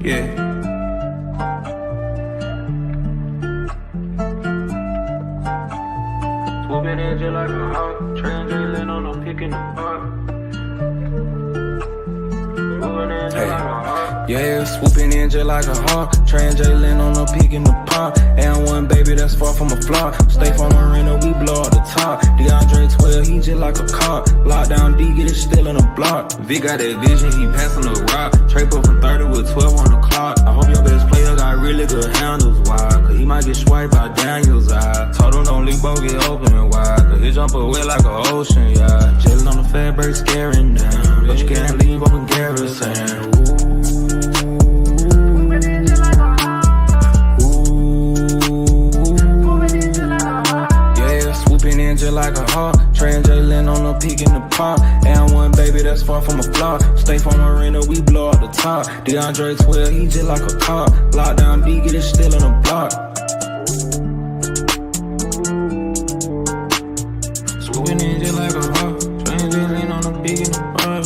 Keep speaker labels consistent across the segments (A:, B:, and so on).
A: Yeah. Swooping in just like a hawk, translating on a pick in the park. Yeah, swooping in just like a hawk, translating on a peak in the park. And one baby that's far from a flop. Stay from Marina, we blow up the top. DeAndre 12, he just like a cop. Lockdown D, get it still in the block. V got that vision, he passing the rock. Trade up from 30 with 12 on the clock. I hope your best player got really good handles, why? Cause he might get swiped by Daniel's eye. Told him don't leave both get open and wide. Cause he jump away like an ocean, yeah. Jailing on the fat break, scaring down. But you can't leave open garrison. Just like a hawk, translating on a peak in the park. And one baby that's far from a flop. Stay from Marina, we blow up the top. DeAndre 12, he just like a cop. Lockdown D, get it still in the block. Swooping in just like a hawk, translating on a peak in the park.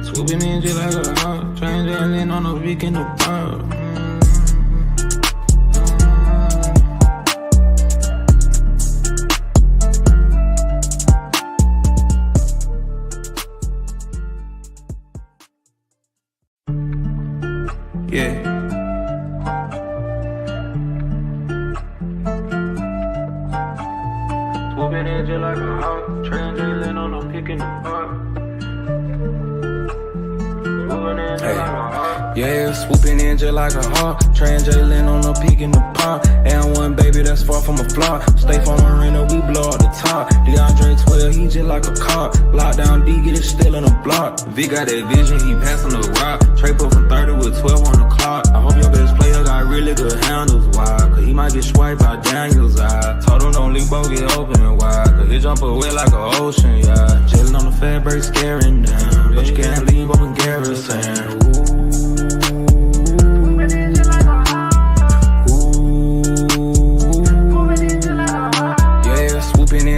A: Swooping in just like a hawk, translating on a peak in the park. Yeah. Swooping in just like a hawk, translating on a pick in the park. Yeah, swooping in just like a hawk, translating on a peak in the park. And one baby that's far from a flop. Stay from Marina, we blow up the top. DeAndre 12, he just like a cop. Lockdown D, get it still in the block. V got that vision, he passing the rock. Trade up from 30 with 12 on the clock. I hope your best player got really good handles, why? Cause he might get swiped by Daniel's eye. Told him don't leave both get open and wide. Cause he jump away like an ocean, yeah. Jailing on the fat break, scaring down. But you can't leave open garrison.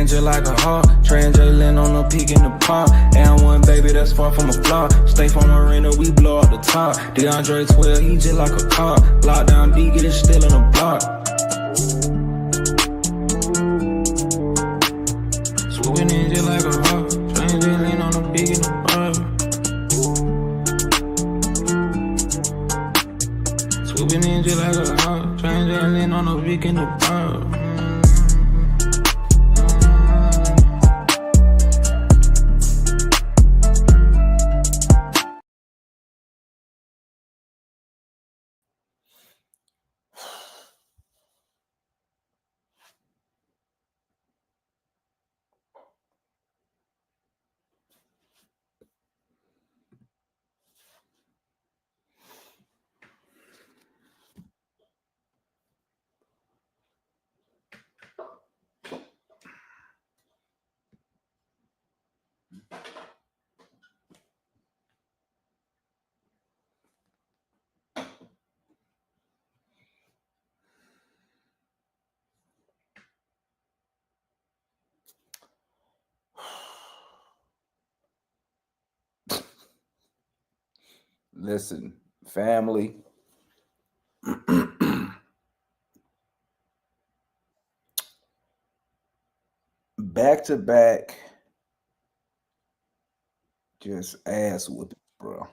A: Just like a hawk, translating on a peak in the park. And one baby that's far from a flop. Stay from Marina, we blow up the top. DeAndre 12, he just like a cop. Lockdown D, get it still in the block. Swooping in just like a hawk, translating on a peak in the park. Swooping in just like a hawk, translating on a peak in the park. Listen, family. Back to back, just ass whoopings, bro.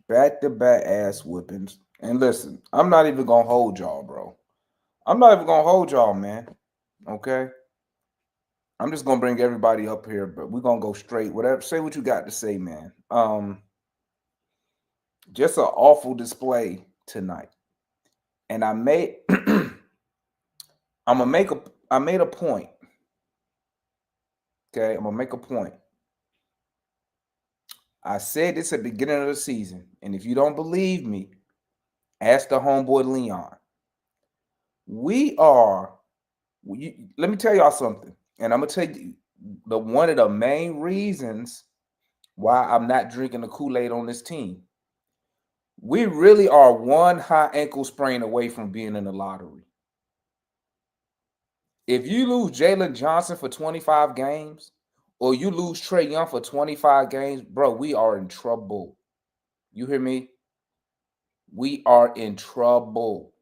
A: Back to back ass whoopings. And listen, I'm not even gonna hold y'all, bro. I'm not even gonna hold y'all, man. Okay. I'm just gonna bring everybody up here, but we're gonna go straight. Whatever, say what you got to say, man. Just an awful display tonight. And I made I made a point. Okay, I'm gonna make a point. I said this at the beginning of the season, and if you don't believe me, ask the homeboy Leon. Let me tell y'all something, and I'm gonna tell you one of the main reasons why I'm not drinking the Kool-Aid on this team. We really are one high ankle sprain away from being in the lottery. If you lose Jalen Johnson for 25 games,
B: or you lose Trey Young for 25 games, bro, we are in trouble. You hear me? We are in trouble.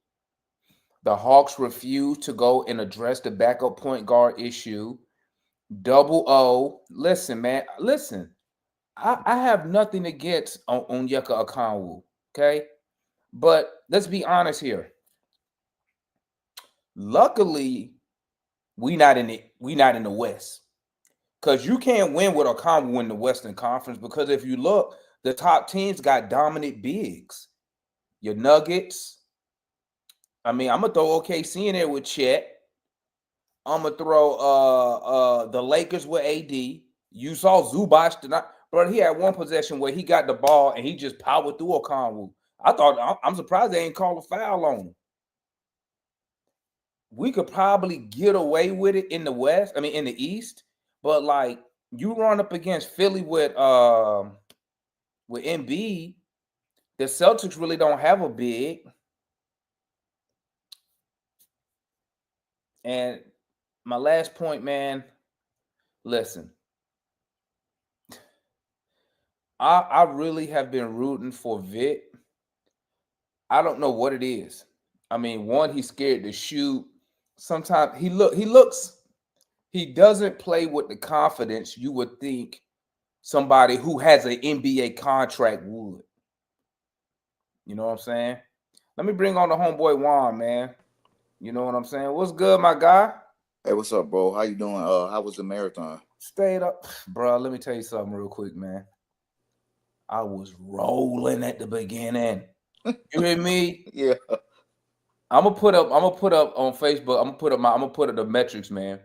B: The Hawks refuse to go and address the backup point guard issue. Double O. Listen, man. Listen. I have nothing against Onyeka Okongwu. Okay. But let's be honest here. Luckily, we not in the West. Because you can't win with Okongwu in the Western Conference. Because if you look, the top teams got dominant bigs. Your Nuggets. I mean, I'm gonna throw OKC in there with Chet. I'm gonna throw the Lakers with AD. You saw Zubac tonight, but he had one possession where he got the ball and he just powered through Okongwu. I'm surprised they ain't called a foul on him. We could probably get away with it in the West. I mean, in the East, but like you run up against Philly with Embiid, the Celtics really don't have a big. And my last point, man. Listen, I really have been rooting for Vic. I don't know what it is. I mean, one, he's scared to shoot. Sometimes he doesn't play with the confidence you would think somebody who has an NBA contract would. You know what I'm saying? Let me bring on the homeboy Juan, man. You know what I'm saying? What's good, my guy?
C: Hey, what's up, bro? How you doing? How was the marathon?
B: Stayed up, bro. Let me tell you something real quick, man. I was rolling at the beginning. You hear me?
C: Yeah.
B: I'm gonna put up on Facebook. I'm gonna put up the metrics, man.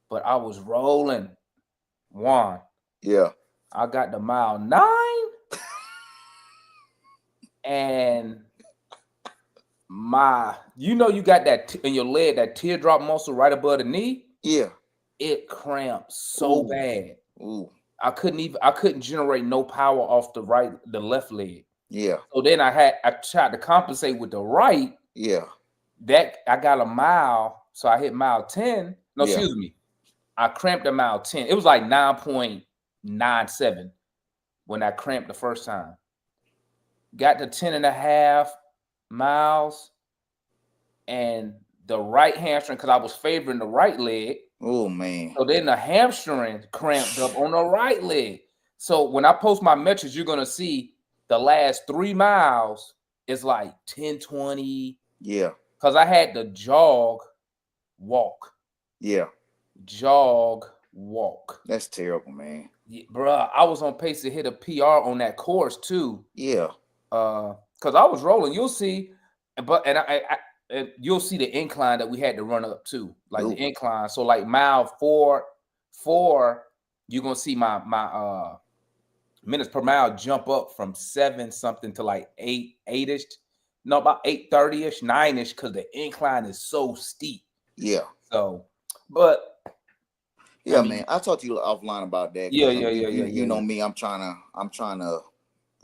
B: But I was rolling. One.
C: Yeah.
B: I got the mile 9. And you got that in your leg, that teardrop muscle right above the knee.
C: Yeah.
B: It cramped so bad.
C: Ooh.
B: I couldn't generate no power off the left leg.
C: Yeah.
B: So then I tried to compensate with the right.
C: Yeah.
B: That I got a mile, so I hit mile 10. No,
C: Yeah.
B: excuse me. I cramped a mile 10. It was like 9.97 when I cramped the first time. Got to 10.5 miles, and the right hamstring, because I was favoring the right leg.
C: Oh, man.
B: So then the hamstring cramped up on the right leg. So when I post my metrics, you're going to see the last 3 miles is like 10:20.
C: Yeah.
B: Because I had to jog, walk.
C: Yeah.
B: Jog, walk.
C: That's terrible, man.
B: Yeah, bruh, I was on pace to hit a PR on that course too.
C: Yeah.
B: Because I was rolling. You'll see, and you'll see the incline that we had to run up to, like the incline. So like mile 4, you're gonna see my minutes per mile jump up from 7 something to like 8-ish. No, about 8:30-ish, 9-ish, because the incline is so steep.
C: Yeah.
B: So, but
C: yeah, I mean, man, I talked to you offline about that.
B: Yeah.
C: You know me, I'm trying to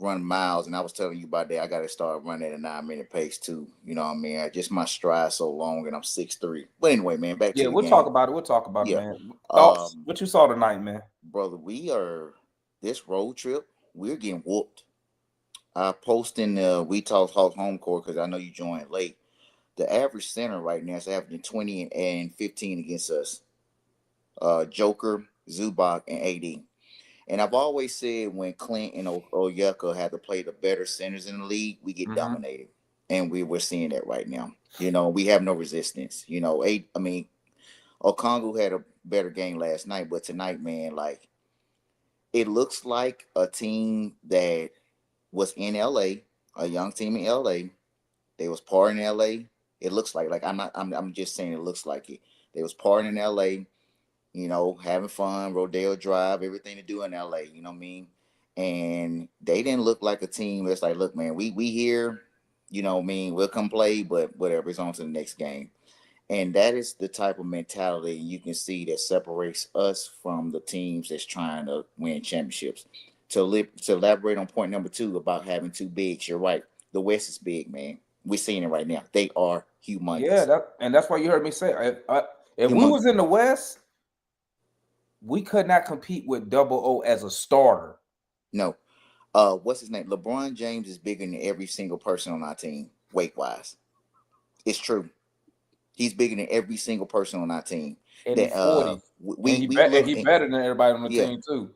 C: run miles, and I was telling you about that. I got to start running at a 9-minute pace too. You know what I mean? Just my stride so long, and I'm 6'3". But anyway, man, back to the
B: we'll
C: game.
B: talk about it. We'll talk about it, man. Thoughts? What you saw tonight, man?
C: Brother, this road trip, we're getting whooped. I post in the We Talk Hawks home court because I know you joined late. The average center right now is averaging 20 and 15 against us. Joker, Zubac, and AD. And I've always said when Clint and Onyeka had to play the better centers in the league, we get dominated. And we're seeing that right now. You know, we have no resistance. You know, Okongwu had a better game last night, but tonight, man, like, it looks like a team that was in LA, a young team in LA. They was partying in LA. It looks like I'm just saying it looks like it. They was partying in LA, you know, having fun, Rodeo Drive, everything to do in LA, you know what I mean? And they didn't look like a team that's like, look, man, we here, you know what I mean, we'll come play, but whatever, it's on to the next game. And that is the type of mentality you can see that separates us from the teams that's trying to win championships. To elaborate on point number 2 about having 2 bigs, you're right. The West is big, man. We're seeing it right now. They are humongous.
B: Yeah, that's why you heard me say if we was in the West, we could not compete with Double O as a starter.
C: No. What's his name? LeBron James is bigger than every single person on our team, weight wise. It's true. He's bigger than every single person on our team.
B: And
C: That
B: he's 40.
C: we
B: And
C: look
B: he
C: at,
B: better than everybody on the
C: yeah.
B: team too.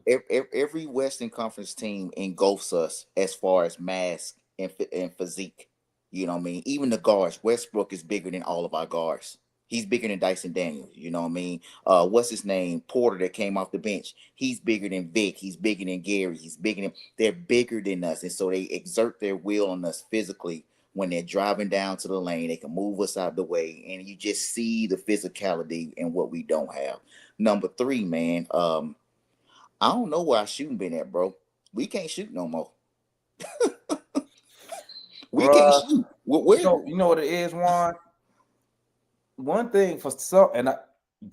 C: Every Western Conference team engulfs us as far as mass and physique. You know what I mean? Even the guards. Westbrook is bigger than all of our guards. He's bigger than Dyson Daniels. You know what I mean? What's his name? Porter that came off the bench. He's bigger than Vic. He's bigger than Gary. He's bigger than. They're bigger than us, and so they exert their will on us physically. When they're driving down to the lane, they can move us out the way, and you just see the physicality and what we don't have. Number three, man. I don't know where our shooting been at, bro. We can't shoot no more. We can't
B: Bruh,
C: shoot. Where?
B: you know what it is, Juan? One thing for some, and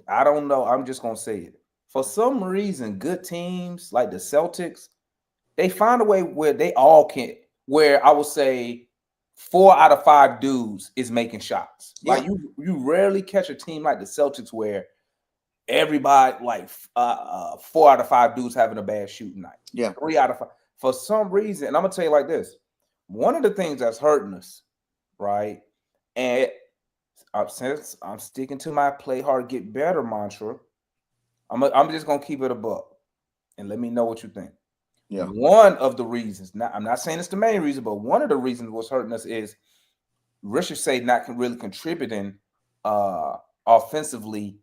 B: I don't know, I'm just gonna say it. For some reason, good teams like the Celtics, they find a way where they all can, where I would say 4 out of 5 dudes is making shots.
C: Yeah.
B: Like you rarely catch a team like the Celtics where everybody like 4 out of 5 dudes having a bad shooting night.
C: Yeah.
B: 3 out of 5. For some reason, and I'm gonna tell you like this: one of the things that's hurting us, right? And since I'm sticking to my play hard, get better mantra, I'm just gonna keep it a buck and let me know what you think.
C: Yeah.
B: One of the reasons, I'm not saying it's the main reason, but one of the reasons what's hurting us is Richard say not really contributing offensively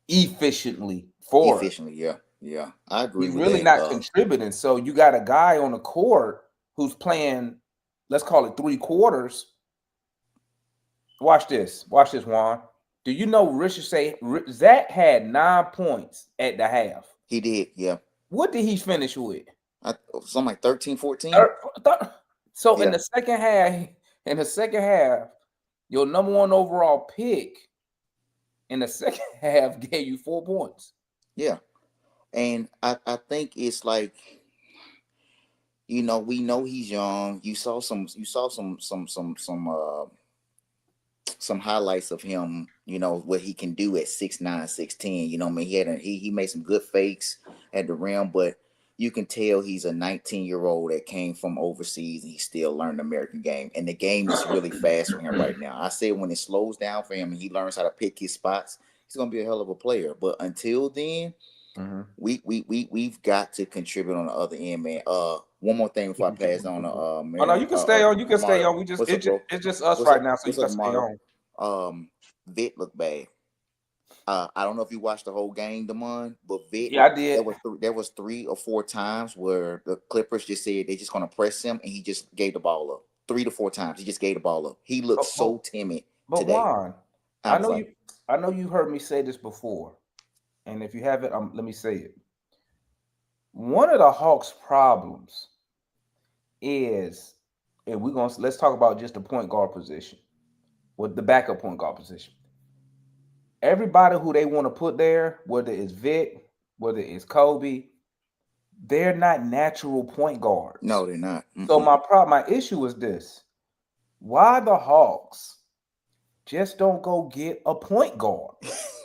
B: efficiently for us.
C: Efficiently, yeah. I agree
B: He's
C: with
B: really
C: that.
B: not contributing. So you got a guy on the court who's playing, let's call it 3 quarters. Watch this, Juan. Do you know Richard say Zach had 9 points at the half?
C: He did, yeah.
B: What did he finish with?
C: Something like 13, 14.
B: So
C: Yeah.
B: in the second half, your number 1 overall pick in the second half gave you 4 points.
C: Yeah. And I think it's like, we know he's young. You saw some highlights of him, what he can do at 6'9", 6'10". You know what I mean? He made some good fakes at the rim, but you can tell he's a 19-year-old that came from overseas and he still learned the American game. And the game is really fast for him right now. I said when it slows down for him and he learns how to pick his spots, he's gonna be a hell of a player. But until then, we've got to contribute on the other end, man. One more thing before I pass on to
B: Mary. Oh no, you can stay on. You can stay on. It's just us right now, so you can stay
C: on. Vic looked bad. I don't know if you watched the whole game, Damon, but Vic.
B: Yeah, I did.
C: There was 3 or 4 times where the Clippers just said they're just gonna press him, and he just gave the ball up. 3 to 4 times, he just gave the ball up. He looked so timid today.
B: Juan, I know you heard me say this before, and if you haven't, let me say it. One of the Hawks' problems is, and let's talk about just the point guard position, with the backup point guard position. Everybody who they want to put there, whether it's Vic, whether it's Kobe, they're not natural point guards.
C: No, they're not.
B: So my issue is this: why the Hawks just don't go get a point guard?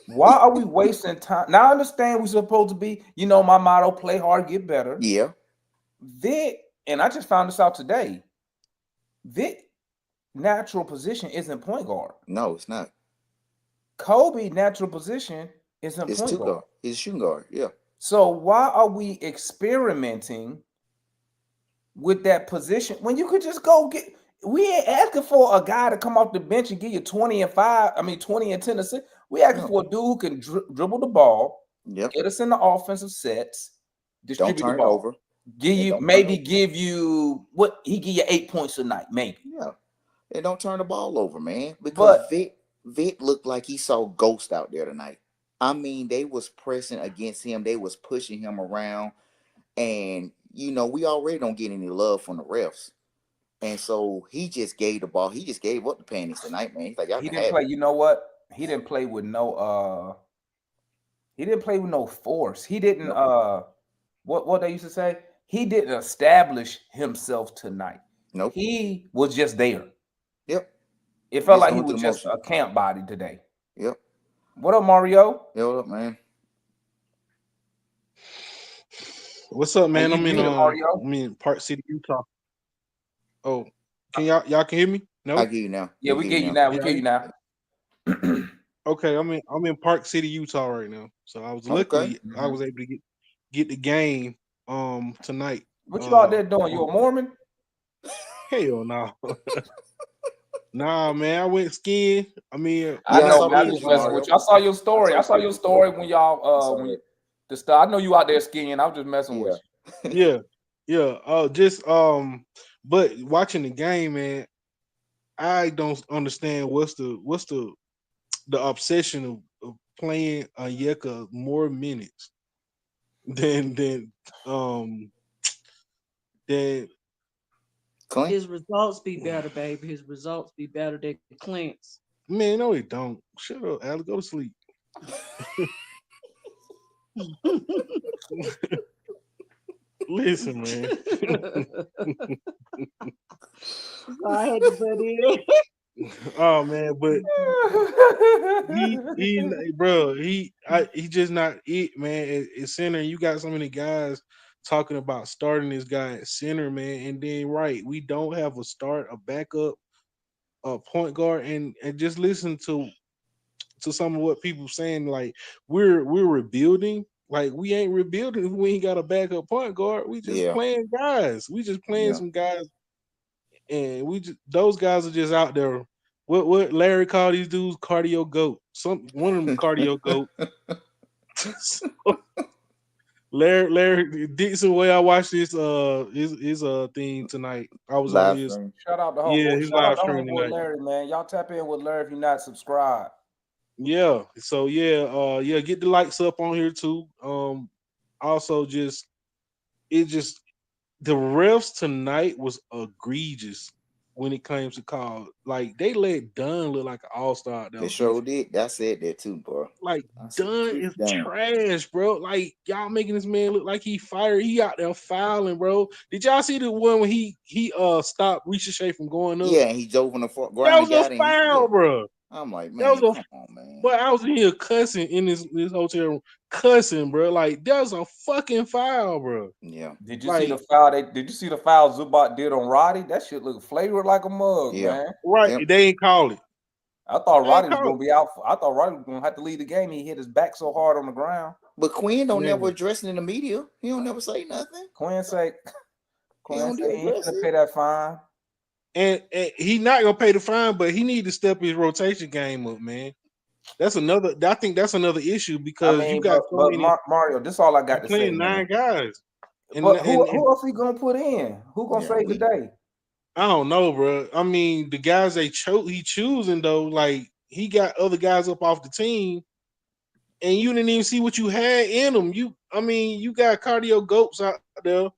B: Why are we wasting time? Now I understand we're supposed to be, my motto: play hard, get better.
C: Yeah.
B: Vic, and I just found this out today. Vic natural position isn't point guard.
C: No, it's not.
B: Kobe natural position isn't point guard.
C: He's shooting guard. Yeah.
B: So why are we experimenting with that position when you could just go get? We ain't asking for a guy to come off the bench and give you 20 and 10 assists. We asking for a dude who can dribble the ball, get us in the offensive sets, distribute
C: don't turn
B: the ball,
C: it over,
B: give you what he give you 8 points a night, maybe.
C: Yeah, and don't turn the ball over, man. Because Vic looked like he saw ghost out there tonight. I mean, they was pressing against him, they was pushing him around, and we already don't get any love from the refs. And so he just gave the ball. He just gave up the panties tonight, man. He's like,
B: he didn't play. You know what? He didn't play with no. He didn't play with no force. He didn't. What they used to say. He didn't establish himself tonight.
C: Nope.
B: He was just there.
C: Yep.
B: It felt like he was just a camp body today.
C: Yep.
B: What up, Mario?
C: Yo, what up, man?
D: What's up, man?
B: And you did it, Mario.
D: I'm in Park City, Utah. Oh, can y'all can hear me?
C: I
D: No?
C: get you now.
B: Yeah, we get you now. We
D: Yeah.
B: get you now.
D: Okay, I'm in Park City, Utah right now. So I was
C: Okay.
D: I was able to get the game tonight.
B: What you out there doing? You a Mormon?
D: Hell no. Nah, man, I went skiing. I mean,
B: I
C: Yeah, I
B: know,
C: saw
B: man.
C: the
B: I
C: picture,
B: just messing
C: Mario.
B: with you. I saw your story. I saw
C: the
B: your
C: picture.
B: story when
C: I
B: y'all
C: saw
B: when
C: that.
B: the stuff. I know you out there skiing. I was just messing
C: Yeah.
B: with you.
D: yeah, yeah. Just but watching the game, man, I don't understand what's the obsession of playing Onyeka more minutes than um than
C: Clint.
E: His results be better, baby. His results be better than Clint's.
D: man. No, it don't. Shut up, Alex. Go to sleep. Listen, man.
E: I had to put in.
D: Oh man, but he just not it, man. At center, you got so many guys talking about starting this guy at center, man, and then we don't have a backup, a point guard, and just listen to some of what people saying, like we're rebuilding. Like we ain't rebuilding if we ain't got a backup point guard. We just
C: Yeah.
D: playing guys. We just playing
C: Yeah.
D: some guys, and those guys are just out there. What Larry called these dudes cardio goat. One of them cardio goat. Larry Dixon, way I watched his thing tonight. I was on
C: Live
D: his
C: stream.
B: Shout out to
D: his
B: Shout out
D: live
B: to
D: stream
B: homeboy
D: tonight.
B: Larry, man. Y'all tap in with Larry if you're not subscribed.
D: Yeah. So get the likes up on here too. Also the refs tonight was egregious when it comes to call. Like they let Dunn look like an all-star out there.
C: They sure did. I said that too, bro.
D: Like
C: I said,
D: Dunn
C: "Keep
D: is
C: Dunn."
D: trash, bro. Like y'all making this man look like he fired. He out there fouling, bro. Did y'all see the one when he stopped Ricochet from going up?
C: Yeah, and he dove on the
D: That
C: ground
D: was
C: and
D: a
C: got it.
D: foul, bro.
C: I'm like,
D: That was
C: man,
D: a.
C: come on, man.
D: But I was in here cussing in this hotel room, cussing, bro. Like that was a fucking foul, bro.
C: Yeah.
B: Did you
D: Like
B: see the foul? Did you see the foul Zubac did on Roddy? That shit look flavored like a mug,
C: Yeah.
B: man.
D: right,
C: Yep.
D: they ain't call it.
B: I thought
D: They ain't
B: Roddy was
D: call
B: gonna
D: it.
B: be out. I thought Roddy was gonna have to leave the game. He hit his back so hard on the ground.
C: But Quinn don't
D: Man.
C: never address it in the media. He don't never say nothing.
B: Quinn say
C: He
B: he
C: don't
B: ain't
C: address
B: gonna
C: it.
B: pay that fine.
D: And he not gonna pay the fine, but he need to step his rotation game up, man. That's another. I think that's another issue
B: I
D: because you
B: mean,
D: got so
B: but
D: many.
B: Mario, this all I
D: You
B: got to say,
D: playing
B: man.
D: 9 guys, and
B: But who else he gonna put in? Who gonna save the day?
D: I don't know, bro. I mean, the guys he choosing though, like he got other guys up off the team, and you didn't even see what you had in them. You got cardio goats out there.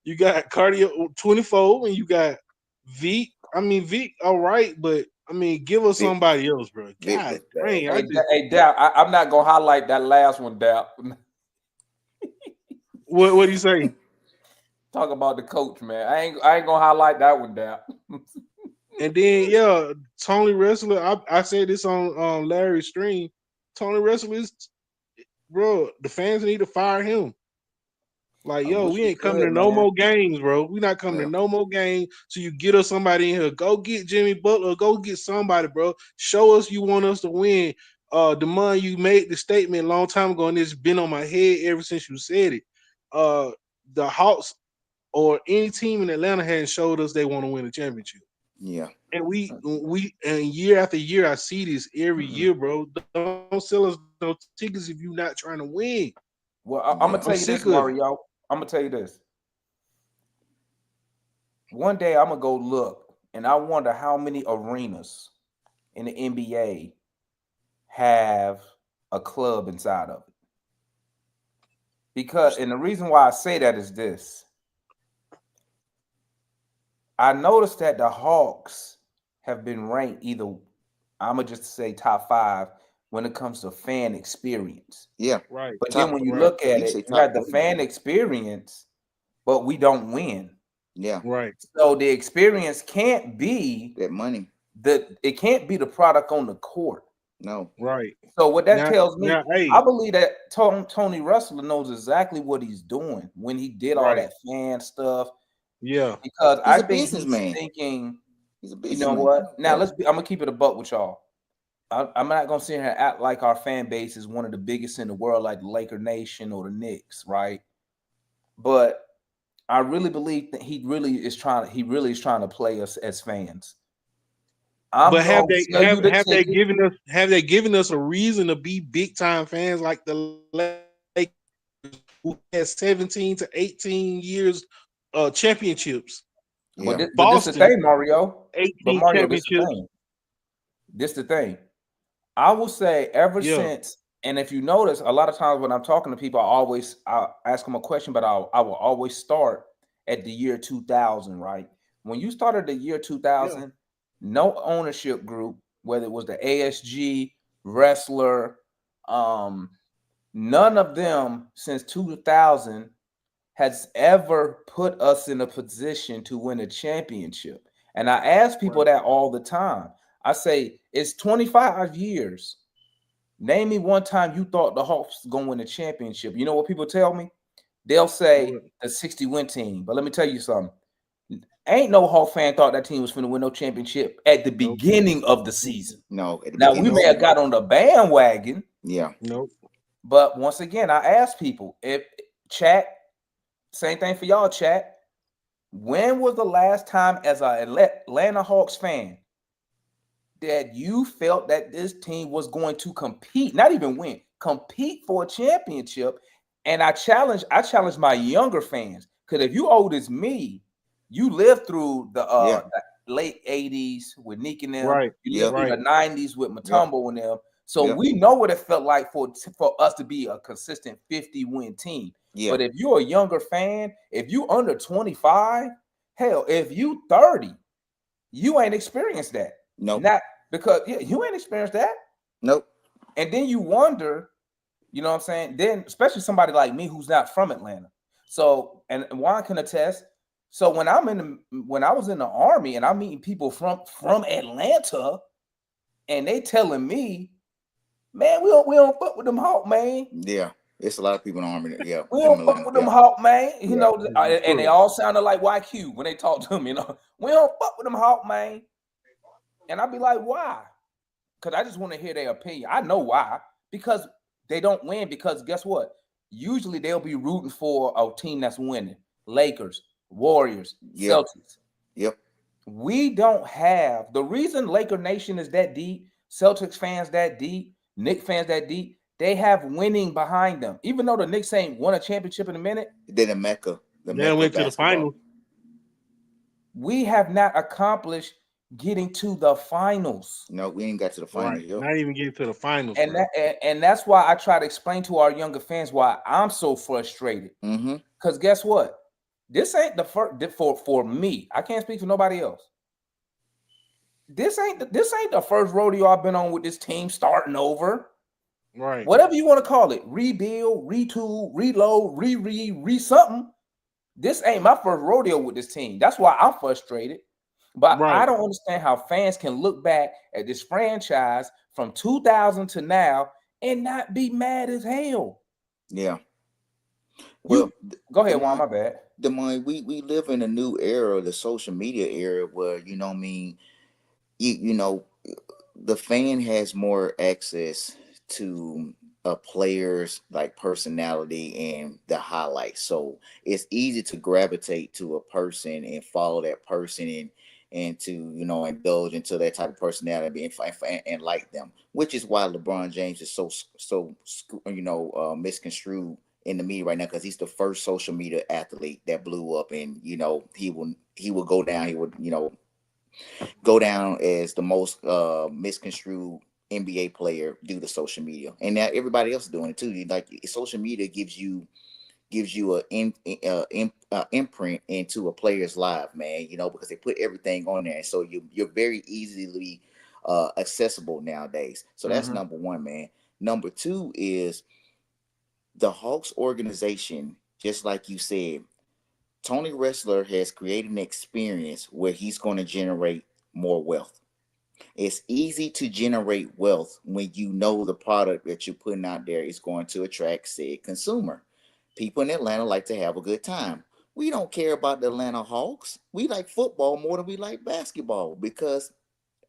D: You got cardio 24, and you got Vic. Vic, all right, but give us
C: Vic,
D: somebody else, bro.
C: Vic
D: God
C: was bad.
D: dang,
B: Hey, Dap, I'm not gonna highlight that last one, Dap.
D: what do you say?
B: Talk about the coach, man. I ain't gonna highlight that one, Dap.
D: And then Tony Wrestler. I said this on Larry's stream. Tony Wrestler is, bro. The fans need to fire him. Like,
B: I wish
D: we
B: we
D: ain't coming
B: could,
D: to no
B: man.
D: more games, bro. We not coming
C: Yeah.
D: to no more games. So you get us somebody in here. Go get Jimmy Butler. Go get somebody, bro. Show us you want us to win. Demond, you made the statement a long time ago, and it's been on my head ever since you said it. The Hawks or any team in Atlanta hadn't showed us they want to win a championship.
C: Yeah.
D: And we year after year, I see this every year, bro. Don't sell us no tickets if you're not trying to win.
B: Well, I'm gonna
C: Yeah.
B: tell you
D: sick
B: this,
D: of it.
B: Mario. I'm gonna tell you this. One day I'm gonna go look, and I wonder how many arenas in the NBA have a club inside of it. Because, and the reason why I say that is this. I noticed that the Hawks have been ranked either, I'm gonna just say top 5 when it comes to fan experience.
C: Yeah.
D: Right.
B: But
C: Top,
B: then when you
D: right.
B: look at
C: you
B: it,
C: say
B: you have
C: top
B: the
C: 3.
B: fan experience, but we don't win.
C: Yeah.
D: Right.
B: So the experience can't be
C: That money.
B: it can't be the product on the court.
C: No.
D: Right.
B: So what that tells me,
D: Now, hey,
B: I believe that Tony Russell knows exactly what he's doing when he did all
D: right.
B: that fan stuff,
D: Yeah.
B: because
C: He's
B: I
C: a
B: think he's
C: businessman.
B: thinking,
C: He's a
B: you know
C: businessman.
B: what? Now
C: Yeah.
B: I'm gonna keep it a buck with y'all. I'm not gonna sit here and act like our fan base is one of the biggest in the world, like the Laker Nation or the Knicks, right? But I really believe that he really is trying to play us as fans. I'm
D: But
B: gonna sell you the ticket.
D: have they given us a reason to be big time fans like the Lakers, who had 17 to 18 years championships?
C: Yeah.
B: But this the
D: Boston,
B: thing, Mario. But
D: 18
B: Mario, this the
D: championships.
B: thing. This the thing. I will say ever
D: Yeah.
B: since, and if you notice, a lot of times when I'm talking to people, I ask them a question, but I will always start at the year 2000, right? When you started the year
D: Yeah.
B: 2000, no ownership group, whether it was the ASG, wrestler, um, none of them since 2000 has ever put us in a position to win a championship. And I ask people
D: Right.
B: that all the time. I say, it's 25 years. Name me one time you thought the Hawks was going to win a championship. You know what people tell me? They'll say
D: What?
B: the 60-win team. But let me tell you something. Ain't no Hawk fan thought that team was going to win no championship at the
D: Nope.
B: beginning of the season.
C: No. At the
B: Now, we
C: beginning of the
B: may have
C: season.
B: got on the bandwagon,
C: Yeah.
D: Nope.
B: but once again, I ask people, if chat, same thing for y'all, chat. When was the last time, as an Atlanta Hawks fan, that you felt that this team was going to compete, not even win, compete for a championship? And I challenge my younger fans, because if you old as me, you lived through
C: Yeah.
B: the late 80s with Nick and them,
D: Right.
B: you lived
C: Yep.
B: through
D: Right.
B: the 90s with
C: Yep.
B: Matumbo and them. So
C: Yep.
B: we know what it felt like for us to be a consistent 50-win team.
C: Yeah.
B: But if you're a younger fan, if you under 25, hell, if you 30, you ain't experienced that.
C: Nope.
B: Not because you ain't experienced that.
C: Nope.
B: And then you wonder, you know what I'm saying? Then, especially somebody like me who's not from Atlanta. So, and Juan can attest. So when when I was in the army and I'm meeting people from Atlanta, and they telling me, man, we don't fuck with them Hawk, man.
C: Yeah. It's a lot of people in the army. Yeah.
B: We
C: In
B: don't fuck
C: Atlanta.
B: with them
C: Yeah.
B: Hawk, man. You
C: Yeah.
B: know, and they
D: True.
B: all sounded like YQ when they talked to me. You know, we don't fuck with them Hawk, man. And I'd be like, why? Because I just want to hear their opinion. I know why. Because they don't win. Because guess what? Usually they'll be rooting for a team that's winning. Lakers, Warriors,
C: Yep.
B: Celtics.
C: Yep.
B: We don't have the reason Laker Nation is that deep, Celtics fans that deep, Knicks fans that deep. They have winning behind them. Even though the Knicks ain't won a championship in a minute,
C: Then the Mecca. The
D: Now
C: Mecca of
D: went to the
C: basketball.
D: finals.
B: we have not accomplished getting to the finals.
C: No, we ain't got to the final.
D: Right.
C: Yep.
D: Not even get to the finals,
B: And
D: bro.
B: that's why I try to explain to our younger fans why I'm so frustrated.
C: Mm-hmm.
B: Because guess what? This ain't the first for me. I can't speak for nobody else. This ain't the first rodeo I've been on with this team starting over.
D: Right.
B: Whatever you want to call it, rebuild, retool, reload, re something. This ain't my first rodeo with this team. That's why I'm frustrated. But I
D: Right.
B: don't understand how fans can look back at this franchise from 2000 to now and not be mad as hell.
C: Yeah.
B: You
C: Well,
B: go ahead, Juan.
C: Demond,
B: My bad.
C: we live in a new era, the social media era, where what I mean, you know, the fan has more access to a player's like personality and the highlights. So it's easy to gravitate to a person and follow that person and to indulge into that type of personality and like them, which is why LeBron James is so misconstrued in the media right now, because he's the first social media athlete that blew up, and he will go down. He would go down as the most misconstrued NBA player due to social media, and now everybody else is doing it too. Like, social media gives you imprint into a player's life, man. Because they put everything on there, so you're very easily accessible nowadays. So that's
B: Mm-hmm.
C: number one, man. Number two is the Hawks organization. Just like you said, Tony Wrestler has created an experience where he's going to generate more wealth. It's easy to generate wealth when you know the product that you're putting out there is going to attract said consumer. People in Atlanta like to have a good time. We don't care about the Atlanta Hawks. We like football more than we like basketball because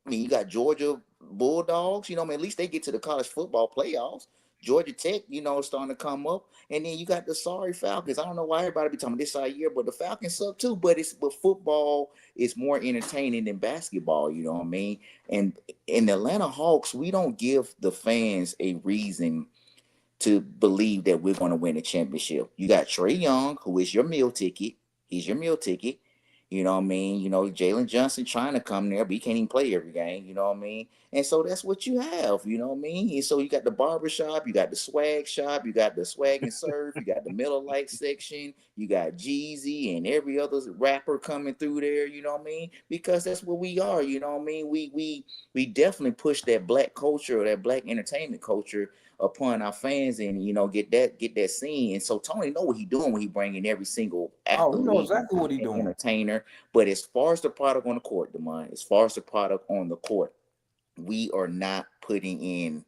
C: I mean, you got Georgia Bulldogs, you know, I mean, at least they get to the college football playoffs. Georgia Tech, you know, is starting to come up. And then you got the sorry Falcons. I don't know why everybody be talking this side of year, but the Falcons suck too. But football is more entertaining than basketball, you know what I mean? And in the Atlanta Hawks, we don't give the fans a reason to believe that we're going to win a championship. You got Trey Young, who is your meal ticket. He's your meal ticket. You know what I mean? You know, Jalen Johnson trying to come there, but he can't even play every game. You know what I mean? And so that's what you have. You know what I mean? And so you got the barber shop, you got the swag shop, you got the swag and surf, you got the Miller Lite section, you got Jeezy and every other rapper coming through there. You know what I mean? Because that's what we are. You know what I mean? We definitely push that black culture or that black entertainment culture upon our fans, and you know, get that scene. And so Tony know what he doing when he bringing every single
B: Oh, he know
C: athlete
B: exactly what he
C: and
B: doing.
C: entertainer. But as far as the product on the court, Demond, as far as the product on the court, we are not putting in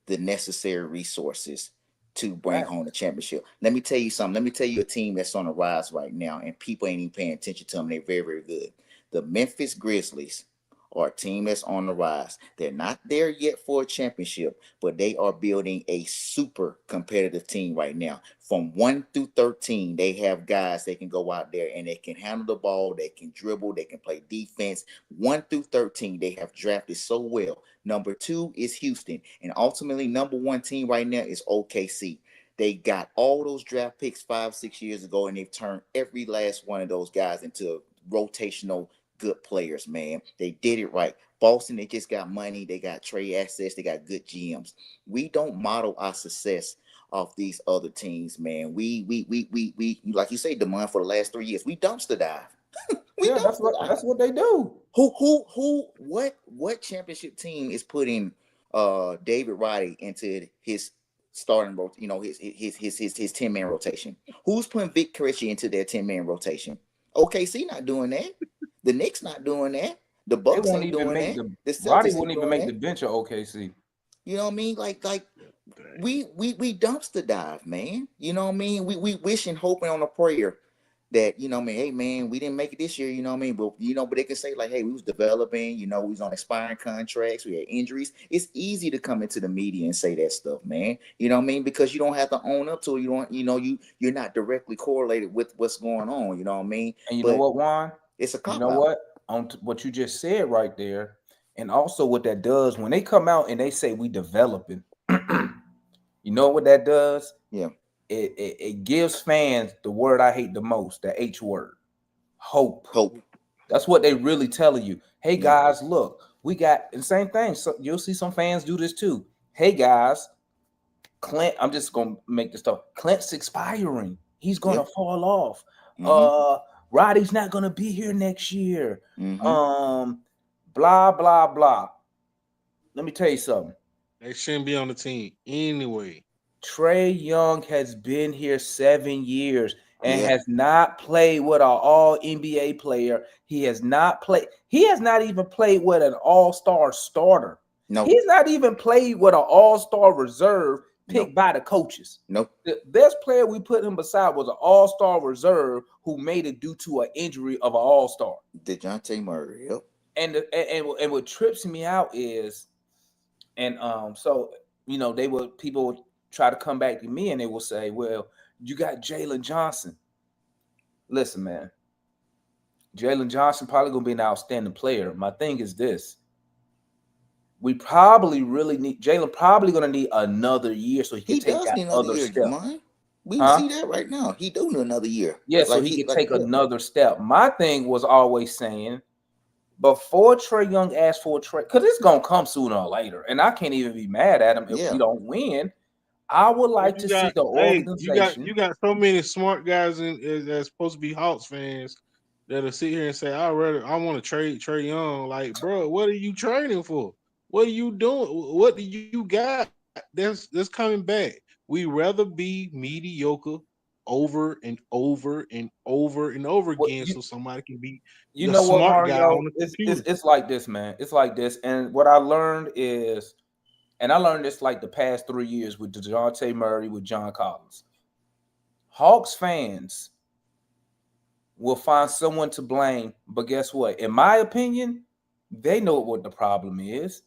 C: the necessary resources to bring
B: Facts.
C: home the championship. Let me tell you something. Let me tell you a team that's on the rise right now, and people ain't even paying attention to them. They're very, very good. The Memphis Grizzlies are a team that's on the rise. They're not there yet for a championship, but they are building a super competitive team right now. From 1 through 13, they have guys that can go out there and they can handle the ball, they can dribble, they can play defense. 1 through 13, they have drafted so well. Number 2 is Houston, and ultimately number 1 team right now is OKC. They got all those draft picks 5, 6 years ago, and they've turned every last one of those guys into rotational good players, man. They did it right. Boston, they just got money. They got trade assets. They got good GMs. We don't model our success off these other teams, man. We like you say, demand for the last 3 years. We dumpster dive. We
B: Yeah,
C: dumpster dive.
B: that's what they do.
C: What championship team is putting David Roddy into his starting his 10-man rotation? Who's putting Vic Krejci into their 10-man rotation? OKC not doing that. The Knicks not doing that. The
B: They
C: Bucks
B: won't
C: ain't
B: even
C: doing
B: make
C: that.
B: the
C: The
B: Roddy
C: Celtics
B: won't
C: ain't
B: even
C: doing
B: make the
C: that.
B: bench of OKC.
C: You know what I mean? Like we dumpster dive, man. You know what I mean? We wishing, hoping on a prayer that, you know what I mean, hey man, we didn't make it this year, you know what I mean? But you know, but they can say like, hey, we was developing, you know, we was on expiring contracts, we had injuries. It's easy to come into the media and say that stuff, man. You know what I mean? Because you don't have to own up to it. You don't, you know, you're not directly correlated with what's going on, you know what I mean?
B: And you know
C: But
B: what, Juan?
C: it's a
B: You
C: cop
B: know
C: out.
B: what? What you just said right there, and also what that does when they come out and they say we developing. You know what that does?
C: Yeah.
B: It gives fans the word I hate the most, the H word, hope.
C: Hope.
B: That's what they really telling you. Hey
C: Yeah.
B: guys, look, we got the same thing. So you'll see some fans do this too. Hey guys, Clint, I'm just gonna make this stuff. Clint's expiring. He's
C: Yeah.
B: gonna fall off.
C: Mm-hmm.
B: Uh Roddy's not gonna be here next year.
C: Mm-hmm.
B: Um, blah blah blah. Let me tell you something.
D: They shouldn't be on the team anyway.
B: Trey Young has been here 7 years and
C: Yeah.
B: has not played with an all NBA player. He has not played. He has not even played with an all-star starter.
C: No.
B: He's not even played with an all-star reserve
C: No.
B: picked by the coaches.
C: No.
B: The best player we put him beside was an all-star reserve who made it due to an injury of an all-star.
C: DeJounte Murray. Yep.
B: And what trips me out is, and so you know, people would try to come back to me and they will say, well, you got Jalen Johnson. Listen, man, Jalen Johnson probably gonna be an outstanding player. My thing is this: we probably really need Jalen. Probably gonna need another year so he
C: He
B: could take
C: does
B: that
C: need another
B: other
C: year,
B: step,
C: Jamon. We
B: huh?
C: see that right now. He do need another year.
B: Yeah, so he could take
C: Yeah.
B: another step. My thing was always saying before Trey Young asked for a trade, because it's gonna come sooner or later, and I can't even be mad at him if we
C: Yeah.
B: don't win. I would
D: But
B: like
D: you
B: to see
D: got,
B: the
D: hey,
B: organization.
D: you got so many smart guys that's supposed to be Hawks fans that'll sit here and say, I want to trade Trey Young. Like, bro, what are you trading for? What are you doing? What do you got that's coming back? We rather be mediocre over and over and over and over
B: What
D: again, so somebody can be
B: you
D: the
B: know what,
D: smart guy
B: Mario?
D: on the
B: It's,
D: computer.
B: it's it's like this, man. It's like this. And what I learned is, and I learned this like the past 3 years with DeJounte Murray, with John Collins. Hawks fans will find someone to blame, but guess what? In my opinion, they know what the problem is.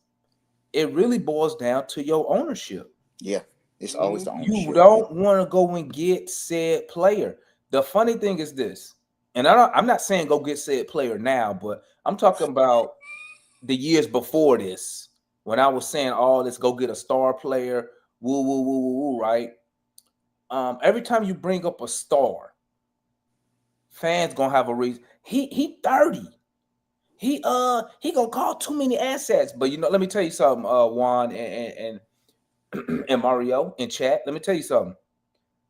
B: It really boils down to your ownership.
C: Yeah, it's always the
B: You
C: ownership.
B: don't want to go and get said player. The funny thing is this, and I'm not saying go get said player now, but I'm talking about the years before this, when I was saying, "Oh, let's go get a star player." Woo, woo, woo, woo, woo. Right? Every time you bring up a star, fans gonna have a reason. He 30. He gonna call too many assets. But let me tell you something, Juan and Mario in chat. Let me tell you something.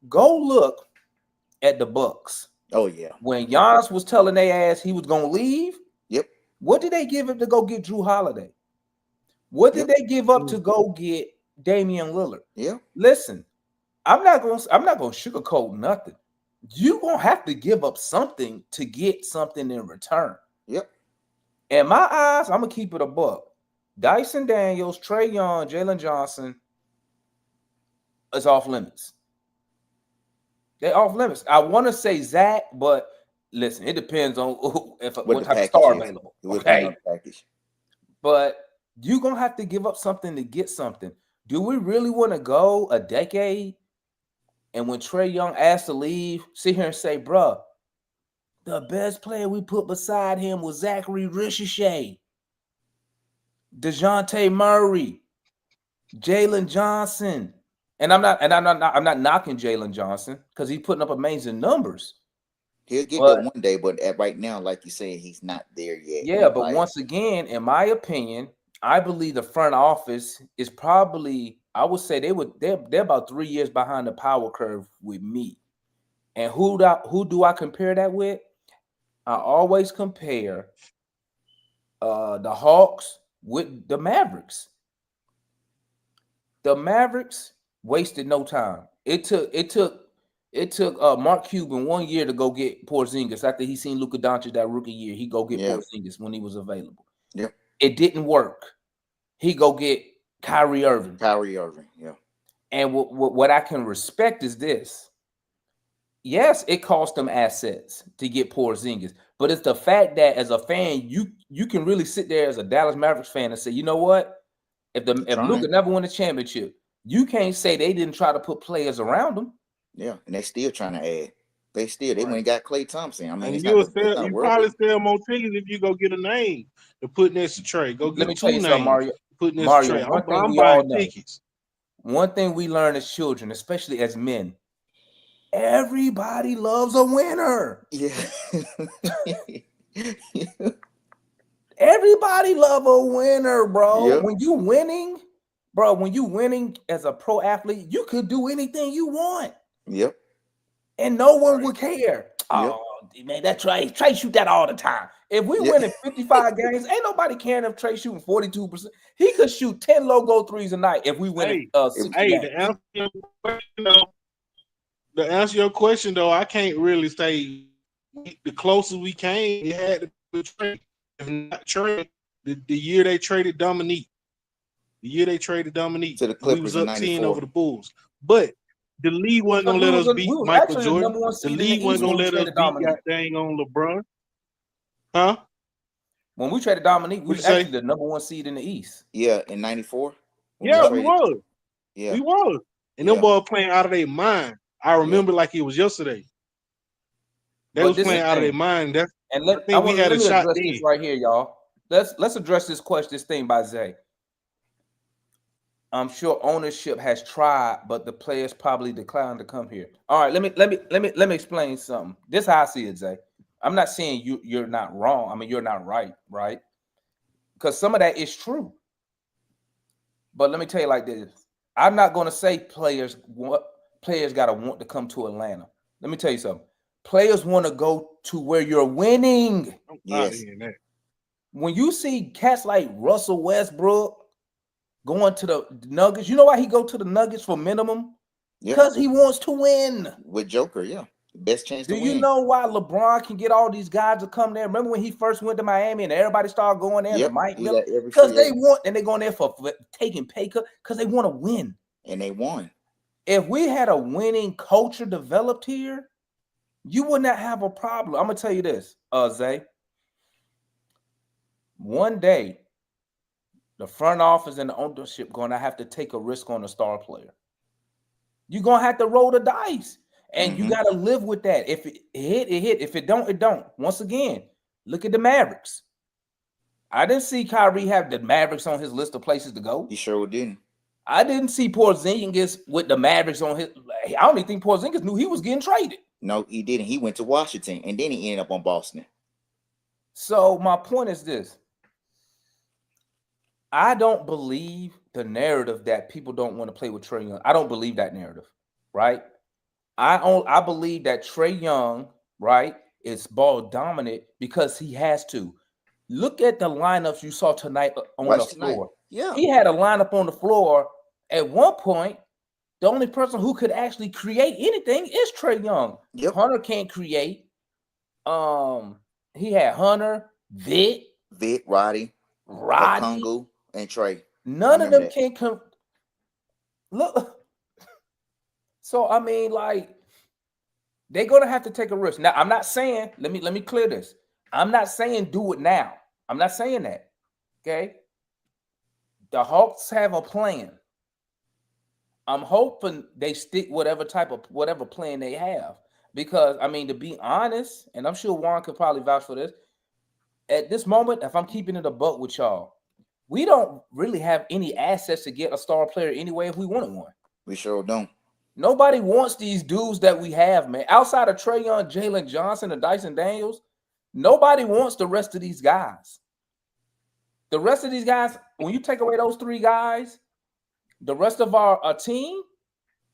B: Go look at the Bucks.
C: Oh yeah.
B: When Giannis was telling their ass he was gonna leave,
C: Yep.
B: what did they give him to go get Drew Holiday? What did they give up to go get Damian Lillard?
C: Yeah.
B: Listen, I'm not gonna sugarcoat nothing. You're gonna have to give up something to get something in return.
C: Yep.
B: In my eyes, I'm gonna keep it a buck. Dyson Daniels, Trae Young, Jalen Johnson is off limits. They're off limits. I want to say Zach, but listen, it depends on what type of star available. Okay,
C: package.
B: but you're gonna have to give up something to get something. Do we really want to go a decade? And when Trae Young asked to leave, sit here and say, bruh, the best player we put beside him was Zachary Ricochet, DeJounte Murray, Jalen Johnson. And I'm not knocking Jalen Johnson because he's putting up amazing numbers.
C: He'll get there one day, but right now, like you said, he's not there yet.
B: Yeah, but once again, in my opinion, I believe the front office is probably, I would say they're about 3 years behind the power curve with me. And who do I compare that with? I always compare the Hawks with the Mavericks. The Mavericks wasted no time. It took Mark Cuban 1 year to go get Porzingis after he seen Luka Doncic that rookie year. He go get Porzingis when he was available.
C: Yep.
B: It didn't work. He go get Kyrie Irving.
C: Yeah.
B: And what I can respect is this. Yes, it cost them assets to get Porzingis, but it's the fact that as a fan, you can really sit there as a Dallas Mavericks fan and say, you know what? If Luka never won a championship, you can't say they didn't try to put players around them.
C: Yeah, and they still trying to add. They went and got Klay Thompson. I mean,
D: you probably sell more tickets if you go get a name to put next to Trae. Go get two names.
B: Mario.
D: Put next to Trae. I'm buying tickets.
B: One thing we learn as children, especially as men, everybody loves a winner.
C: Yeah.
B: Everybody love a winner, bro.
C: Yep.
B: When you winning as a pro athlete, you could do anything you want.
C: Yep.
B: And no one would care. Oh, man, that Trae shoot that all the time. If we win in 55 games, ain't nobody caring if Trae shooting 42%. He could shoot 10 logo threes a night if we win 60 games.
D: To answer your question, though, I can't really say the closest we came, it had to be Trae. If not Trae, the year they traded Dominique. To the Clippers, we was up 10 over the Bulls. But the league wasn't gonna let us beat Michael Jordan. The league wasn't gonna let us beat goddamn on LeBron. Huh?
B: When we traded Dominique, we was actually the number 1 seed in the East.
C: Yeah, in '94.
D: Yeah, we was. Yeah, we was. And them boys playing out of their mind. I remember like it was yesterday. They was playing out of their mind.
B: I think we had a shot then. Right here, y'all. Let's address this thing by Zay. I'm sure ownership has tried, but the players probably declined to come here. All right, let me explain something. This is how I see it, Zay. I'm not saying you're not wrong. I mean, you're not right? Because some of that is true. But let me tell you like this. I'm not going to say players got to want to come to Atlanta. Let me tell you something. Players want to go to where you're winning.
C: Yes.
B: When you see cats like Russell Westbrook going to the Nuggets, you know why he go to the Nuggets for minimum?
C: Yep.
B: Because he wants to win.
C: With Joker, yeah. Best chance
B: Do
C: to
B: you
C: win.
B: know why LeBron can get all these guys to come there? Remember when he first went to Miami and everybody started going there?
C: Yep.
B: Mike
C: He
B: Miller?
C: got every
B: Because
C: free
B: they
C: agent.
B: want, and they're going there for taking pay cut because they want to win.
C: And they won.
B: If we had a winning culture developed here, you would not have a problem. I'm gonna tell you this, Zay. One day, the front office and the ownership gonna have to take a risk on a star player. You're gonna have to roll the dice, and you gotta live with that. If it hit, it hit. If it don't, it don't. Once again, look at the Mavericks. I didn't see Kyrie have the Mavericks on his list of places to go.
C: He sure didn't.
B: I didn't see Porzingis with the Mavericks on his. I don't even think Porzingis knew he was getting traded.
C: No, he didn't. He went to Washington, and then he ended up on Boston.
B: So my point is this. I don't believe the narrative that people don't want to play with Trae Young. I don't believe that narrative, right? I believe that Trae Young, right, is ball dominant because he has to. Look at the lineups you saw tonight on the floor.
C: Yeah.
B: He had a lineup on the floor. At one point, the only person who could actually create anything is Trae Young.
C: Yep.
B: Hunter can't create. He had Hunter, Vic,
C: Roddy, Kongu, and Trae.
B: None of them can come. Look. So I mean, like, they're gonna have to take a risk. Now, I'm not saying, let me clear this. I'm not saying do it now. I'm not saying that. Okay. The Hawks have a plan. I'm hoping they stick whatever plan they have. Because I mean, to be honest, and I'm sure Warren could probably vouch for this. At this moment, if I'm keeping it a buck with y'all, we don't really have any assets to get a star player anyway if we wanted one.
C: We sure don't.
B: Nobody wants these dudes that we have, man. Outside of Trae Young, Jalen Johnson, and Dyson Daniels, nobody wants the rest of these guys. The rest of these guys, when you take away those three guys, the rest of our team,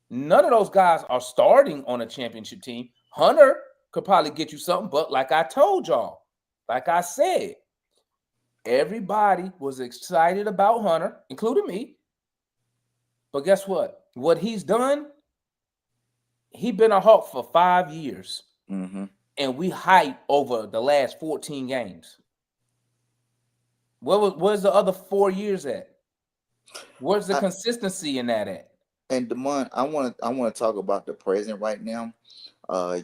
B: none of those guys are starting on a championship team. Hunter could probably get you something, but like I told y'all, like I said, everybody was excited about Hunter, including me. But guess what? What he's done, he been a Hawk for 5 years. And we hype over the last 14 games. Where's the other 4 years at? Where's the consistency in that at?
C: And Damon, I want to talk about the present right now.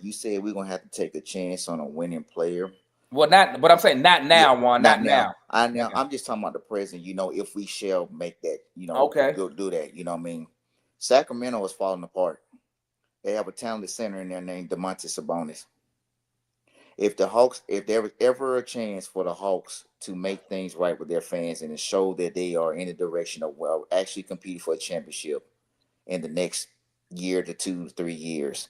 C: You said we're gonna have to take a chance on a winning player.
B: Well, but I'm saying not now, Juan. Not now.
C: I'm just talking about the present. You know, if we shall make that, you know, go do that. You know what I mean? Sacramento is falling apart. They have a talented center in there named Domantas Sabonis. If there was ever a chance for the Hawks to make things right with their fans and to show that they are in the direction of actually competing for a championship in the next year to 2 to 3 years,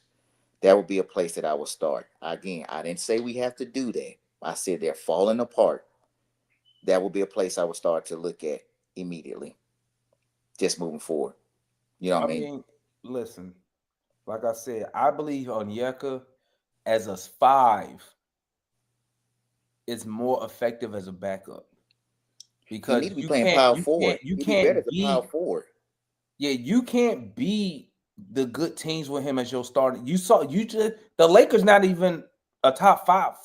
C: that would be a place that I would start. Again, I didn't say we have to do that. I said they're falling apart. That would be a place I would start to look at immediately. Just moving forward. You know what I mean?
B: Listen, like I said, I believe Onyeka as a 5 is more effective as a backup. Because
C: you need to be playing power forward.
B: You
C: can't
B: be
C: better as a power forward.
B: Yeah, you can't beat the good teams with him as your starter. The Lakers not even a top five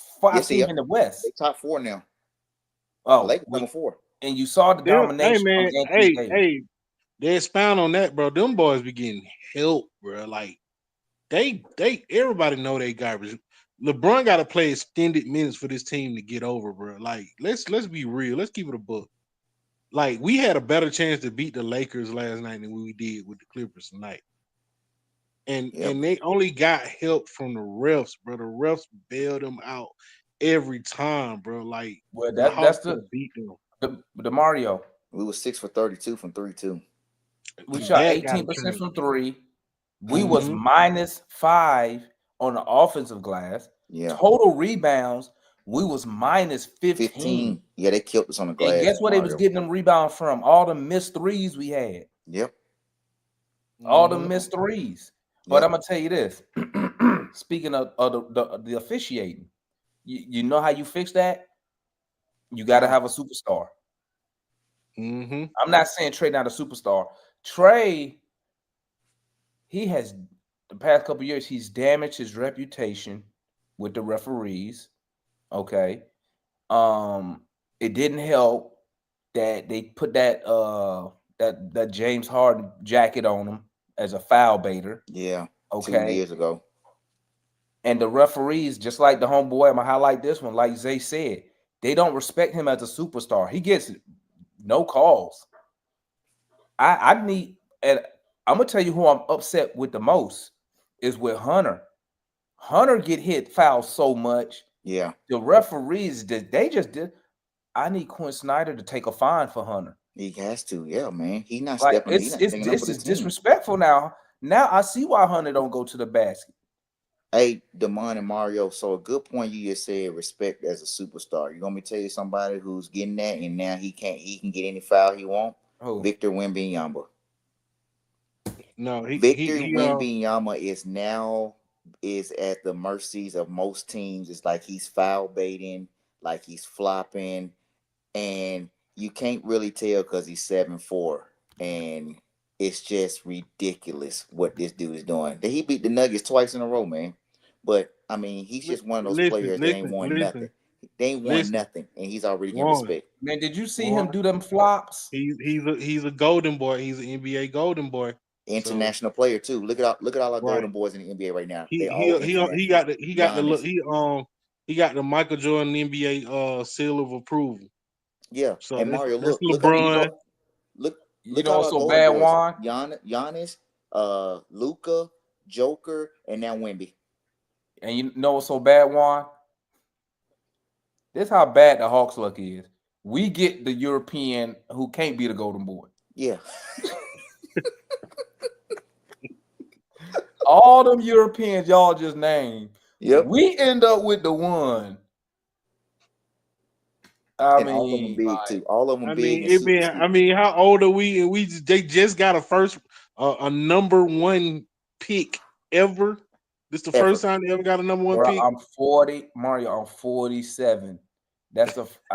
B: team in the West.
C: They top 4 now.
B: Oh,
C: Lakers number 4.
B: And you saw the domination.
D: Hey man, hey, they expound on that, bro. Them boys be getting help, bro. Like they everybody know they garbage. LeBron got to play extended minutes for this team to get over, bro. Like let's be real. Let's keep it a book. Like we had a better chance to beat the Lakers last night than we did with the Clippers tonight. And they only got help from the refs, bro. The refs bailed them out every time, bro. Like
B: that's the beat them. The Mario.
C: We was 6 for 32 from 3-2.
B: We shot 18% from 3. We was -5 on the offensive glass.
C: Yeah.
B: Total rebounds, we was -15.
C: Yeah, they killed us on the glass.
B: And guess where they was getting them rebounds from? All the missed threes we had.
C: Yep.
B: All the missed threes. But I'm gonna tell you this. Speaking of the officiating, you know how you fix that? You got to have a superstar. I'm not saying Trae not a superstar. Trae he has the past couple years he's damaged his reputation with the referees. Okay. It didn't help that they put that James Harden jacket on him as a foul baiter.
C: Yeah, 2
B: Okay.
C: years ago.
B: And the referees, just like the homeboy, I'm gonna highlight this one, like Zay said, they don't respect him as a superstar. He gets no calls. I need, and I'm gonna tell you who I'm upset with the most is with Hunter. Hunter get hit foul so much.
C: Yeah,
B: The referees they just did. I need Quinn Snyder to take a fine for Hunter.
C: he has to. Yeah, man. He not
B: Like
C: stepping. He not
B: it's
C: sticking up for
B: this
C: the
B: is
C: team.
B: disrespectful now. Now I see why Hunter don't go to the basket.
C: Hey, Damon and Mario. So a good point you just said. Respect as a superstar. You want me to tell you somebody who's getting that, and now he can't. He can get any foul he want.
B: Who?
C: Victor Wembanyama.
D: No,
C: Victor Wembanyama is at the mercies of most teams. It's like he's foul baiting, like he's flopping, and you can't really tell because he's 7'4", and it's just ridiculous what this dude is doing. He beat the Nuggets twice in a row, man. But I mean, he's just one of those players that ain't won nothing. They ain't won nothing, and he's already getting respect.
B: Man, did you see him do them flops?
D: He's a golden boy. He's an NBA golden boy.
C: International player too. Look at all our golden boys in the NBA right now.
D: He got the Michael Jordan NBA seal of approval.
C: Yeah.
D: So
C: and Mario,
D: that's
C: look
D: LeBron.
C: Look how
B: so bad, Juan.
C: Giannis, Luka, Joker, and now Wemby.
B: And you know what's so bad, Juan? This how bad the Hawks luck is. We get the European who can't be the golden boy.
C: Yeah.
B: All them Europeans y'all just named.
C: Yep.
B: We end up with the one.
C: All of them big too. All of them big.
D: I mean, how old are we? And they just got a number one pick ever. This the first time they ever got a number one pick.
B: I'm 40, Mario. I'm 47.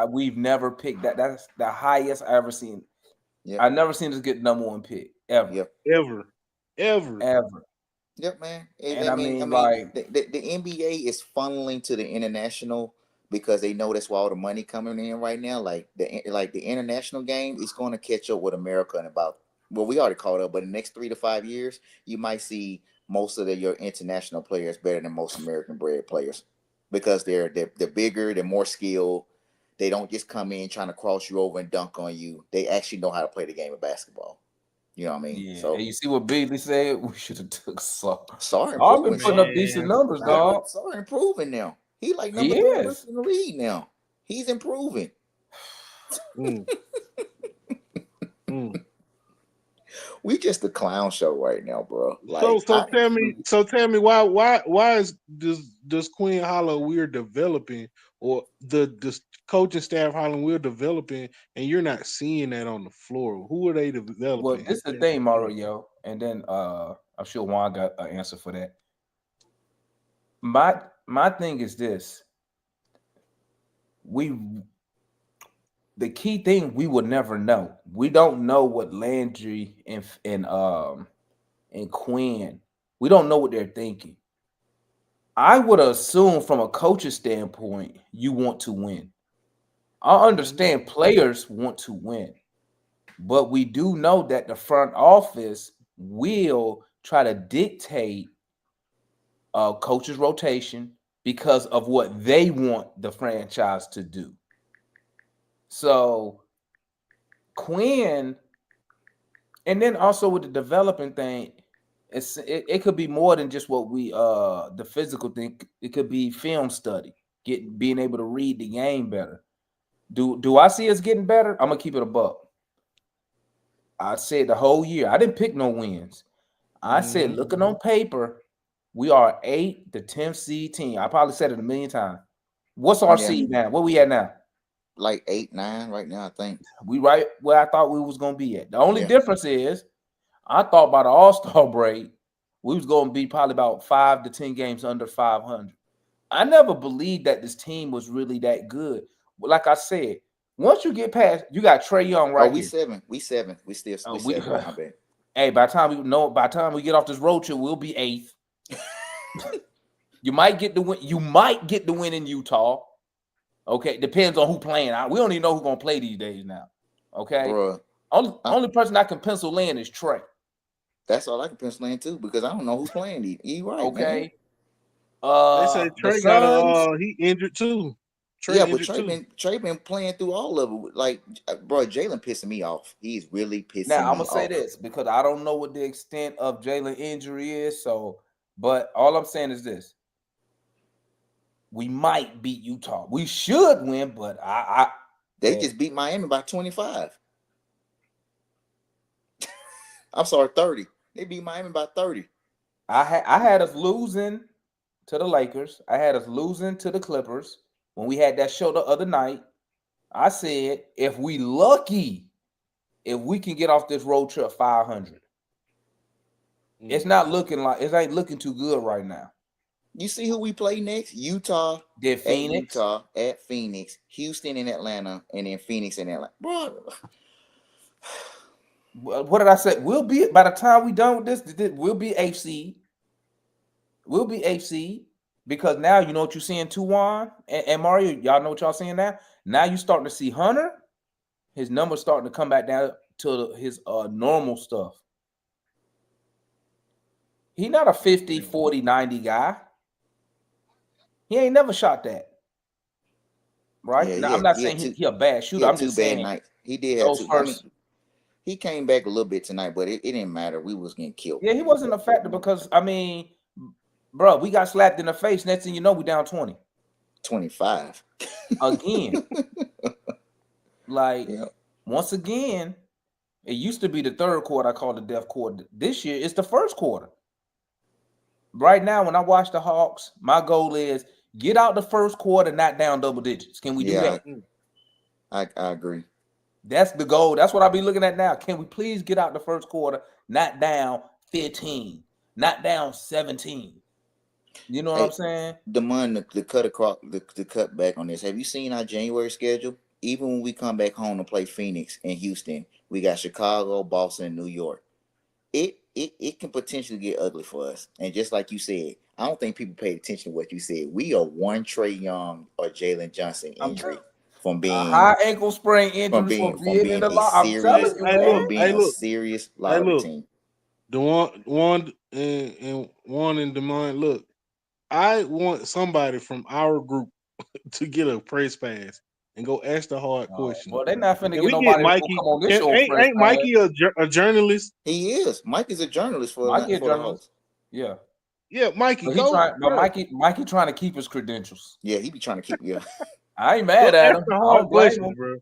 B: We've never picked that. That's the highest I ever seen.
C: Yep.
B: I never seen us get number one pick ever.
C: Yep.
D: Ever.
C: Yep, man.
B: And I mean,
C: the NBA is funneling to the international because they know that's where all the money coming in right now. Like the international game is going to catch up with America in we already caught up, but in the next 3 to 5 years, you might see most of your international players better than most American bred players because they're bigger, they're more skilled. They don't just come in trying to cross you over and dunk on you. They actually know how to play the game of basketball. You know what I mean?
B: Yeah.
C: So
B: and you see what Beasley said? We should have took Sarr.
C: Sarr
B: been putting up decent numbers, dog.
C: Sarr improving now. He like number 3 in the league now. He's improving. We just a clown show right now, bro. Like,
D: tell me why does Quinn holler we're developing, or the coaching staff hollering we're developing, and you're not seeing that on the floor? Who are they developing?
B: Well, this is the thing, Mario, and then I'm sure Juan got an answer for that. My thing is this: the key thing we will never know. We don't know what Landry and Quinn. We don't know what they're thinking. I would assume from a coach's standpoint, you want to win. I understand players want to win, but we do know that the front office will try to dictate coach's rotation because of what they want the franchise to do. So Quinn, and then also with the developing thing, it could be more than just what we the physical thing. It could be film study, being able to read the game better. Do I see us getting better? I'm gonna keep it a buck. I said the whole year. I didn't pick no wins. I said looking on paper, we are 8th to 10th seed team. I probably said it a million times. What's our seed now? Where we at now?
C: Like 8, 9 right now, I think.
B: We right where I thought we was gonna be at. The only difference is I thought by the All-Star break, we was gonna be probably about 5 to 10 games under 500. I never believed that this team was really that good. But like I said, once you get past, you got Trae Young right
C: we
B: here.
C: 7. We 7. We still 7. My bad.
B: Hey, by the time we get off this road trip, we'll be 8th. You might get the win. You might get the win in Utah. Okay, depends on who playing. We don't even know who's gonna play these days now. Okay,
C: Bruh,
B: only person I can pencil in is Trey.
C: that's all I can pencil in too because I don't know who's playing. You right, man.
B: Okay,
D: They say
B: the
D: Trey got
B: Suns.
D: he injured too. Trey
C: Yeah, but
D: injured too.
C: Trey been playing through all of it. Like, bro, Jalen pissing me off. He's really pissing
B: Now I'm
C: me
B: gonna say
C: off.
B: this because I don't know what the extent of Jalen injury is. So, but all I'm saying is this: we might beat Utah. We should win, but
C: They just beat Miami by 25. I'm sorry, 30. They beat Miami by 30.
B: I had us losing to the Lakers. I had us losing to the Clippers when we had that show the other night. I said if we lucky, if we can get off this road trip 500. It's not looking like it ain't looking too good right now.
C: You see who we play next? Utah
B: Did Phoenix?
C: at Phoenix, Houston and Atlanta, and then Phoenix and Atlanta. Bro,
B: What did I say? We'll be by the time we done with this, we'll be AC. We'll be AC because now you know what you're seeing, Tuwan and Mario. Y'all know what y'all seeing now. Now you starting to see Hunter. His numbers starting to come back down to his normal stuff. He not a 50, 40, 90 guy. He ain't never shot that. Right?
C: yeah,
B: Now, I'm not saying he a bad shooter. I'm just saying
C: nights. He did have
B: those
C: two.
B: first.
C: He came back a little bit tonight, but it didn't matter. We was getting killed.
B: Yeah, he wasn't a factor because bro, we got slapped in the face. Next thing you know, we down 20.
C: 25.
B: Again. Like,
C: yeah.
B: once again, it used to be the third quarter. I call the death quarter. This year, it's the first quarter. Right now, when I watch the Hawks, my goal is get out the first quarter, not down double digits. Can we do that?
C: I agree.
B: That's the goal. That's what I'll be looking at now. Can we please get out the first quarter, not down 15, not down 17? You know what I'm saying?
C: The cut across the cut back on this. Have you seen our January schedule? Even when we come back home to play Phoenix and Houston, we got Chicago, Boston, and New York. It can potentially get ugly for us. And just like you said, I don't think people paid attention to what you said. We are one Trey Young or Jalen Johnson injury from being
B: a high ankle sprain injury from being in the lock. I'm telling you, man.
C: Being a serious lottery team.
D: The one and Demond, look, I want somebody from our group to get a press pass and go ask the hard question.
B: Well, they're not finna
D: Can
B: get nobody to come on this show.
D: Ain't Mikey a journalist?
C: He is. Mikey's a journalist for
B: Mikey
C: the host.
B: Yeah.
D: Yeah, Mikey.
B: Mikey trying to keep his credentials.
C: Yeah, he be trying to keep. Yeah,
B: I ain't mad at him.
D: The hard question, bro.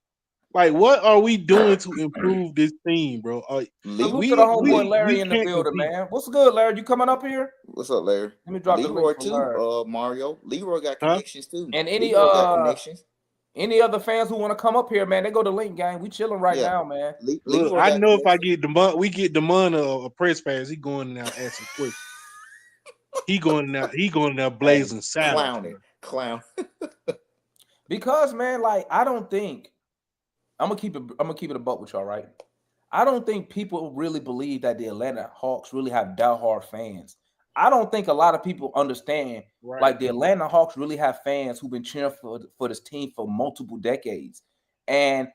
D: Like, what are we doing to improve this team, bro?
B: Salute to the homeboy Larry in the building, man. What's good, Larry? You coming up here?
C: What's up, Larry?
B: Let me drop
C: Leroy
B: the link
C: too. Mario. Leroy got connections too.
B: And
C: any
B: other fans who want to come up here, man, they go to Link Gang. We chilling right now, man.
D: Look, I know if I get we get Demond a press pass, he going now asking questions. He going now blazing silent.
C: Clown.
B: Because, man, like, I don't think I'm gonna keep it a buck with y'all, right? I don't think people really believe that the Atlanta Hawks really have diehard fans. I don't think a lot of people understand, like, the Atlanta Hawks really have fans who've been cheering for this team for multiple decades. And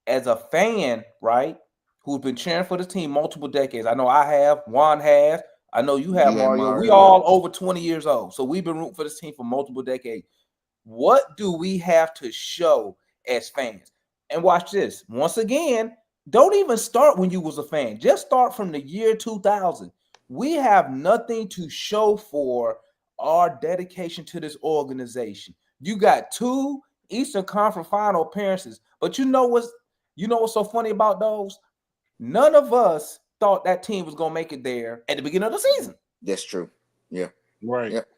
B: as a fan, right, who's been cheering for this team multiple decades, I know I have, Juan has, I know you have, Mario. We all over 20 years old. So we've been rooting for this team for multiple decades. What do we have to show as fans? And watch this. Once again, don't even start when you was a fan. Just start from the year 2000. We have nothing to show for our dedication to this organization. You got 2 Eastern Conference Final appearances, but you know what's so funny about those? None of us thought that team was gonna make it there at the beginning of the season.
C: That's true. Yeah.
D: Right.
C: Yep.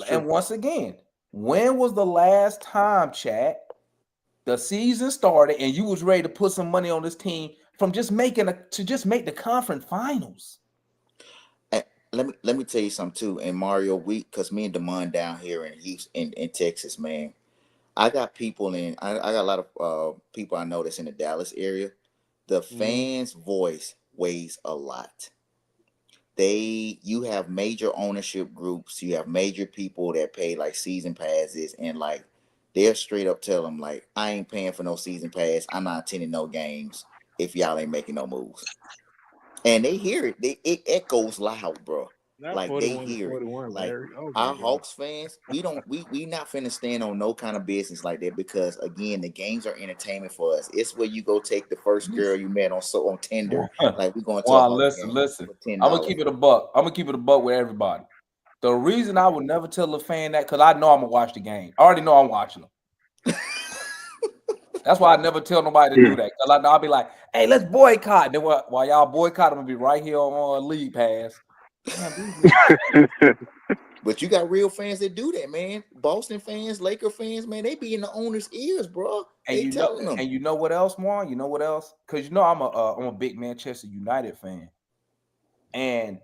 B: And once again, when was the last time, chat, the season started and you was ready to put some money on this team from just make the conference finals?
C: Let me tell you something too. And Mario, because me and Demond down here in Houston, in Texas, man, I got people I got a lot of people I know that's in the Dallas area. The fans' voice weighs a lot. You have major ownership groups, you have major people that pay like season passes, and like they'll straight up tell them like, I ain't paying for no season pass, I'm not attending no games if y'all ain't making no moves. And they hear it. It echoes loud, bro.
D: Not
C: Like they
D: 41 to
C: hear it.
D: 41,
C: Like
D: Larry. Oh my
C: our
D: god.
C: Hawks fans, we not finna stand on no kind of business like that, because again, the games are entertainment for us. It's where you go take the first girl you met on Tinder. Like we going to a
B: Well,
C: Hawks
B: listen,
C: game
B: listen.
C: for $10.
B: I'm gonna keep it a buck. I'm gonna keep it a buck with everybody. The reason I would never tell a fan that, because I know I'm gonna watch the game. I already know I'm watching them. That's why I never tell nobody to do that. Because I'll be like, hey, let's boycott. Then while y'all boycott, I'm gonna be right here on League Pass. Damn,
C: But you got real fans that do that, man. Boston fans, Laker fans, man, they be in the owner's ears, bro.
B: and
C: They telling them.
B: and you know what else, Juan? You know what else? Because I'm a big Manchester United fan, and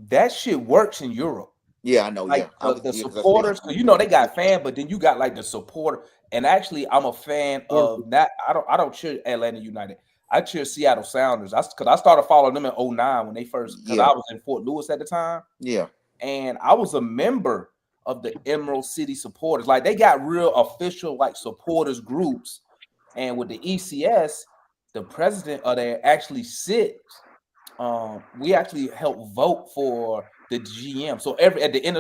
B: that shit works in Europe.
C: Yeah, I know.
B: Like
C: Yeah,
B: the supporters, because they got fan, but then you got like the supporter. And actually, I'm a fan of that. I don't cheer Atlanta United. I cheer Seattle Sounders. Because I started following them in 2009 when they first, because I was in Fort Lewis at the time.
C: Yeah.
B: And I was a member of the Emerald City supporters. Like they got real official like supporters groups. And with the ECS, the president of there actually sits. We actually help vote for the GM. So at the end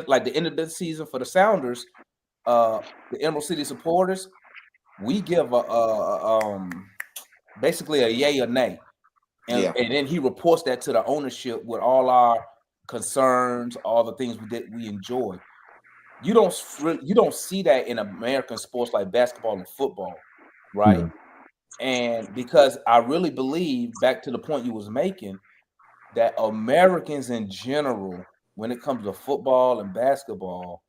B: of the season for the Sounders, the Emerald City supporters, we give basically a yay or nay, and then he reports that to the ownership with all our concerns, all the things we enjoy. You don't see that in American sports like basketball and football, right?
F: No.
B: And because I really believe, back to the point you was making, that Americans in general, when it comes to football and basketball,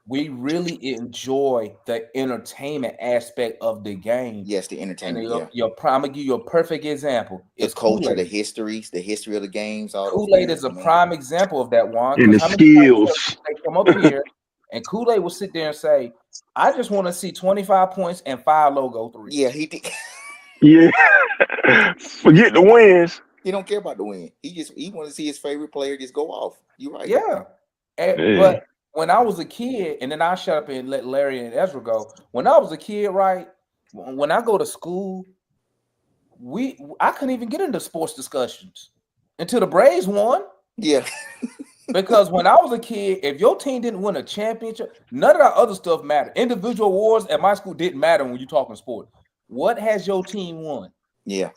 B: we really enjoy the entertainment aspect of the game.
C: Yes, the entertainment.
B: And I'm gonna give you a perfect example. It's
C: the culture,
B: Kool-Aid.
C: the history of the games. All
B: Kool-Aid is a prime example of that one.
F: And the skills.
B: They come up here and Kool-Aid will sit there and say, I just want to see 25 points and 5 logo threes.
C: Yeah, he did.
F: Yeah. Forget the wins.
C: He don't care about the win. He want to see his favorite player just go off. You're right.
B: Yeah. But when I was a kid, and then I shut up and let Larry and Ezra go. When I was a kid, right? When I go to school, I couldn't even get into sports discussions until the Braves won.
C: Yeah.
B: Because when I was a kid, if your team didn't win a championship, none of that other stuff mattered. Individual awards at my school didn't matter when you're talking sport. What has your team won?
C: Yeah.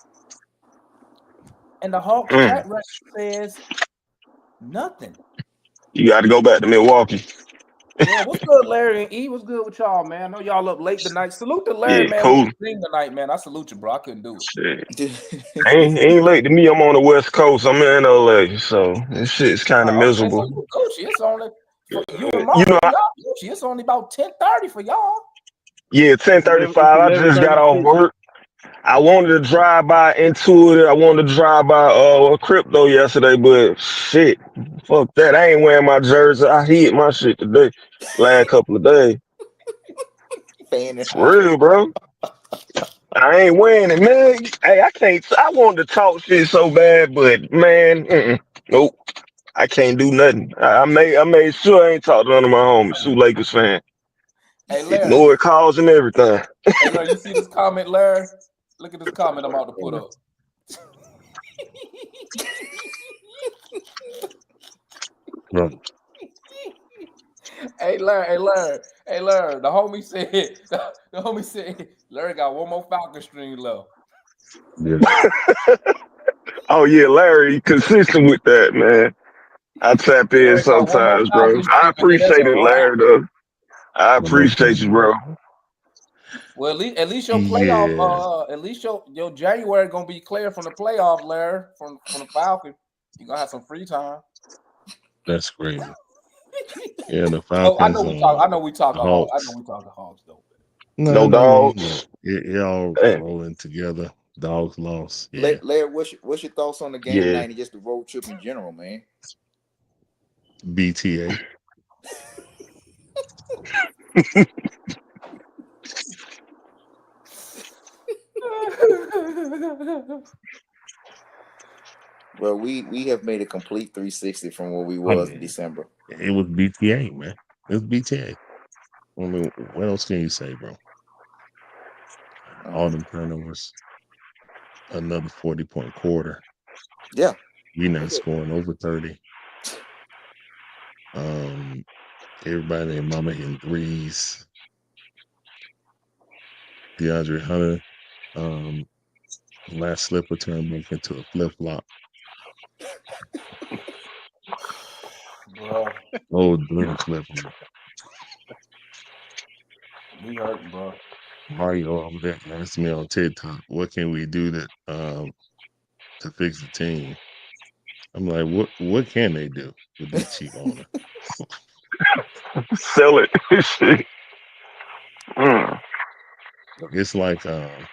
B: And the Hawks track record says nothing.
F: You got to go back to Milwaukee.
B: Yeah, what's good, Larry and E? What's good with y'all, man? I know y'all up late tonight. Salute to Larry, man.
F: Cool.
B: Tonight, man. I salute you, bro. I couldn't do
F: it. ain't late to me. I'm on the West Coast. I'm in LA, so this shit's kind of miserable.
B: So Gucci, it's only for you and Mark. Gucci, it's only about 10:30 for y'all.
F: Yeah, 10:35. I just got off work. I wanted to drive by Intuitive. I wanted to drive by crypto yesterday, but shit, fuck that. I ain't wearing my jersey. I hit my shit today, last couple of days. For real, bro. I ain't wearing it, man. Hey, I can't. I wanted to talk shit so bad, but man, nope. I can't do nothing. I made sure I ain't talked to none of my homies. Two Lakers fan.
B: Hey, Larry.
F: Know it calls and everything.
B: Hey, Larry, you see this comment, Larry? Look at this comment I'm about to put up. Hey Larry. The homie said, Larry got one more Falcon string left.
F: Yeah. Oh yeah, Larry, consistent with that, man. I tap in sometimes, bro. I appreciate it, Larry. Though I appreciate you, bro.
B: Well, at least your playoff, at least your January gonna be clear from the playoff, Larry, from the Falcon. You're gonna have some free time.
G: That's crazy. Yeah, the Falcons.
B: I know we talk Hawks though.
F: No dogs.
G: It all rolling together. Dogs lost. Yeah.
C: Larry, what's your thoughts on the game tonight and just the road trip in general, man?
G: BTA.
C: Well, we have made a complete 360 from where we
G: I
C: was in
G: mean,
C: December.
G: it was BTA, man. It was BTA. I mean, what else can you say, bro? All them turnovers, another 40-point quarter.
C: Yeah.
G: We not scoring over 30. Everybody and mama hitting threes. DeAndre Hunter, last slipper turned back into a flip flop.
B: Bro,
G: Oh, damn flip flop.
B: we hurting, bro.
G: Mario over there asked me on TikTok, what can we do to fix the team? I'm like, what can they do with this cheap owner?
F: Sell it. Shit. Mm.
G: It's like that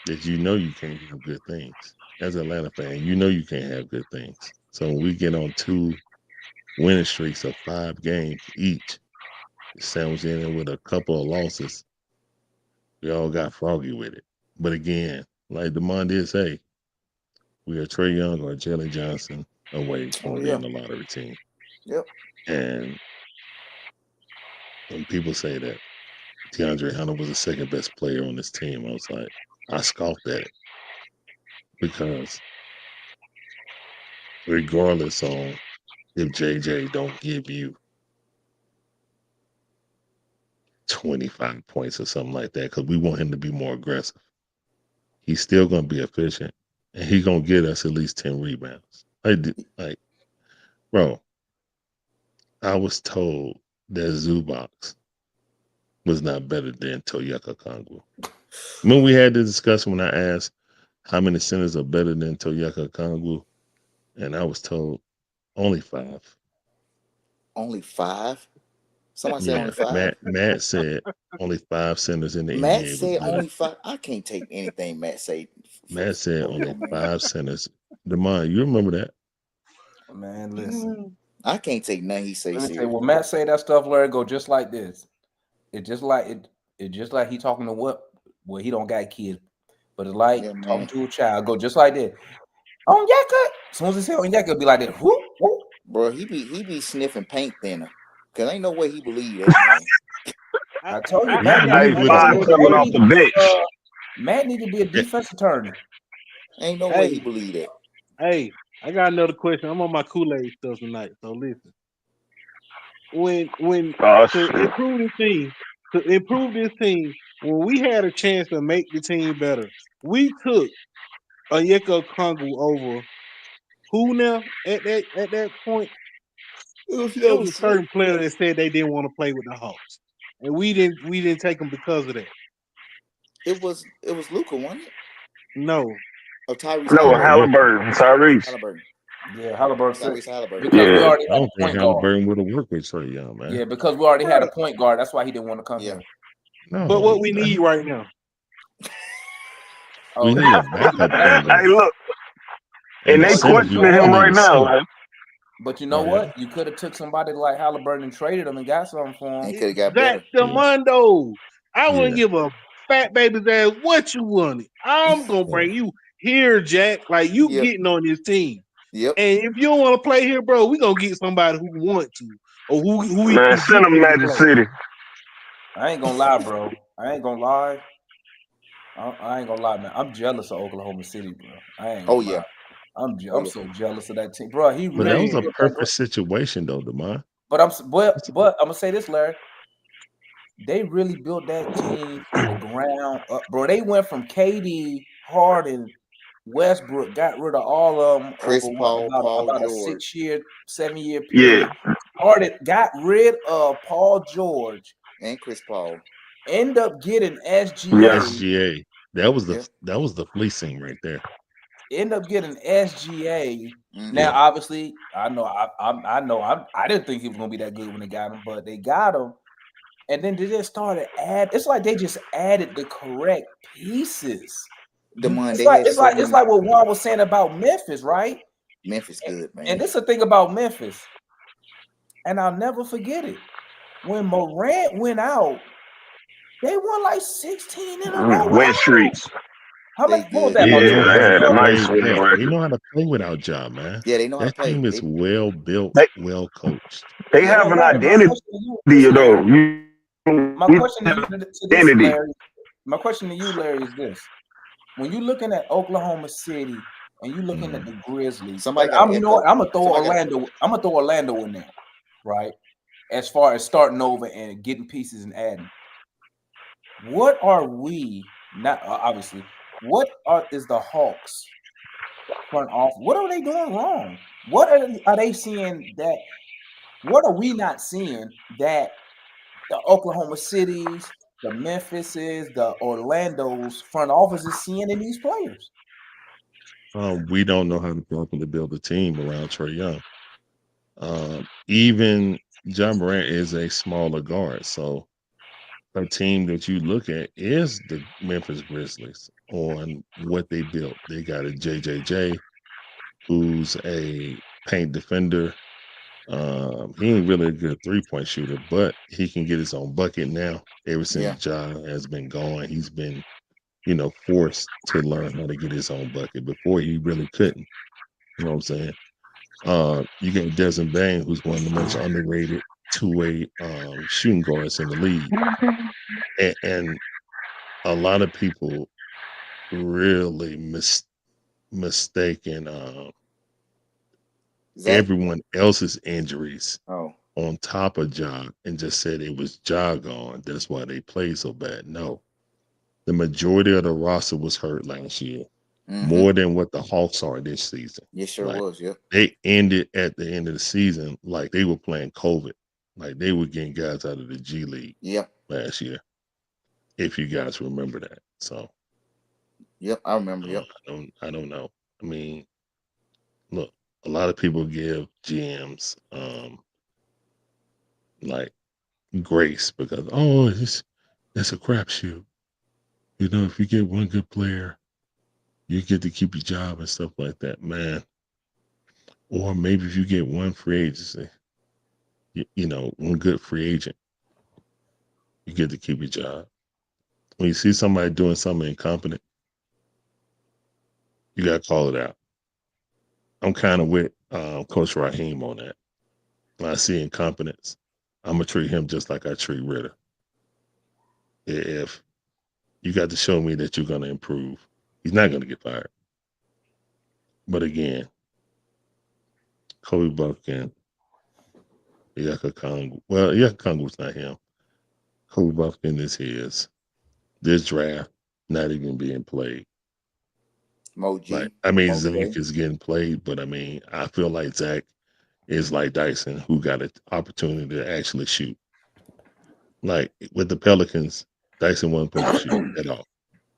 G: you can't have good things. As an Atlanta fan, you can't have good things. So when we get on 2 winning streaks of 5 games each, sandwiched in with a couple of losses, we all got froggy with it. But again, like Demond did say, we are Trey Young or Jalen Johnson away from being a lottery team.
C: Yep.
G: And when people say that DeAndre Hunter was the second best player on this team, I was like, I scoffed at it. Because regardless on if JJ don't give you 25 points or something like that, because we want him to be more aggressive, he's still going to be efficient, and he's going to get us at least 10 rebounds. Like, bro, I was told that Zubox was not better than Toyeka Kongwu. When we had the discussion when I asked how many centers are better than Toyeka Kongwu, and I was told only 5.
C: Only 5? Somebody said only
G: Yeah,
C: 5?
G: Matt said only 5 centers in the
C: Matt
G: NBA was
C: said
G: better.
C: only 5. I can't take anything Matt say.
G: Matt said
C: Hold
G: only
C: on, man.
G: 5 centers. Demond, you remember that?
B: Man, listen.
C: I can't take nothing he say
B: Let me say,
C: serious.
B: when Matt say that stuff, Larry, go just like this. It just like he talking to what? Well, he don't got kids, but it's like talking to a child. Go just like that. On Yaka. As soon as he say on Yaka, it'll be like that. Whoop, whoop.
C: Bro, he be sniffing paint thinner. Cause ain't no way he believe that, man.
B: I told you,
G: He believe what
F: Five coming off the bench.
B: Matt need to be a defense attorney.
C: Ain't no way he believe that.
D: Hey, I got another question. I'm on my Kool-Aid stuff tonight, so listen. When to improve this team, when we had a chance to make the team better, we took Onyeka Okongwu over who now at that point? It was a certain player that said they didn't want to play with the Hawks, and we didn't take them because of that.
C: It was Luka, wasn't it?
D: No.
C: Oh, Tyrese.
F: No, Halliburton. Tyrese.
C: Halliburton.
B: Yeah, Halliburton.
C: Tyrese Halliburton.
B: Because we
F: Yeah.
B: already
G: I
B: had
G: don't
B: a point
G: think
B: guard.
G: Halliburton would have worked with Trey Young, man.
B: Yeah, because we already had a point guard. That's why he didn't want to come here.
G: No,
D: But what we need right now,
G: we need a backup point guard.
F: Hey, look. And they questioning him right now. Man.
B: But you know what? You could have took somebody like Halliburton and traded him and got something for him.
C: He could have got better.
D: Demondo. I wouldn't give a fat baby's ass what you wanted. I'm gonna bring you here, Jack. Like you getting on this team.
C: Yep.
D: And if you don't want to play here, bro, we gonna get somebody who want to or who we
F: Man,
D: can
F: send him Magic City.
B: I ain't gonna lie, bro. I ain't gonna lie. I ain't gonna lie, man. I'm jealous of Oklahoma City, bro. I ain't gonna lie. I'm so jealous of that team, bro.
G: But that was a perfect situation, though, Demond.
B: But I'm gonna say this, Larry. They really built that team from the ground up, bro. They went from KD, Harden, Westbrook, got rid of all of them
C: Chris
B: over
C: Paul,
B: about a
C: George.
B: 6-year, 7-year period.
F: Yeah.
B: Harden got rid of Paul George
C: and Chris Paul.
B: End up getting SGA.
F: Yeah.
G: SGA. That was the fleecing right there.
B: End up getting SGA.
C: Mm-hmm.
B: Now, obviously, I didn't think he was gonna be that good when they got him, but they got him. And then they just started it's like they just added the correct pieces. It's like what Juan was saying about Memphis, right?
C: Memphis good, man.
B: And this is the thing about Memphis. And I'll never forget it. When Morant went out, they won like 16 in a row.
F: Wet streaks.
B: How
C: They
B: much? What was
C: good
B: that? About
F: Yeah, they
C: defense.
B: 200
F: had a
B: yards?
F: nice
G: They
F: winning
G: they
F: record.
G: know how to play without Ja, man.
C: Yeah, they know how to
G: That
C: play.
G: team is well built,
F: They
G: well coached.
F: they
C: Yep.
F: have
B: But
F: an
B: Larry, my
F: identity
B: question to you is this,
F: though.
B: Larry. My
F: We
B: question to
F: have
B: you
F: an
B: to this,
F: identity.
B: Larry. My question to you, Larry, is this: when you're looking at Oklahoma City and you're looking at
G: Mhm.
B: the Grizzlies,
C: Somebody
B: and
C: got an
B: you know what?
C: echo.
B: I'm gonna throw
C: Somebody got.
B: Orlando. I'm gonna throw Orlando in there, right? As far as starting over and getting pieces and adding. What are we not obviously? What is the Hawks front office? What are they doing wrong? What are they seeing that? What are we not seeing that the Oklahoma Cities, the Memphises, the Orlando's front office is seeing in these players?
G: We don't know how to properly build a team around Trey Young. Even John Morant is a smaller guard, so a team that you look at is the Memphis Grizzlies on what they built. They got a JJJ who's a paint defender. He ain't really a good 3-point shooter, but he can get his own bucket now. Ever
C: Yeah.
G: since Ja has been gone, he's been, forced to learn how to get his own bucket. Before he really couldn't. You know what I'm saying? You got Desmond Bain, who's one of the most underrated two-way shooting guards in the league, and a lot of people really mistaken
C: Zach.
G: everyone else's injuries
C: Oh.
G: on top of Ja and just said it was Ja gone. That's why they played so bad. No, the majority of the roster was hurt last year,
C: Mm-hmm.
G: more than what the Hawks are this season.
C: Yes, sure
G: Like
C: was. Yep.
G: they ended at the end of the season like they were playing COVID, like they were getting guys out of the G League
C: Yep.
G: last year. If you guys remember that, so
C: Yep. I remember. Yep.
G: I don't know. I mean, look, a lot of people give GMs like grace because it's a crapshoot. You know, if you get one good player, you get to keep your job and stuff like that, man. Or maybe if you get one free agency, one good free agent, you get to keep your job. When you see somebody doing something incompetent, you got to call it out. I'm kind of with Coach Raheem on that. When I see incompetence, I'm gonna treat him just like I treat Ritter. If you got to show me that you're gonna improve, he's not gonna get fired. But again, Kobe Buffkin, Yaka Kongu. Well, Yaka Kongu's not him. Kobe Buffkin is his. This draft not even being played. Like,
C: Moji.
G: I mean, Zach
C: Okay.
G: is getting played, but I mean, I feel like Zach is like Dyson, who got an opportunity to actually shoot. Like with the Pelicans, Dyson wasn't supposed to shoot at all.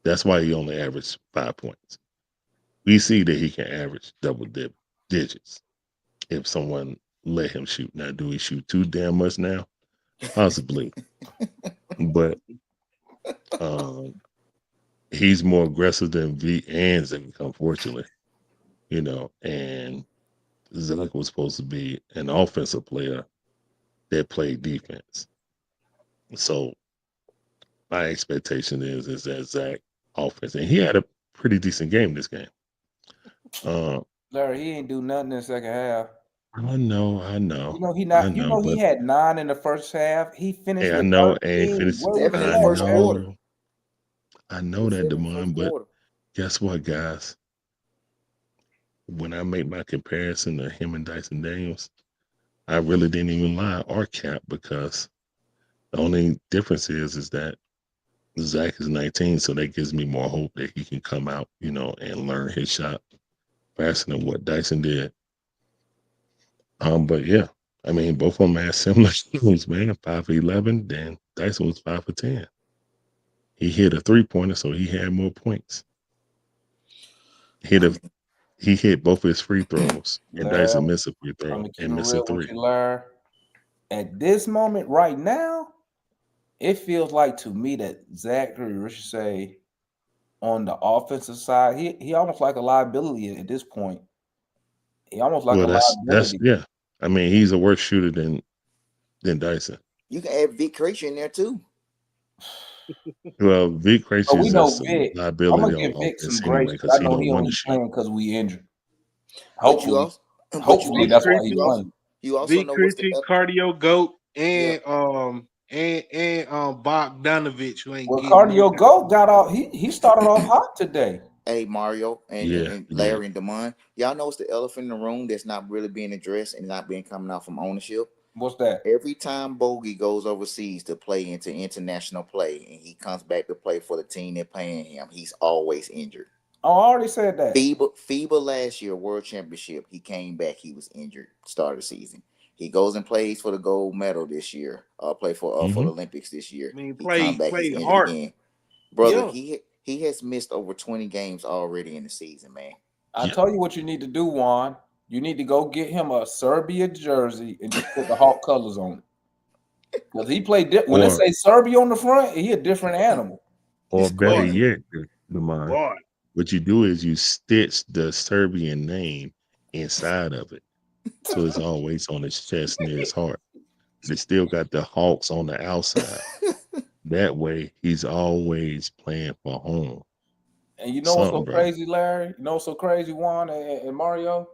G: That's why he only averaged 5 points. We see that he can average double digits if someone let him shoot. Now, do he shoot too damn much now? Possibly, but he's more aggressive than V and Zach, unfortunately. And Zach was supposed to be an offensive player that played defense. So my expectation is that Zach offense, and he had a pretty decent game this game.
B: Larry, he ain't do nothing in the second half.
G: I know,
B: You know he not. You know he
G: but
B: had 9 in the first half. He finished
G: I
B: with
G: know, and
B: 13.
G: finished.
B: Where was
C: 7
B: he
C: in the
G: I
C: first
B: at,
C: quarter.
G: know, I
C: He
G: know that,
C: said in the first
G: Demond. But
C: quarter.
G: guess what, guys? When I make my comparison to him and Dyson Daniels, I really didn't even lie or cap because the only difference is that Zach is 19, so that gives me more hope that he can come out, and learn his shot faster than what Dyson did. But yeah, I mean, both of them had similar skills, man. 5 for 11, then Dyson was 5 for 10. He hit a 3-pointer, so he had more points. He hit both his free throws, and
B: Larry?
G: Dyson missed a free
B: I'm
G: throw
B: gonna keep it
G: and missed a
B: real with
G: 3.
B: you, Larry. At this moment, right now, it feels like to me that Zachary Richardson on the offensive side, he almost like a liability at this point. He almost like
G: Well,
B: a
G: that's
B: liability.
G: yeah. I mean, he's a worse shooter than Dyson.
C: You can add Vic Creation in there too.
G: Well, Vic
B: But we
G: Krejci's
B: know
G: just a
B: Vic. I'm
G: liability
B: gonna
G: on
B: give Vic some
G: offense anyway
B: grace because
G: because
B: I
G: he
B: know
G: don't
B: he
G: run the
B: only
G: shit.
B: playing because we injured.
C: But you
B: Hopefully,
C: also, but you
B: hopefully
D: Vic
C: also,
B: that's why he
C: you also,
D: Christian,
B: playing.
C: you also
D: Vic
C: know what's the
D: Christian, cardio goat,
C: yeah.
D: and Bogdanovich, who ain't
B: Well,
D: getting no
B: Cardio Goat
D: goddamn
B: got
D: play.
B: off. He started off hot today.
C: Hey Mario
G: Yeah,
C: and
G: he did.
C: Larry and Damon, y'all know what's the elephant in the room that's not really being addressed and not being coming out from ownership.
B: What's that?
C: Every time Bogey goes overseas to play into international play and he comes back to play for the team they're paying him, he's always injured.
B: Oh, I already said that.
C: FIBA last year, World Championship, he came back, he was injured, start of the season. He goes and plays for the gold medal this year, play for the
G: Hmm.
C: Olympics this year.
D: I mean,
C: He come back, he's
D: played
C: injured
D: hard.
C: again. Brother,
D: Yeah,
C: he has missed over 20 games already in the season, man.
B: I
G: Yeah.
B: tell you what you need to do, Juan. You need to go get him a Serbia jersey and just put the Hawk colors on it. Because he played when they
G: Or
B: say Serbia on the front, he a different animal.
C: It's
G: better
D: boy,
C: crazy.
G: yet, the mind.
D: boy.
G: What you do is you stitch the Serbian name inside of it, so it's always on his chest near his heart. But it still got the Hawks on the outside. That way, he's always playing for home.
B: And you know what's so
G: Something, bro.
B: crazy, Larry? You know what's so crazy, Juan and Mario?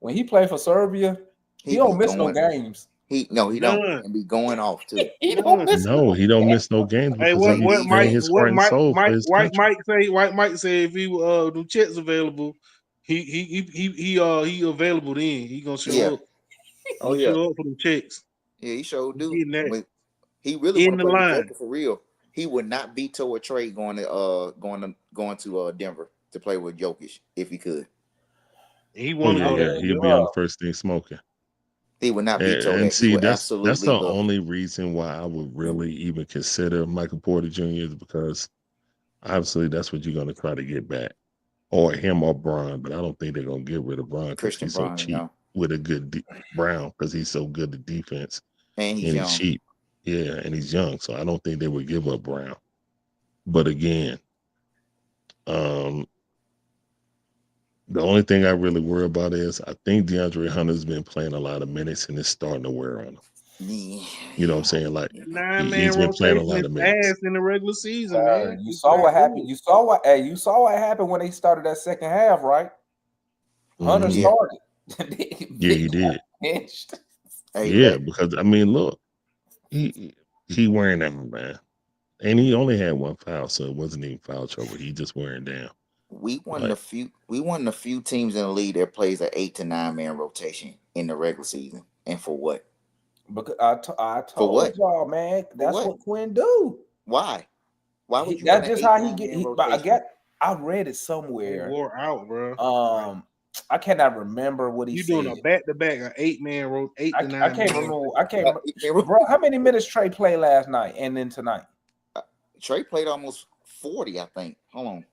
B: When he played for Serbia, he
C: He be
B: don't miss no
C: going.
B: games.
C: He don't,
D: None,
C: and be going off too.
B: He don't
D: none.
B: miss
G: No,
B: no
G: he don't
B: games.
G: miss no games
D: Hey,
G: because
C: Hey,
G: he's
C: he
G: playing
C: just
G: his heart and soul for his country.
D: White Mike say if he the checks available, he available then. He gonna
C: yeah.
D: show up. He
C: Oh
D: gonna
C: yeah.
D: show up for them checks.
C: Yeah, he sure
D: He
C: do.
D: getting that
C: When he really want
D: in
C: to
D: the
C: play with
D: line.
C: Joker for real, he would not veto a trade going to Denver to play with Jokic if he could.
D: He
G: Oh
D: want to
G: yeah,
B: I
D: go
G: yeah.
D: there.
B: mean,
G: He'll
D: Yep.
G: be on the
B: bro.
G: first thing smoking.
C: He would not veto
G: And
C: that. He
G: see,
C: would
G: that's
C: absolutely
G: the
C: love.
G: only reason why I would really even consider Michael Porter Jr. is because obviously that's what you're gonna try to get back. Or him or Braun, but I don't think they're gonna get rid of Braun because
C: Christian
G: he's so
C: Brown,
G: cheap with a good Brown because he's so good at defense
C: and he's
G: and he's
C: young.
G: cheap. Yeah, and he's young, so I don't think they would give up Brown. But again, um, the only thing I really worry about is I think DeAndre Hunter's been playing a lot of minutes and it's starting to wear on him.
C: Yeah,
G: You know what I'm saying? Like
D: That 9-man
G: he's been playing a
D: rotation
G: lot
D: is
G: of minutes.
D: ass in the regular season,
B: Larry,
D: man.
B: you
D: It's
B: saw
D: not
B: what happened.
D: good.
B: You saw what happened when they started that second half, right? Hunter
G: Hmm.
C: yeah.
B: started.
G: Yeah,
B: Vic
G: he
B: got
G: did.
B: benched.
C: Hey,
G: Yeah, because I mean, look, he wearing down, man, and he only had one foul, so it wasn't even foul trouble. He just wearing down. Like
C: we one of the few teams in the league that plays an 8 to 9 man rotation in the regular season. And for what?
B: Because I
C: For
B: told
C: what?
B: y'all, man,
C: For
B: that's
C: what?
B: what Quinn do.
C: Why? Why would you run
B: That's
C: an
B: just
C: eight
B: how
C: to
B: he
C: nine
B: get.
C: man
B: But
C: rotation?
B: I read it
D: They
B: somewhere.
D: wore out, bro.
B: I cannot remember what he
D: You doing
B: said.
D: a back to back, an 8-man 8 to
B: I
D: 9
B: can't
D: man
B: remember.
D: rotation.
B: I can't remember. Bro, how many minutes Trey played last night and then tonight?
C: Trey played almost 40, I think. Hold on.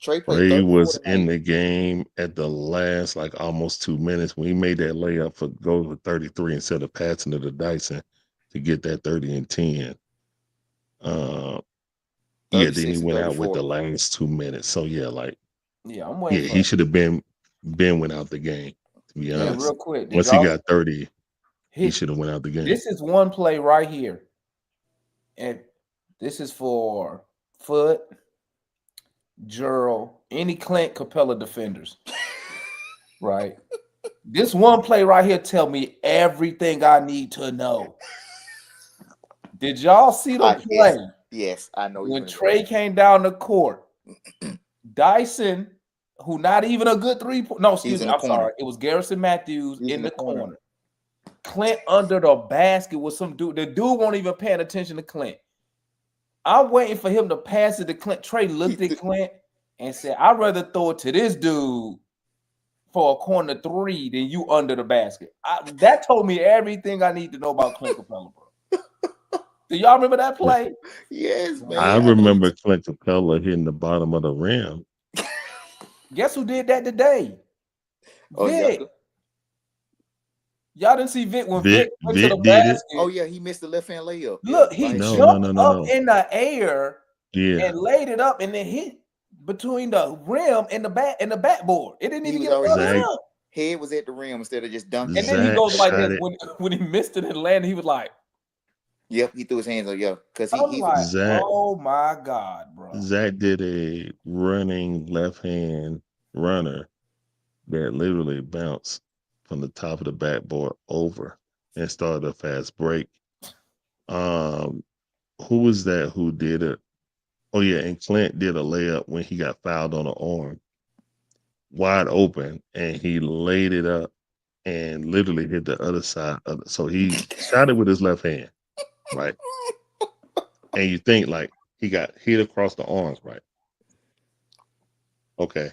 C: Trey played
G: Ray
C: 34
G: was in
C: tonight.
G: the game at the last like almost 2 minutes when he made that layup for goal for 33 instead of passing it to Dyson to get that 30 and 10. Yeah, then he
C: 36 and
G: went out with
C: 34.
G: the last 2 minutes. So yeah, like
B: Yeah, I'm
G: yeah,
B: waiting
G: he
B: for.
G: should have been went out the game. To be
B: Yeah,
G: honest,
B: real quick. Did
G: once he
B: y'all
G: got 30, he
B: hit?
G: should have went out the game.
B: This is one play right here, and this is for Foot, Jurl, any Clint Capella defenders, right? This one play right here tell me everything I need to know. Did y'all see the play
C: Yes, I know
B: when
C: you're gonna go
B: Trey
C: there.
B: came down the court? Dyson, who not even a good 3-point. No,
C: He was
B: excuse
C: in
B: me.
C: the
B: I'm
C: corner.
B: sorry. It was Garrison Matthews
C: He was
B: in the
C: corner.
B: corner. Clint under the basket with some dude. The dude won't even paying attention to Clint. I'm waiting for him to pass it to Clint. Trey looked at Clint and said, I'd rather throw it to this dude for a corner 3 than you under the basket. That told me everything I need to know about Clint Capella, bro. Do y'all remember that play?
C: Yes, man.
G: I remember Clint Capella hitting the bottom of the rim.
B: Guess who did that today?
C: Oh,
B: Vic.
C: yeah.
B: Y'all didn't see Vic when Vic went to the
G: Vic did it.
B: basket.
C: Oh, yeah, he missed the left hand layup.
B: Look,
C: Yeah,
B: he
G: No.
B: jumped up in the air
G: Yeah,
B: and laid it up and then hit between the rim and the backboard. It didn't even
C: was
B: get
C: already
B: above
G: Zach.
B: him.
C: head was at the rim instead of just dunking.
B: And then he
G: Zach
B: goes like
G: shot
B: this
G: it.
B: when he missed it and landed. He was like,
C: Yep, he threw his hands up. Yeah, because
B: I'm
C: he's
B: like,
G: Zach
B: oh my God, bro.
G: Zach did a running left hand runner that literally bounced from the top of the backboard over and started a fast break. Who was that who did it? Oh yeah, and Clint did a layup when he got fouled on the arm, wide open, and he laid it up and literally hit the other side of it. So he shot it with his left hand, right? And you think like he got hit across the arms, right? Okay.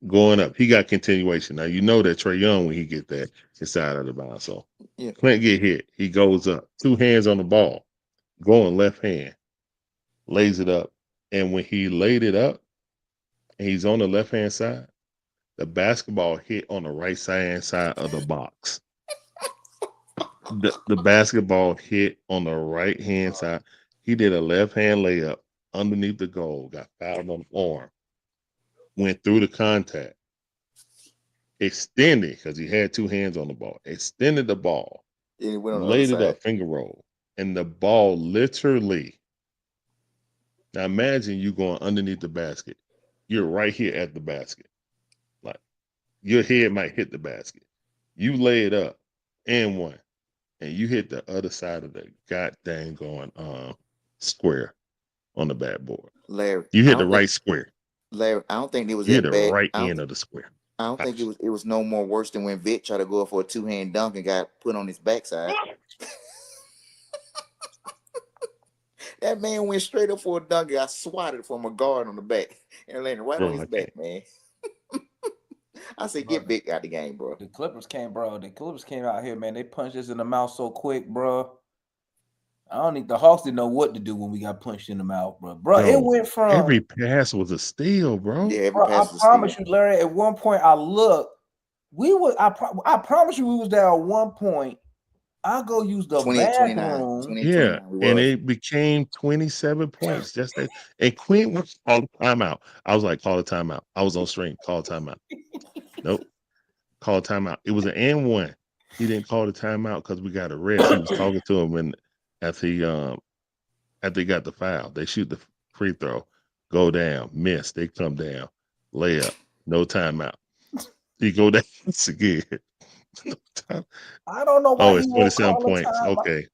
G: Going up, he got continuation. Now you know that Trey Young, when he get that, it's out of the bounds. So
C: yeah.
G: Clint get hit. He goes up, 2 hands on the ball, going left hand, lays it up. And when he laid it up and he's on the left hand side, the basketball hit on the right side of the box. The basketball hit on the right hand side. He did a left hand layup underneath the goal, got fouled on the arm, went through the contact, extended because he had 2 hands on the ball, extended the ball,
C: And he went on the other
G: laid it
C: side.
G: up, finger roll, and the ball literally. Now imagine you going underneath the basket. You're right here at the basket. Like your head might hit the basket. You lay it up and one, and you hit the other side of the goddamn going square on the backboard.
C: Larry,
G: You
C: I
G: hit the
C: don't think
G: right square.
C: Larry, I don't think it was
G: You hit
C: that
G: the
C: bad.
G: right end of the square.
C: I don't think it was no more worse than when Vic tried to go for a 2-hand dunk and got put on his backside. That man went straight up for a dunk and got swatted from a guard on the back and landed right
G: Bro,
C: on his
G: I
C: back,
G: can't.
C: man. I said,
B: Bro,
C: get Vic out the game, bro.
B: The Clippers came out here, man. They punched us in the mouth so quick, bro. I don't think the Hawks didn't know what to do when we got punched in the mouth, bro. Bro, it
G: Yo,
B: went from
G: every pass was a steal, bro.
C: Yeah, every
B: bro, I
C: pass was a
B: promise
C: steal.
B: you, Larry. At one point, I looked. I promise you, we was there at one point. I go use the
C: 28-29.
B: bathroom.
C: 28-29
G: Yeah,
C: we
G: and
C: was.
G: it became 27 points. Just that. And Quinn was called a timeout. I was like, call a timeout. I was on stream. Call a timeout. Nope. Call a timeout. It was an and one. He didn't call the timeout because we got a rest. He was talking to him when after he got the foul. They shoot the free throw, go down, miss. They come down, layup, no timeout. He go down again. No time.
B: I don't know why
G: Oh,
B: he
G: it's
B: won't
G: 27
B: call a
G: points.
B: timeout.
G: Okay.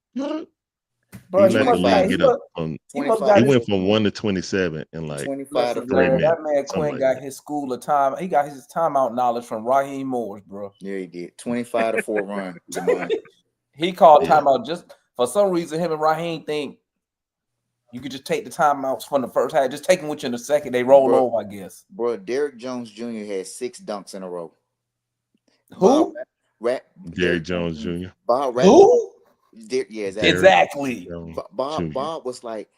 B: Bro,
G: He
B: he
G: let the
B: must
G: lead
B: got
C: Twenty-five.
B: he
G: get up
B: must
G: on.
B: he must
C: Twenty-five
B: got
G: He
C: to
B: his
G: went
C: 4.
G: from 1 to 27 in like
C: 25 to
B: listen,
C: 4.
G: three
B: Larry. That
G: minutes,
B: man
G: something
B: Quinn
G: like
B: got
G: that.
B: his school of time. He got his timeout knowledge from Raheem Morris, bro.
C: Yeah, he did. 25 to 4 run. Demond.
B: He called
G: Yeah.
B: timeout just for some reason. Him and Raheem think you could just take the timeouts from the first half. Just take them with you in the second. They roll
C: Bro,
B: over, I guess.
C: bro, Derrick Jones Jr. had 6 dunks in a row.
B: Who?
G: Jerry Jones Jr.
C: Bob Rat.
B: Who?
C: Yeah, exactly.
G: Derrick
B: Exactly.
G: Jones
C: Bob
G: Jr.
C: was like,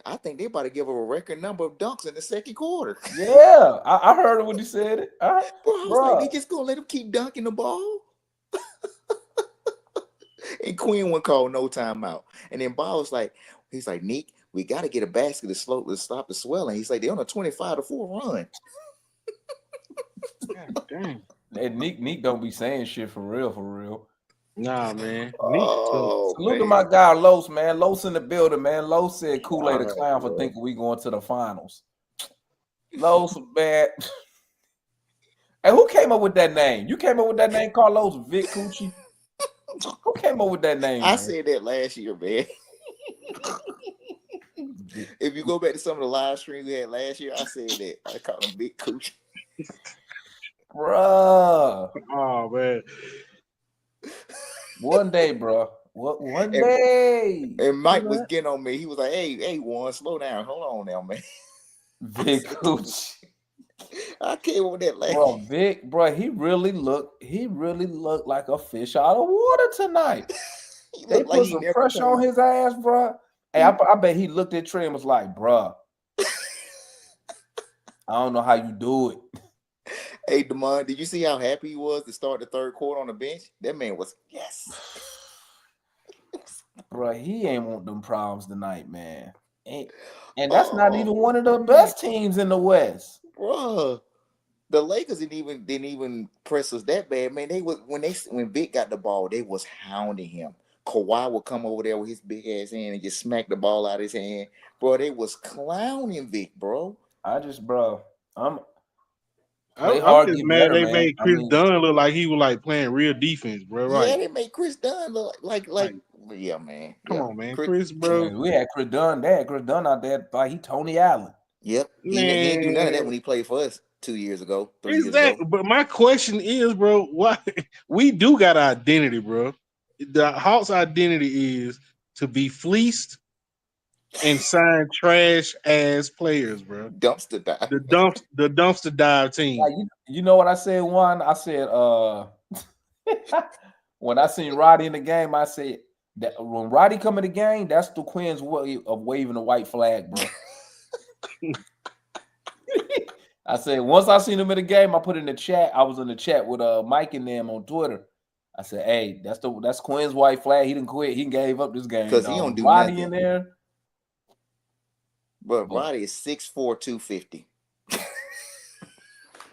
C: I think they about to give him a record number of dunks in the second quarter.
B: Yeah, I heard it when you said it.
C: Bro, I was like,
B: Bro,
C: they just gonna let him keep dunking the ball? And Quinn would call no timeout. And then Bob was like, he's like, Nick, we got to get a basket to stop the swelling. He's like, they're on a 25 to 4 run.
D: God dang.
B: and Nick don't be saying shit for real.
D: Nah, man.
C: Oh,
B: Salute to
C: man.
B: my guy Los, man. Los in the building, man. Los said Kool-Aid a
C: All right,
B: clown for
C: bro.
B: thinking we going to the finals. Los, man. Hey, who came up with that name? You came up with that name, Carlos Vic Coochie? Who came up with that name?
C: I
B: man?
C: said that last year, man. If you go back to some of the live streams we had last year, I said that. I called him Big Cooch.
B: Bruh.
D: Oh man.
B: One day, bro. One
C: And-
B: day.
C: And Mike was getting on me. He was like, hey, Warren, slow down. Hold on now, man.
B: Vic Coochie.
C: I came with that last
B: Bro, Vic, bro, he really looked like a fish out of water tonight.
C: He
B: They
C: looked
B: put
C: like he
B: some
C: never
B: pressure on
C: played.
B: his ass, bro. Hey, I bet he looked at Trey and was like, bro, I don't know how you do it.
C: Hey, Demond, did you see how happy he was to start the third quarter on the bench? That man was, yes.
B: Bro, he ain't want them problems tonight, man. And that's not even one of the best teams in the West.
C: Bruh. The Lakers didn't even press us that bad, man. They was when Vic got the ball, they was hounding him. Kawhi would come over there with his big ass hand and just smack the ball out of his hand. Bro, they was clowning Vic, bro.
B: Bro, play
D: I'm
B: hard,
D: just
B: get
D: mad
B: better,
D: they
B: man.
D: made
B: I
D: Chris
B: mean,
D: Dunn look like he was like playing real defense, bro.
C: Yeah,
D: Right?
C: they made Chris Dunn look like
D: Like,
C: yeah, man.
D: come
C: Yeah.
D: on, man, Chris, bro.
B: man, we had Chris Dunn. They had Chris Dunn out there like he Tony Allen.
C: Yep. He ain't do none of that when he played for us 2 years ago, 3 years ago.
D: Exactly. But my question is, bro, why we do got an identity, bro? The Hawks' identity is to be fleeced and sign trash ass players, bro.
C: Dumpster dive.
D: The dumpster dive team.
B: Like, you know what I said? I said, when I seen Roddy in the game, I said that when Roddy come in the game, that's the Quinn's way of waving the white flag, bro. I said once I seen him in the game, I put in the chat. I was in the chat with Mike and them on Twitter. I said, "Hey, that's Quinn's white flag. He didn't quit. He gave up this game
C: Because he don't do
B: Roddy
C: nothing.
B: in there."
C: But Roddy is 6'4", 250.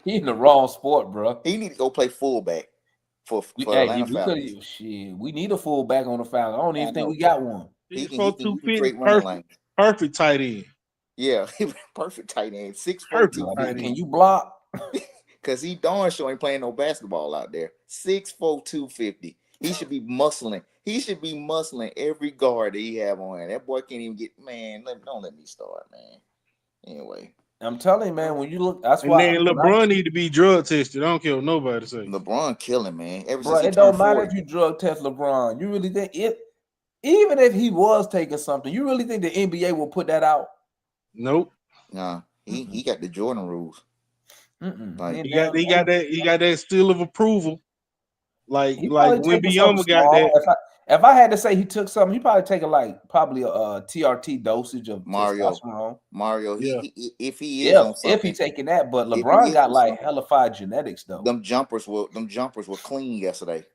B: He in the wrong sport, bro.
C: He need to go play fullback for
B: Hey,
C: Atlanta Falcons.
B: shit, we need a fullback on the Falcons. I don't even think we got one.
C: He can create running
D: perfect,
C: lanes.
D: perfect tight end.
C: Yeah, perfect tight end. 6'4",
D: Perfect
C: 250.
B: Can you block?
C: Because he darn sure ain't playing no basketball out there. 6'4", 250. He should be muscling. He should be muscling every guard that he have on. That boy can't even get, man, don't let me start, man. Anyway.
B: I'm telling you, man, when you look, that's
D: And
B: why.
D: then LeBron need to be drug tested. I don't care what nobody say.
C: LeBron killing, man. Ever
B: Bro,
C: since he
B: it don't
C: turned
B: matter
C: 40.
B: if you drug test LeBron. You really think it? Even if he was taking something, you really think the NBA will put that out?
D: Nope.
C: Nah, he got the Jordan rules.
B: Like,
D: he got that seal of approval. Like when Bioma got
B: small.
D: that.
B: If I had to say he took something, he probably take probably a TRT dosage of testosterone.
C: Mario,
D: Yeah.
C: if he is on something,
B: if he taking that, but LeBron got like hellified genetics though.
C: Them jumpers were clean yesterday.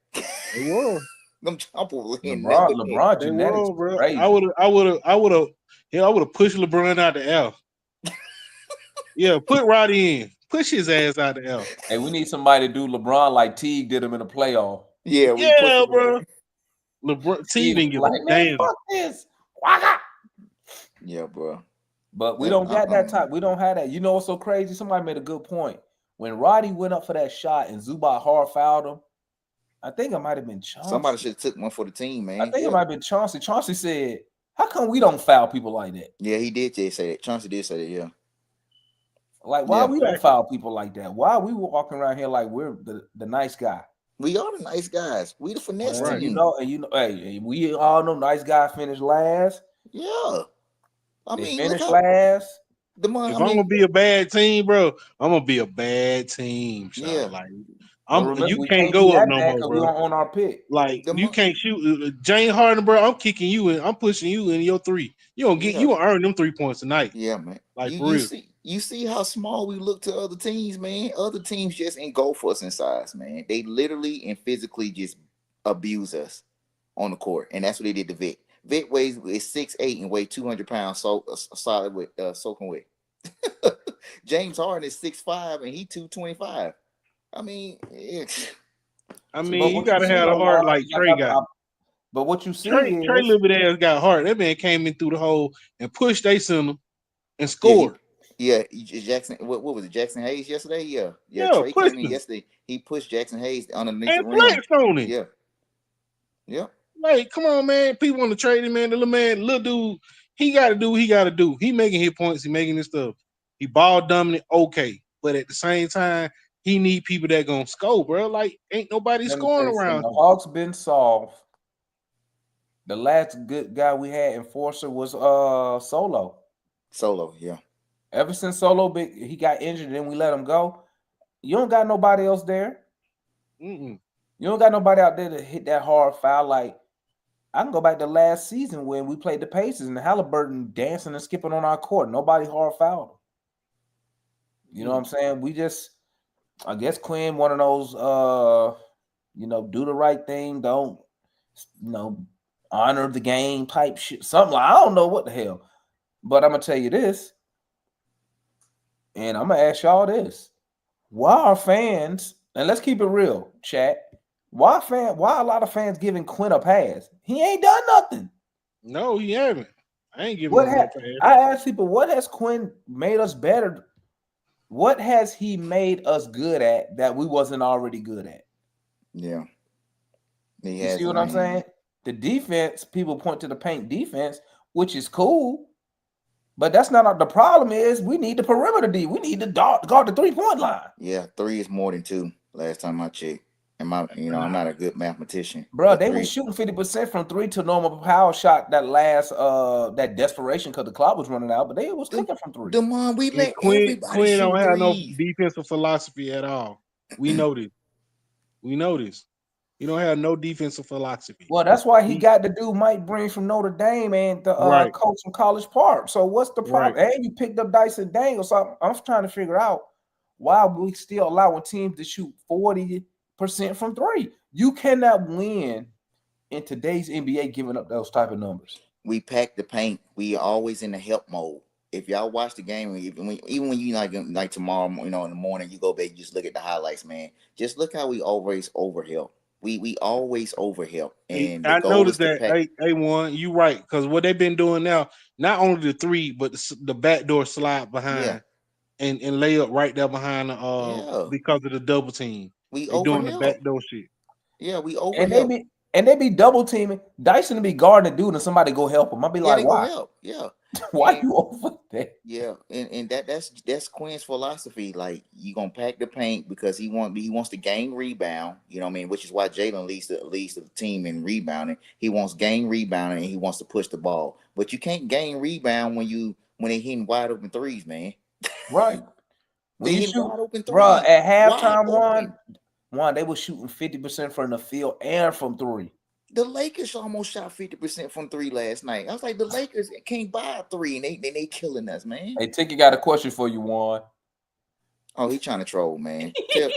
D: They were.
C: Them jumpers were
B: LeBron genetics,
D: bro.
B: crazy.
D: I would have pushed LeBron out the L. Yeah, put Roddy in. Push his ass out the L.
B: Hey, we need somebody to do LeBron like Teague did him in the playoff.
C: Yeah,
D: bro. LeBron Teague didn't give a damn.
B: Fuck this.
C: Yeah, bro.
B: But we don't got that type. We don't have that. You know what's so crazy? Somebody made a good point. When Roddy went up for that shot and Zubac hard fouled him, I think it might have been Chauncey.
C: Somebody should have took one for the team, man.
B: I think it might have been Chauncey. Chauncey said, "How come we don't foul people like that?"
C: Yeah, he did say that. Chauncey did say that, yeah.
B: Like, why we don't foul people like that? Why are we walking around here like we're the nice guy?
C: We are the nice guys. We the finesse team.
B: You know, hey, we all know nice guys finish last.
C: Yeah.
B: They finish last.
D: If I'm gonna be a bad team, bro, I'm gonna be a bad team. Yeah, like you can't go up no more, bro.
B: We don't own our pick.
D: Like you can't shoot James Harden, bro. I'm kicking you in. I'm pushing you in your three. You don't get. You will earn them 3 points tonight.
C: Yeah, man.
D: Like for real.
C: You see how small we look to other teams, man. Other teams just engulf us in size, man. They literally and physically just abuse us on the court, and that's what they did to Vic. Vic is 6'8" and weighs 200 pounds, solid with soaking wet. James Harden is 6'5" and he 225. I mean,
D: you gotta have a heart like Trey got.
B: But what you see,
D: Trey little bit ass got heart. That man came in through the hole and pushed they center and scored.
C: Yeah, Jackson. What was it? Jackson Hayes yesterday? Yeah. Trey came in yesterday. He pushed Jackson Hayes underneath the rim.
D: Flexed on it.
C: Yeah.
D: Like, come on, man. People want to trade him, man. The little dude, he got to do what he got to do. He making his points. He making his stuff. He ball dominant, okay. But at the same time, he need people that gonna score, bro. Like, ain't nobody scoring around.
B: The Hawks been soft. The last good guy we had enforcer was Solo.
C: Solo, yeah.
B: Ever since Solo he got injured, then we let him go. You don't got nobody else there. You don't got nobody out there to hit that hard foul. Like, I can go back to last season when we played the Pacers and Halliburton dancing and skipping on our court. Nobody hard fouled him. You know what I'm saying? We just, I guess Quinn, one of those, do the right thing, don't, honor the game type shit. Something like, I don't know what the hell. But I'm going to tell you this. And I'm going to ask y'all this. Why are fans, and let's keep it real, chat. Why a lot of fans giving Quinn a pass? He ain't done nothing.
D: No, he haven't. I ain't giving
B: What
D: him no
B: ha-
D: pass.
B: I ask people, what has Quinn made us better? What has he made us good at that we wasn't already good at?
C: Yeah. He
B: You see
C: hasn't,
B: what I'm
C: man.
B: saying? The defense, people point to the paint defense, which is cool, but that's not the problem. Is we need the perimeter D. We need to guard the 3-point line.
C: Yeah, 3 is more than 2. Last time I checked, and I'm not a good mathematician.
B: Bro,
C: But
B: they
C: 3,
B: was shooting 50% from 3 to normal power shot that last that desperation because the clock was running out, but they was cooking from 3.
C: Demond, we
D: And
C: let
D: Quinn
C: everybody shoot
D: don't have no
C: threes.
D: defensive philosophy at all. We know this. We know this. He don't have no defensive philosophy.
B: Well, that's why he got the dude Mike Breen from Notre Dame and the
D: Right.
B: coach from College Park. So what's the problem?
D: Right.
B: And you picked up Dyson Daniels. So I'm trying to figure out why we still allowing teams to shoot 40% from 3. You cannot win in today's NBA giving up those type of numbers.
C: We pack the paint. We always in the help mode. If y'all watch the game, even when you like tomorrow, in the morning, you go back, you just look at the highlights, man. Just look how we always overhelp. We always overhelp, and the
D: I
C: goal
D: noticed
C: is to
D: that.
C: pack.
D: A1, you right, because what they've been doing now, not only the 3, but the backdoor slide behind
C: Yeah,
D: and lay up right there behind
C: yeah.
D: because of the double team.
C: We
D: They doing the
C: overhelp.
D: backdoor shit.
C: Yeah, we
B: And
C: overhelp.
B: they be double teaming. Dyson to be guarding the dude and somebody go help him. I'll be
C: Yeah,
B: like,
C: they go
B: why?
C: help. Yeah.
B: Why
C: And
B: you over there?
C: yeah, and that's Quinn's philosophy. Like, you gonna pack the paint because he wants to gain rebound. You know what I mean? Which is why Jalen leads the team in rebounding. He wants gain rebounding and he wants to push the ball. But you can't gain rebound when they hitting wide open threes, man.
B: Right. When
C: They
B: you
C: hitting
B: shoot,
C: wide open
B: bro,
C: threes,
B: at
C: wide
B: halftime,
C: open.
B: one, they were shooting 50% from the field and from 3.
C: The Lakers almost shot 50% from 3 last night. I was like, the Lakers can't buy a 3, and they killing us, man.
B: Hey, Tiki got a question for you, Juan.
C: Oh, he trying to troll, man. Tell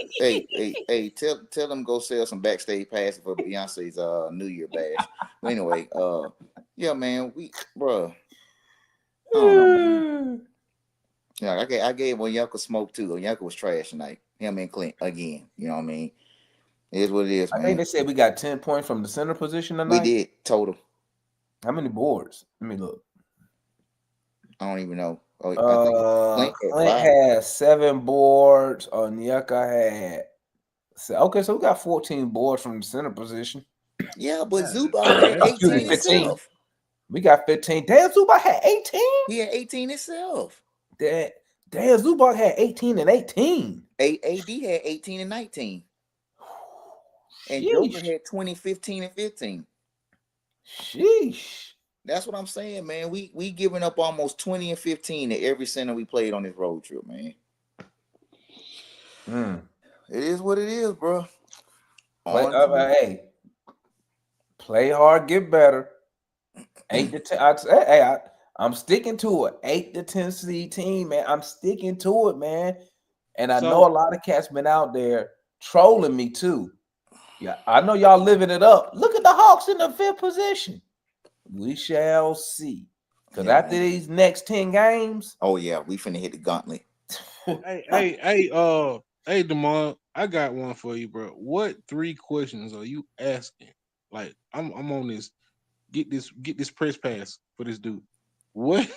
C: him go sell some backstage passes for Beyonce's New Year bash. But anyway, yeah, man, bro, I don't know, man. Yeah, I gave Onyeka smoke too. Onyeka was trash tonight. Him and Clint again. You know what I mean? It is what it is,
B: I think
C: man.
B: they said we got 10 points from the center position
C: We
B: tonight.
C: did total.
B: How many boards? Let me look.
C: I don't even know. I think
B: Clint had 7 boards. Onyeka had. Okay, so we got 14 boards from the center position.
C: Yeah, but Zubac had 18 himself.
B: We got 15. Damn, Zubac had 18.
C: He had 18 himself.
B: Damn, Zubac had 18 and 18.
C: AD had 18 and 19. And
B: Sheesh.
C: Joker had 20, 15, and 15.
B: Sheesh.
C: That's what I'm saying, man. We giving up almost 20 and 15 at every center we played on this road trip, man. It is what it is, bro.
B: Hey, play hard, get better. 8 to 10. I'm sticking to it. 8 to 10 seed team, man. I'm sticking to it, man. And I know a lot of cats been out there trolling me too. Yeah, I know y'all living it up. Look at the Hawks in the 5th position. We shall see. Because after these next 10 games,
C: oh yeah, we finna hit the gauntlet.
D: Hey, Demond, I got one for you, bro. What 3 questions are you asking? Like, I'm on this. Get this press pass for this dude. What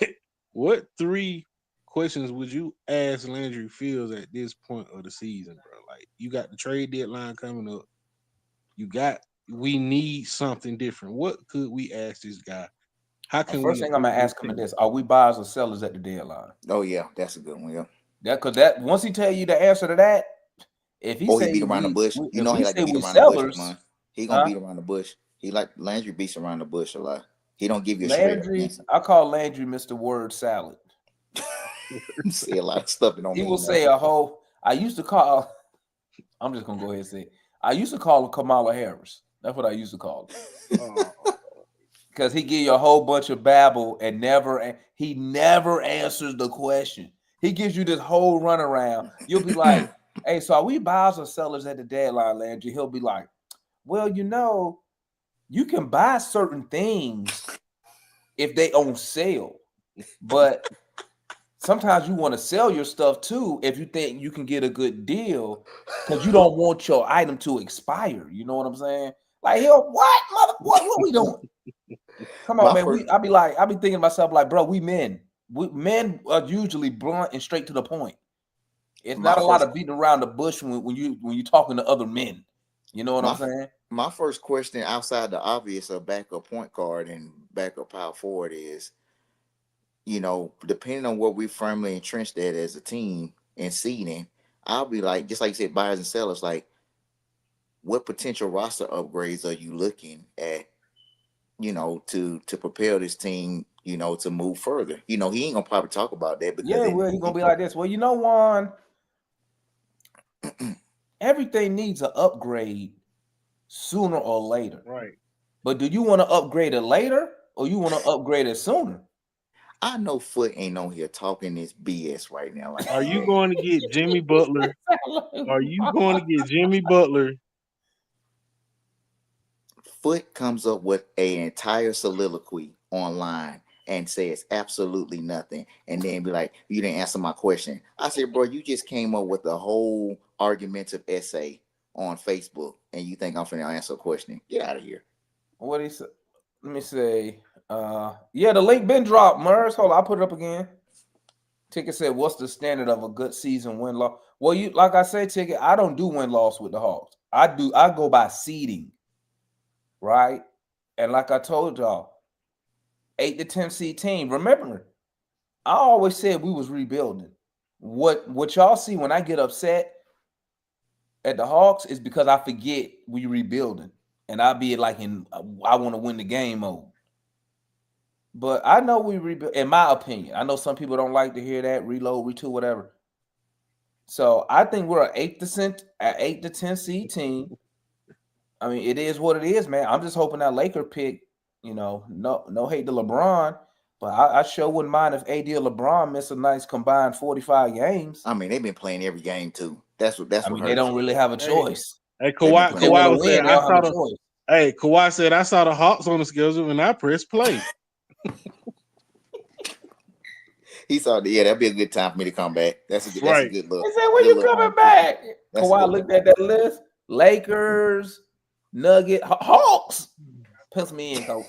D: 3 questions would you ask Landry Fields at this point of the season, bro? Like, you got the trade deadline coming up. We need something different. What could we ask this guy? How can
B: first thing I'm gonna ask him is this: are we buyers or sellers at the deadline?
C: Oh yeah, that's a good one. Yeah.
B: Because once he tell you the answer to that, if he say
C: he beat around the bush,
B: he
C: like to beat around
B: sellers,
C: the bush, man. He gonna beat around the bush. He like Landry beats around the bush a lot. He don't give you a
B: Landry. I call Landry Mr. Word Salad.
C: Say a lot of stuff that don't
B: He
C: mean
B: will
C: nothing.
B: say a whole. I'm just gonna go ahead and say it. I used to call him Kamala Harris. That's what I used to call him. Because he give you a whole bunch of babble and he never answers the question. He gives you this whole runaround. You'll be like, hey, so are we buyers or sellers at the deadline, Landry? He'll be like, well, you can buy certain things if they on sale, but sometimes you want to sell your stuff too if you think you can get a good deal because you don't want your item to expire. You know what I'm saying? Like, hell, what we doing? Come on, man. I be thinking to myself, like, bro, we men are usually blunt and straight to the point. It's not a lot of beating around the bush when you talking to other men. You know what I'm saying?
C: My first question, outside the obvious of backup point guard and backup power forward, is, depending on where we firmly entrenched at as a team and seeding, I'll be like, just like you said, buyers and sellers, like, what potential roster upgrades are you looking at, to propel this team, to move further? He ain't gonna probably talk about that because
B: he's gonna be like this. Well, Juan, everything needs an upgrade sooner or later.
D: Right.
B: But do you want to upgrade it later or you want to upgrade it sooner?
C: I know Foot ain't on here talking this BS right now. Like,
D: are you going to get Jimmy Butler? Are you going to get Jimmy Butler?
C: Foot comes up with an entire soliloquy online and says absolutely nothing, and then be like, you didn't answer my question. I said, bro, you just came up with a whole argumentative essay on Facebook, and you think I'm finna answer a question? Get out of here.
B: What he said? Let me say. Yeah, the link been dropped, Murs. Hold on, I'll put it up again. Ticket said, what's the standard of a good season win-loss? Well, like I said, Ticket, I don't do win-loss with the Hawks. I go by seeding, right? And like I told y'all, 8 to 10 seed team. Remember, I always said we was rebuilding. What y'all see when I get upset at the Hawks is because I forget we rebuilding. And I'll be like I want to win the game mode. But I know we rebuild, in my opinion. I know some people don't like to hear that, reload, retool, whatever. So I think we're an 8 to 10 seed team. I mean, it is what it is, man. I'm just hoping that Laker pick, no hate to LeBron, but I sure wouldn't mind if AD or LeBron miss a nice combined 45 games.
C: I mean, they've been playing every game too. That's what
B: they don't really have a choice.
D: Hey, Kawhi said, Kawhi said, I saw the Hawks on the schedule and I pressed play.
C: He saw that'd be a good time for me to come back. That's a good look.
B: He said, when you coming back? Kawhi looked at that list. Lakers, Nuggets, Hawks. Pencil me in, coach.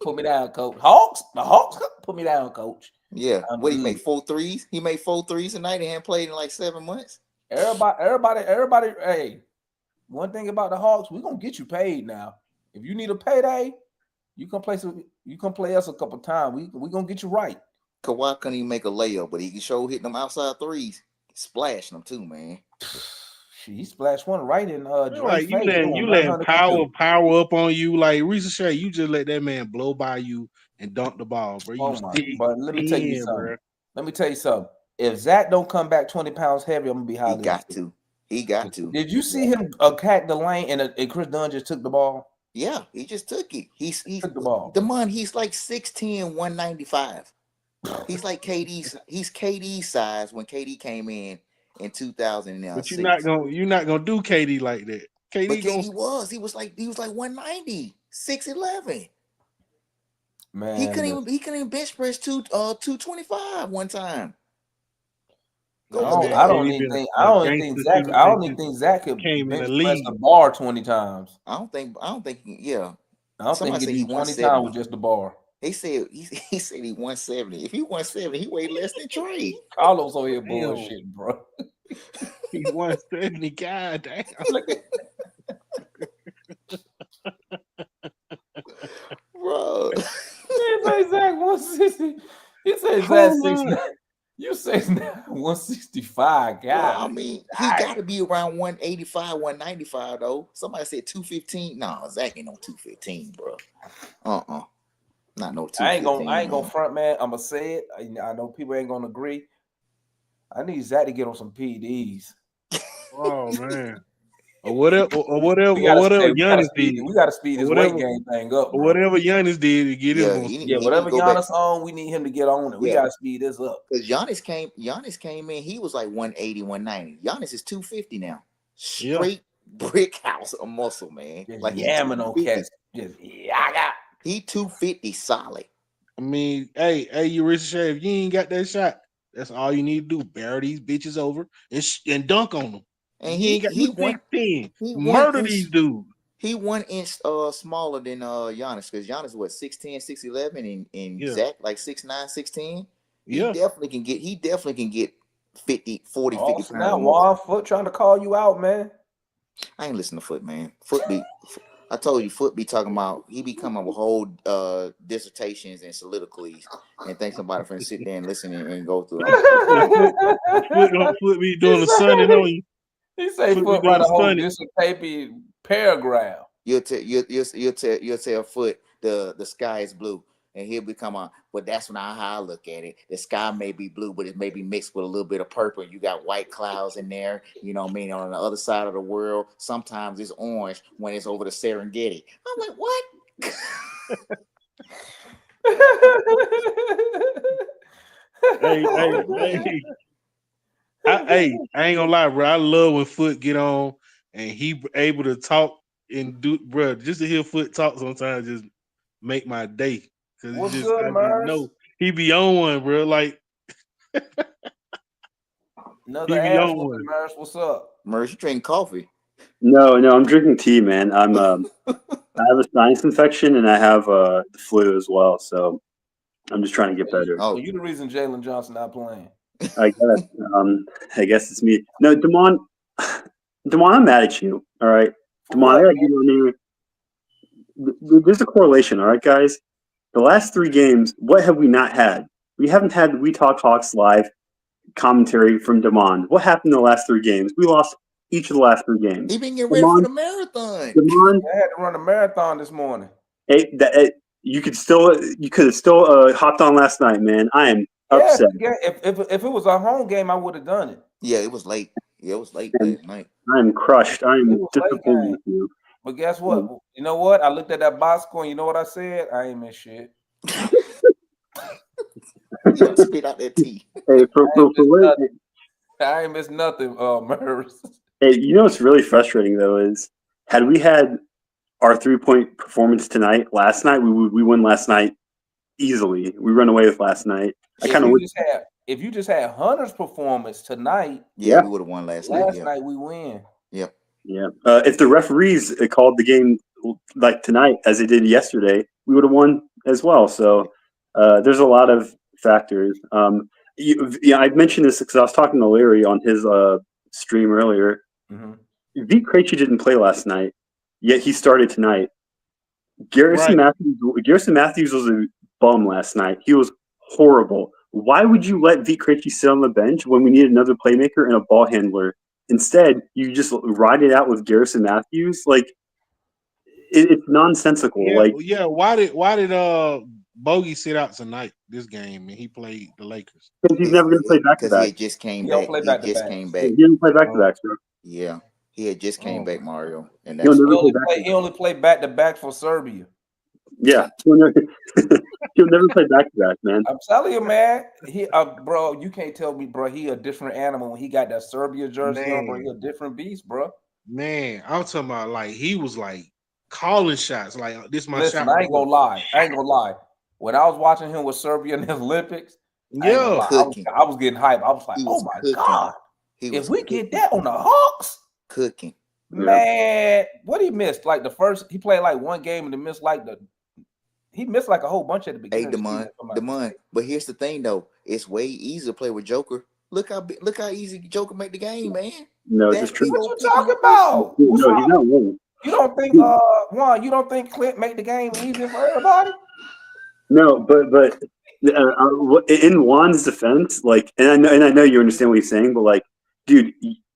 B: Put me down, coach. Hawks? The Hawks? Put me down, coach.
C: Yeah. What, he made 4 threes? He made 4 threes tonight and hadn't played in like 7 months.
B: Everybody, hey, one thing about the Hawks, we're gonna get you paid now. If you need a payday, you can play us a couple times. We're gonna get you right.
C: Kawhi couldn't even make a layup, but he can show hitting them outside threes. Splashing them too, man.
B: He splashed one right in
D: like you let power up on you. Like Risa Shea, you just let that man blow by you and dunk the ball, bro.
B: But let me tell you something. If Zach don't come back 20 pounds heavy, I'm gonna be highly.
C: He got to.
B: Did you see him attack the lane and Chris Dunn just took the ball?
C: Yeah, he just took it. He
B: took the ball.
C: He's like 6'10", 195. He's like KD's. He's KD's size when KD came in 2006.
D: But you're not gonna do KD like that.
C: KD was like 190, 6'11".
B: Man,
C: he couldn't even bench press 225 one time.
B: I don't even think Zach could bench press the bar 20 times.
C: I don't think. Yeah.
B: I don't think he did 20 times with just the bar.
C: He said he 170. If he 170, he weighed less than Trey.
B: Carlos over here bullshit, bro.
D: He's 170. God damn.
C: Bro.
B: He said Zach 160. He said Zach 60. You say 165, God.
C: Well, I mean, he got to be around 185, 195, though. Somebody said 215. No, Zach ain't no 215, bro. Not no 215.
B: I ain't gonna front, man. I'm gonna say it. I know people ain't gonna agree. I need Zach to get on some PEDs.
D: Oh man. Or whatever Giannis did.
B: We gotta speed his weight game thing up.
D: Or whatever Giannis did to get him.
B: Whatever Giannis on, we need him to get on it. We gotta speed this up.
C: Because Giannis came in, he was like 180, 190. Giannis is 250 now. Straight brick house of muscle, man.
B: Just like yamming on cats. Just
C: he 250 solid.
D: I mean, hey, you Shea, if you ain't got that shot, that's all you need to do. Barrel these bitches over and dunk on them.
C: And
D: You ain't got
C: he
D: no
C: won
D: 6'10".
C: he one
D: Murder these
C: inch
D: dudes.
C: he 1 inch smaller than Giannis, because Giannis is what 6'10", 6'11", and
D: Yeah,
C: Zach like 6'9", 6'10".
D: yeah.
C: He definitely can get 50, 40,
B: Oh
C: 50 pounds
B: snap,
C: more.
B: Juan Foot trying to call you out, man.
C: I ain't listen to Foot, man. I told you, Foot be talking about, he be coming up with whole dissertations and soliloquies, and think somebody finna sit there and listen and go through.
D: Say foot be doing the sunning on you.
B: He say
D: Foot be
B: Foot write
D: doing
B: a
D: the
B: whole
D: sunning.
B: dissertation paragraph.
C: You'll tell Foot the sky is blue, and he'll become on. Well, that's not how I look at it. The sky may be blue, but it may be mixed with a little bit of purple. You got white clouds in there. You know what I mean? On the other side of the world, sometimes it's orange when it's over the Serengeti. I'm like, what?
D: Hey. I ain't gonna lie, bro. I love when Foot get on and he able to talk and do, bro. Just to hear Foot talk sometimes just make my day. Cause
B: What's
D: I
B: good,
D: just
B: Mars?
D: know he be on one, bro. Like
B: Another
D: he be
B: ass
D: on
B: whooping,
D: one.
B: Mars. What's up?
C: Merce, you drink coffee.
H: No, I'm drinking tea, man. I have a sinus infection and I have the flu as well, so I'm just trying to get better.
B: So
C: Oh,
B: you the reason Jalen Johnson not playing.
H: I guess. I guess it's me. No, Damon, I'm mad at you. All right,
B: For
H: Damon, I
B: what,
H: gotta
B: man?
H: give you a name. There's a correlation, all right, guys. The last 3 games, what have we not had? We haven't had We Talk Hawks live commentary from Damon. What happened in the last 3 games? We lost each of the last 3 games.
C: he been getting ready for
H: Damon,
C: the marathon.
B: I had to run a marathon this morning.
H: you could have still hopped on last night, man. I am
B: Yes,
H: upset.
B: yeah. If it was a home game, I would have done it.
C: Yeah, it was late. Yeah, it was late
H: And
C: last night.
H: I am crushed. I
B: It
H: am
B: was late
H: disappointed
B: game.
H: with you.
B: But guess what? You know what? I looked at that box score and you know what I said? I ain't miss shit.
C: He done spit out that tea.
H: Hey, for
B: I ain't miss
H: what?
B: nothing. I ain't miss nothing, Murs.
H: Hey, you know what's really frustrating though is had we had our 3-point performance last night, we won last night easily. We run away with last night. I kind of wish.
B: If you just had Hunter's performance tonight,
C: Yeah,
H: Yeah,
C: we would have won last night.
B: night we win.
C: Yep.
H: yeah. If the referees called the game like tonight as they did yesterday, we would have won as well. So there's a lot of factors. I mentioned this because I was talking to Larry on his stream earlier.
B: Mm-hmm.
H: Vit Krejci didn't play last night, yet he started tonight. Garrison Matthews was a bum last night. He was horrible. Why would you let Vit Krejci sit on the bench when we need another playmaker and a ball handler? Instead, you just ride it out with Garrison Matthews. Like it's nonsensical. Like
D: Yeah. Why did Bogey sit out tonight this game and he played the Lakers?
H: because he's never going to play back to
C: Because he
H: back.
C: had just came
B: He don't
C: back.
B: play
C: He
B: back to
C: just
B: back.
C: came
H: He
C: back.
H: didn't play back to back, bro.
C: Yeah, he had just came
B: Oh,
C: back, Mario, and
H: He'll
C: that's
H: never play back to
B: He
H: back.
B: only played back to back for Serbia.
H: Yeah, he'll never play back to back, man.
B: I'm telling you, man. He, bro, you can't tell me, bro. He a different animal when he got that Serbia jersey on, bro.
D: Man.
B: He a different beast, bro.
D: Man, I'm talking about like he was like calling shots. Like this my
B: Listen,
D: shot
B: I
D: right
B: ain't
D: here.
B: gonna lie. When I was watching him with Serbia in the Olympics, I ain't gonna
D: Yeah.
B: lie.
C: cooking.
B: I was getting hyped. I was like,
C: He
B: oh
C: was
B: my
C: cooking.
B: god,
C: He
B: if
C: was
B: we get
C: cooking.
B: that on the Hawks,
C: Cooking.
H: Yeah.
B: man, what he missed? Like the first, he played like one game and he missed like a whole bunch at the
C: Hey,
B: beginning of the season.
C: Demond. But here's the thing, though. It's way easier to play with Joker. Look how easy Joker make the game, man.
H: No, it's just
C: That
H: true.
C: big
B: What
C: old
B: you
C: pick in
B: talking
C: your face.
B: about? What's
H: No, he's
B: wrong?
H: not winning.
B: You don't think Juan? You don't think Clint make the game easier for everybody?
H: No, but in Juan's defense, like, and I know you understand what he's saying, but like, dude,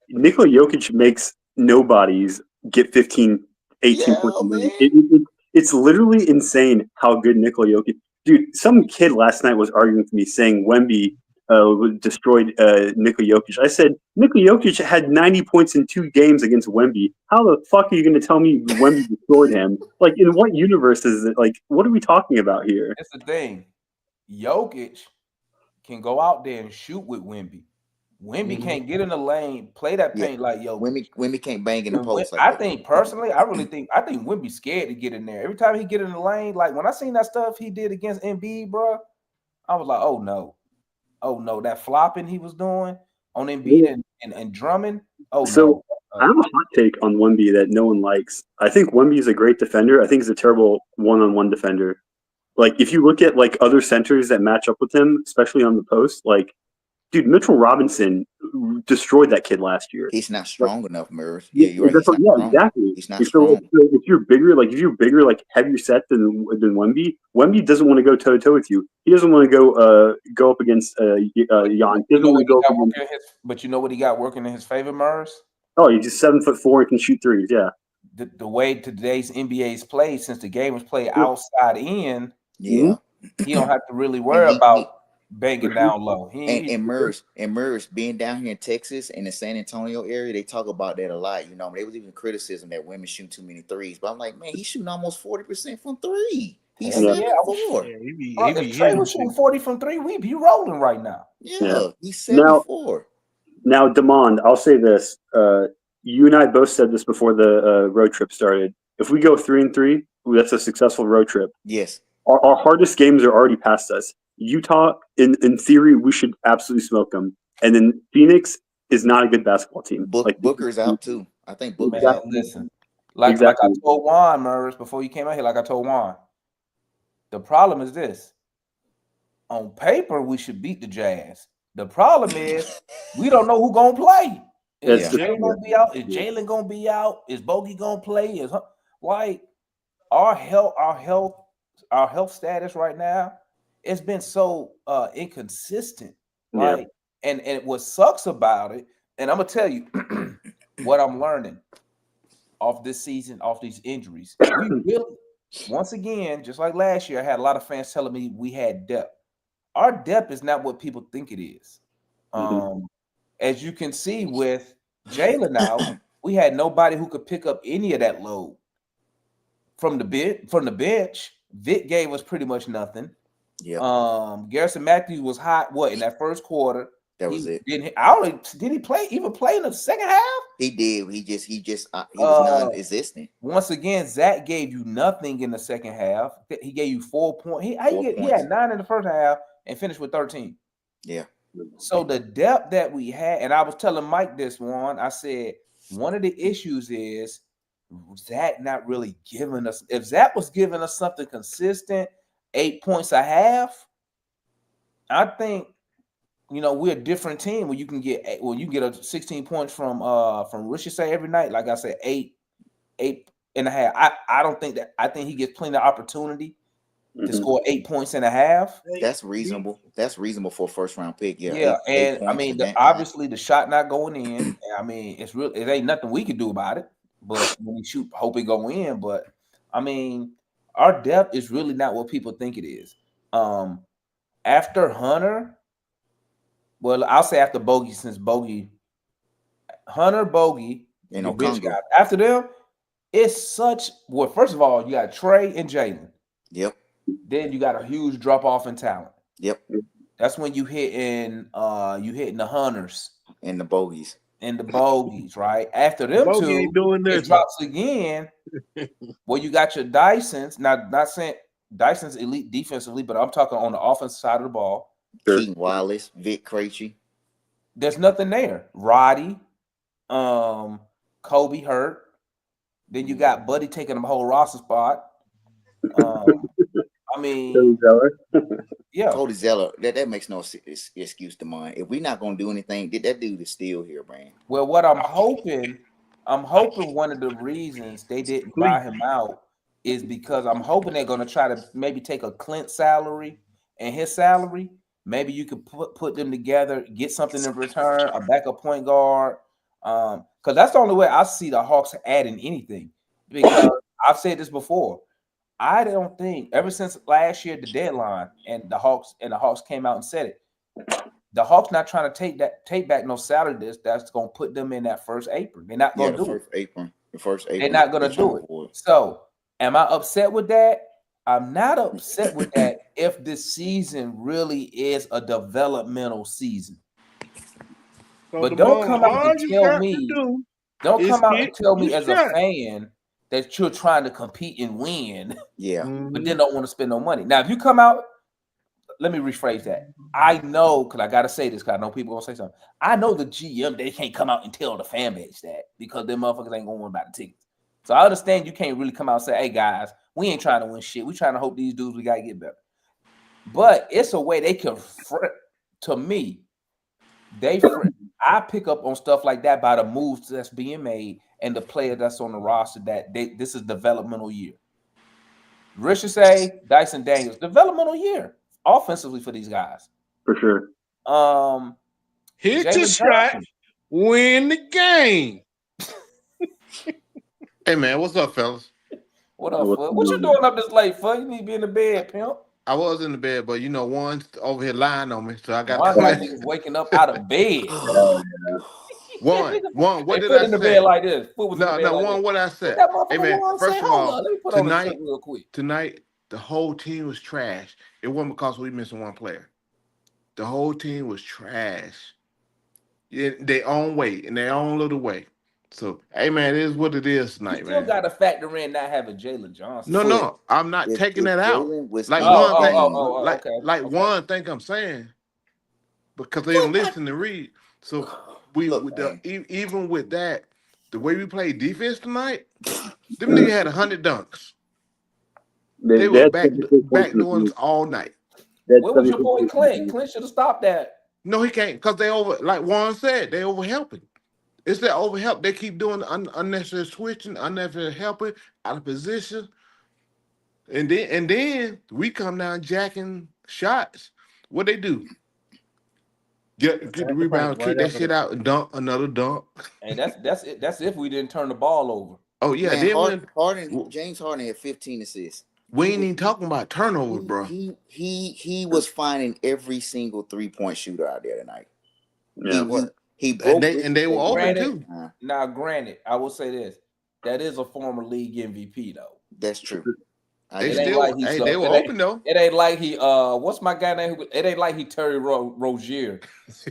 H: Nikola Jokic makes nobodies get 15, 18 points
C: Yeah,
H: a night.
C: man.
H: It's literally insane how good Nikola Jokic. Dude, some kid last night was arguing with me saying Wemby destroyed Nikola Jokic. I said Nikola Jokic had 90 points in 2 games against Wemby. How the fuck are you going to tell me Wemby destroyed him? Like, in what universe is it? Like, what are we talking about here?
B: It's the thing. Jokic can go out there and shoot with Wemby. Wemby can't get in the lane, play that
C: Yeah.
B: paint like yo.
C: Wemby can't bang in the post like
B: I
C: that.
B: think personally, I think Wemby's scared to get in there. Every time he get in the lane, like when I seen that stuff he did against Embiid, bro, I was like, oh no, that flopping he was doing on Embiid and Drummond. Oh
H: So
B: no.
H: I have a hot take on Wemby that no one likes. I think Wemby is a great defender. I think he's a terrible one-on-one defender. Like if you look at like other centers that match up with him, especially on the post, like dude, Mitchell Robinson destroyed that kid last year.
C: He's not strong enough, Merv.
H: Yeah,
C: Yeah, you're right. He's not strong.
H: Exactly.
C: He's not strong.
H: So if you're bigger, like heavier set than Wemby doesn't want to go toe to toe with you. He doesn't want to go up against Jan. He doesn't want to go up against.
B: But you know what he got working in his favor, Murs?
H: Oh, he's just 7'4" and can shoot threes. Yeah.
B: The way today's NBA's played, since the game was played outside in,
C: Yeah.
B: he don't have to really worry about banging down low.
C: And Murs being down here in Texas and the San Antonio area, they talk about that a lot. You know, there was even criticism that women shoot too many threes. But I'm like, man, he's shooting almost 40% from three. He's 7'4".
B: If Trey was shooting 40 from three, we'd be rolling right now.
C: Yeah. He's 7'4".
H: Now, Damond, I'll say this. You and I both said this before the road trip started. If we go 3-3, that's a successful road trip.
C: Yes.
H: Our hardest games are already past us. Utah, in theory, we should absolutely smoke them. And then Phoenix is not a good basketball team.
C: Booker's out too. I think Booker's
B: out.
C: out.
B: Listen, like I told Juan, Murs, before you came out here, like I told Juan, the problem is this. On paper, we should beat the Jazz. The problem is we don't know who's gonna play. Is Jalen gonna be out? Is Jalen gonna be out? Is Bogey gonna play? Is like our health status right now? It's been so inconsistent, right? And what sucks about it, and I'm gonna tell you what I'm learning off this season, off these injuries. We really, once again, just like last year, I had a lot of fans telling me we had depth. Our depth is not what people think it is. As you can see with Jalen out, we had nobody who could pick up any of that load from the bench. Vic gave us pretty much nothing. Yeah. Garrison Matthews was hot. What in that first quarter?
C: That was it.
B: Did he play in the second half?
C: He did. He was non-existent.
B: Once again, Zach gave you nothing in the second half. He gave you 4 points. He had 9 in the first half and finished with 13.
C: Yeah.
B: So the depth that we had, and I was telling Mike this one, I said one of the issues is Zach not really giving us. If Zach was giving us something consistent, 8 points a half, I think we're a different team when you can get a 16 points from Ricochet every night. Like I said, 8 and a half. I don't think that. I think he gets plenty of opportunity to score 8 points and a half.
C: That's reasonable. That's reasonable for a first round pick. Yeah.
B: Yeah, and I mean, obviously the shot not going in. I mean, it ain't nothing we can do about it. But when we shoot, hope it go in. But I mean, our depth is really not what people think it is. After Hunter, well, I'll say after Bogey, since Hunter, Bogey, and the bitch guy. After them, it's such. Well, first of all, you got Trey and Jalen.
C: Yep.
B: Then you got a huge drop off in talent.
C: Yep.
B: That's when you hitting the Hunters
C: and the Bogies.
B: Right? After them two, it drops again. Well, you got your Dysons. Now, not saying Dyson's elite defensively, but I'm talking on the offensive side of the ball.
C: Keaton Wallace, Vic Krejci.
B: There's nothing there. Roddy, Kobe hurt. Then you got Buddy taking the whole roster spot. I mean, yeah,
C: Cody Zeller. That makes no excuse to mine. If we're not gonna do anything, that dude is still here, man.
B: Well, what I'm hoping one of the reasons they didn't buy him out is because I'm hoping they're gonna try to maybe take a Clint salary and his salary. Maybe you could put them together, get something in return, a backup point guard. Because that's the only way I see the Hawks adding anything. Because I've said this before. I don't think ever since last year, the deadline, and the Hawks came out and said it. The Hawks not trying to take back no salary that's going to put them in that first apron. They're not going to do it.
C: The first apron.
B: They're not going to do it. So, am I upset with that? I'm not upset with that if this season really is a developmental season.
D: So
B: But
D: the
B: don't
D: mom,
B: come out
D: all
B: and
D: you
B: tell
D: got to
B: me.
D: do
B: Don't
D: is
B: come out
D: hit
B: and tell
D: the
B: me as a
D: shot.
B: fan that you're trying to compete and win,
C: Yeah.
B: but then don't want to spend no money. Now, if you come out, let me rephrase that. I know, because I got to say this, because I know people going to say something. I know the GM, they can't come out and tell the fan base that because them motherfuckers ain't going to buy the tickets. So I understand you can't really come out and say, hey, guys, we ain't trying to win shit. We trying to hope these dudes, we got to get better. But it's a way they can, to me, I pick up on stuff like that by the moves that's being made and the player that's on the roster that this is developmental year. Ricochet, Dyson Daniels, developmental year offensively for these guys.
H: For sure.
D: Hit
B: Jalen
D: your shot,
B: Johnson.
D: win the game.
I: Hey man, what's up, fellas?
B: What up, Fud? What you doing up this late, Fud? You need to be in the bed, pimp.
I: I was in the bed, but you know, one's over here lying on me, so I got
B: One
I: to
B: got
I: come
B: niggas waking up out of bed.
I: One. What
B: They
I: did
B: put
I: I
B: in the bed
I: say?
B: like this. Foot was in the bed
I: No,
B: like
I: one.
B: this.
I: What I
B: What
I: said?
B: that
I: Hey
B: motherfucker
I: man,
B: Juan say?
I: first of
B: Hold
I: all,
B: on, let me put on the shirt real quick.
I: tonight, the whole team was trash. It wasn't because we missing one player. The whole team was trash. In their own way, in their own little way. So, hey man, it is what it is
B: You
I: tonight,
B: still
I: man.
B: got to factor in not having Jalen Johnson.
I: No, I'm not
C: If
I: taking that out.
C: Jalen was
I: Like
C: in the
I: one thing,
C: game,
B: Okay.
I: one thing I'm saying, because they didn't listen and read. So
C: look, man.
I: Even with that, the way we played defense tonight, them niggas had 100 dunks. They were
H: had
I: backdooring all night.
B: Where was your boy Clint? Clint should have stopped that.
I: No, he can't, because they like Warren said, they overhelping. It's that overhelp. They keep doing unnecessary switching, unnecessary helping, out of position. And then we come down jacking shots. What they do? Get the rebound, kick that shit out, and dunk another dunk.
B: Hey, that's it. That's if we didn't turn the ball over.
I: Oh yeah,
C: Man,
I: then
C: James Harden had 15 assists.
I: we ain't even talking about turnovers, bro.
C: He was finding every single 3-point shooter out there tonight.
H: Yeah.
C: He broke
I: and they were open too.
B: Now, granted, I will say this: that is a former league MVP, though.
C: That's true.
I: They were open though.
B: It ain't like he what's my guy name? It ain't like he Terry Rozier.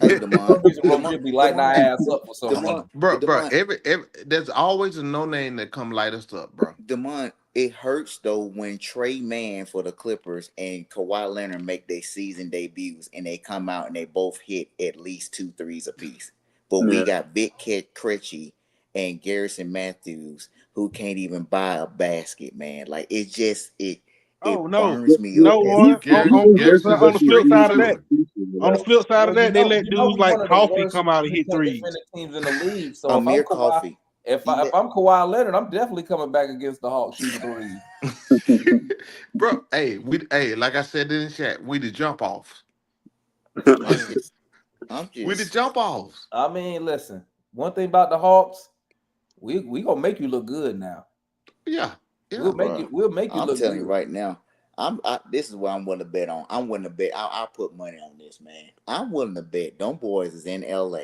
C: Hey,
B: Rozier be lighting our ass up for something.
I: Bro, every there's always a no name that come light us up, bro.
C: Demond, it hurts though when Trey Mann for the Clippers and Kawhi Leonard make their season debuts and they come out and they both hit at least 2 threes apiece. But we got Big Cat Krejci and Garrison Matthews who can't even buy a basket, man. Like it burns me up.
D: On the flip side of that, they let dudes like Coffee come out and hit threes.
B: Teams in the league. So
C: Amir
B: if I'm Kawhi, if I'm Kawhi Leonard, I'm definitely coming back against the Hawks shooting threes.
I: Bro, like I said in the chat, we the jump offs. We the jump offs.
B: I mean, listen. One thing about the Hawks, we gonna make you look good now.
I: Yeah.
B: We'll make you look good.
C: I'm telling you right now. This is what I'm willing to bet on. I'm willing to bet. I'll put money on this, man. I'm willing to bet. Them boys is in LA.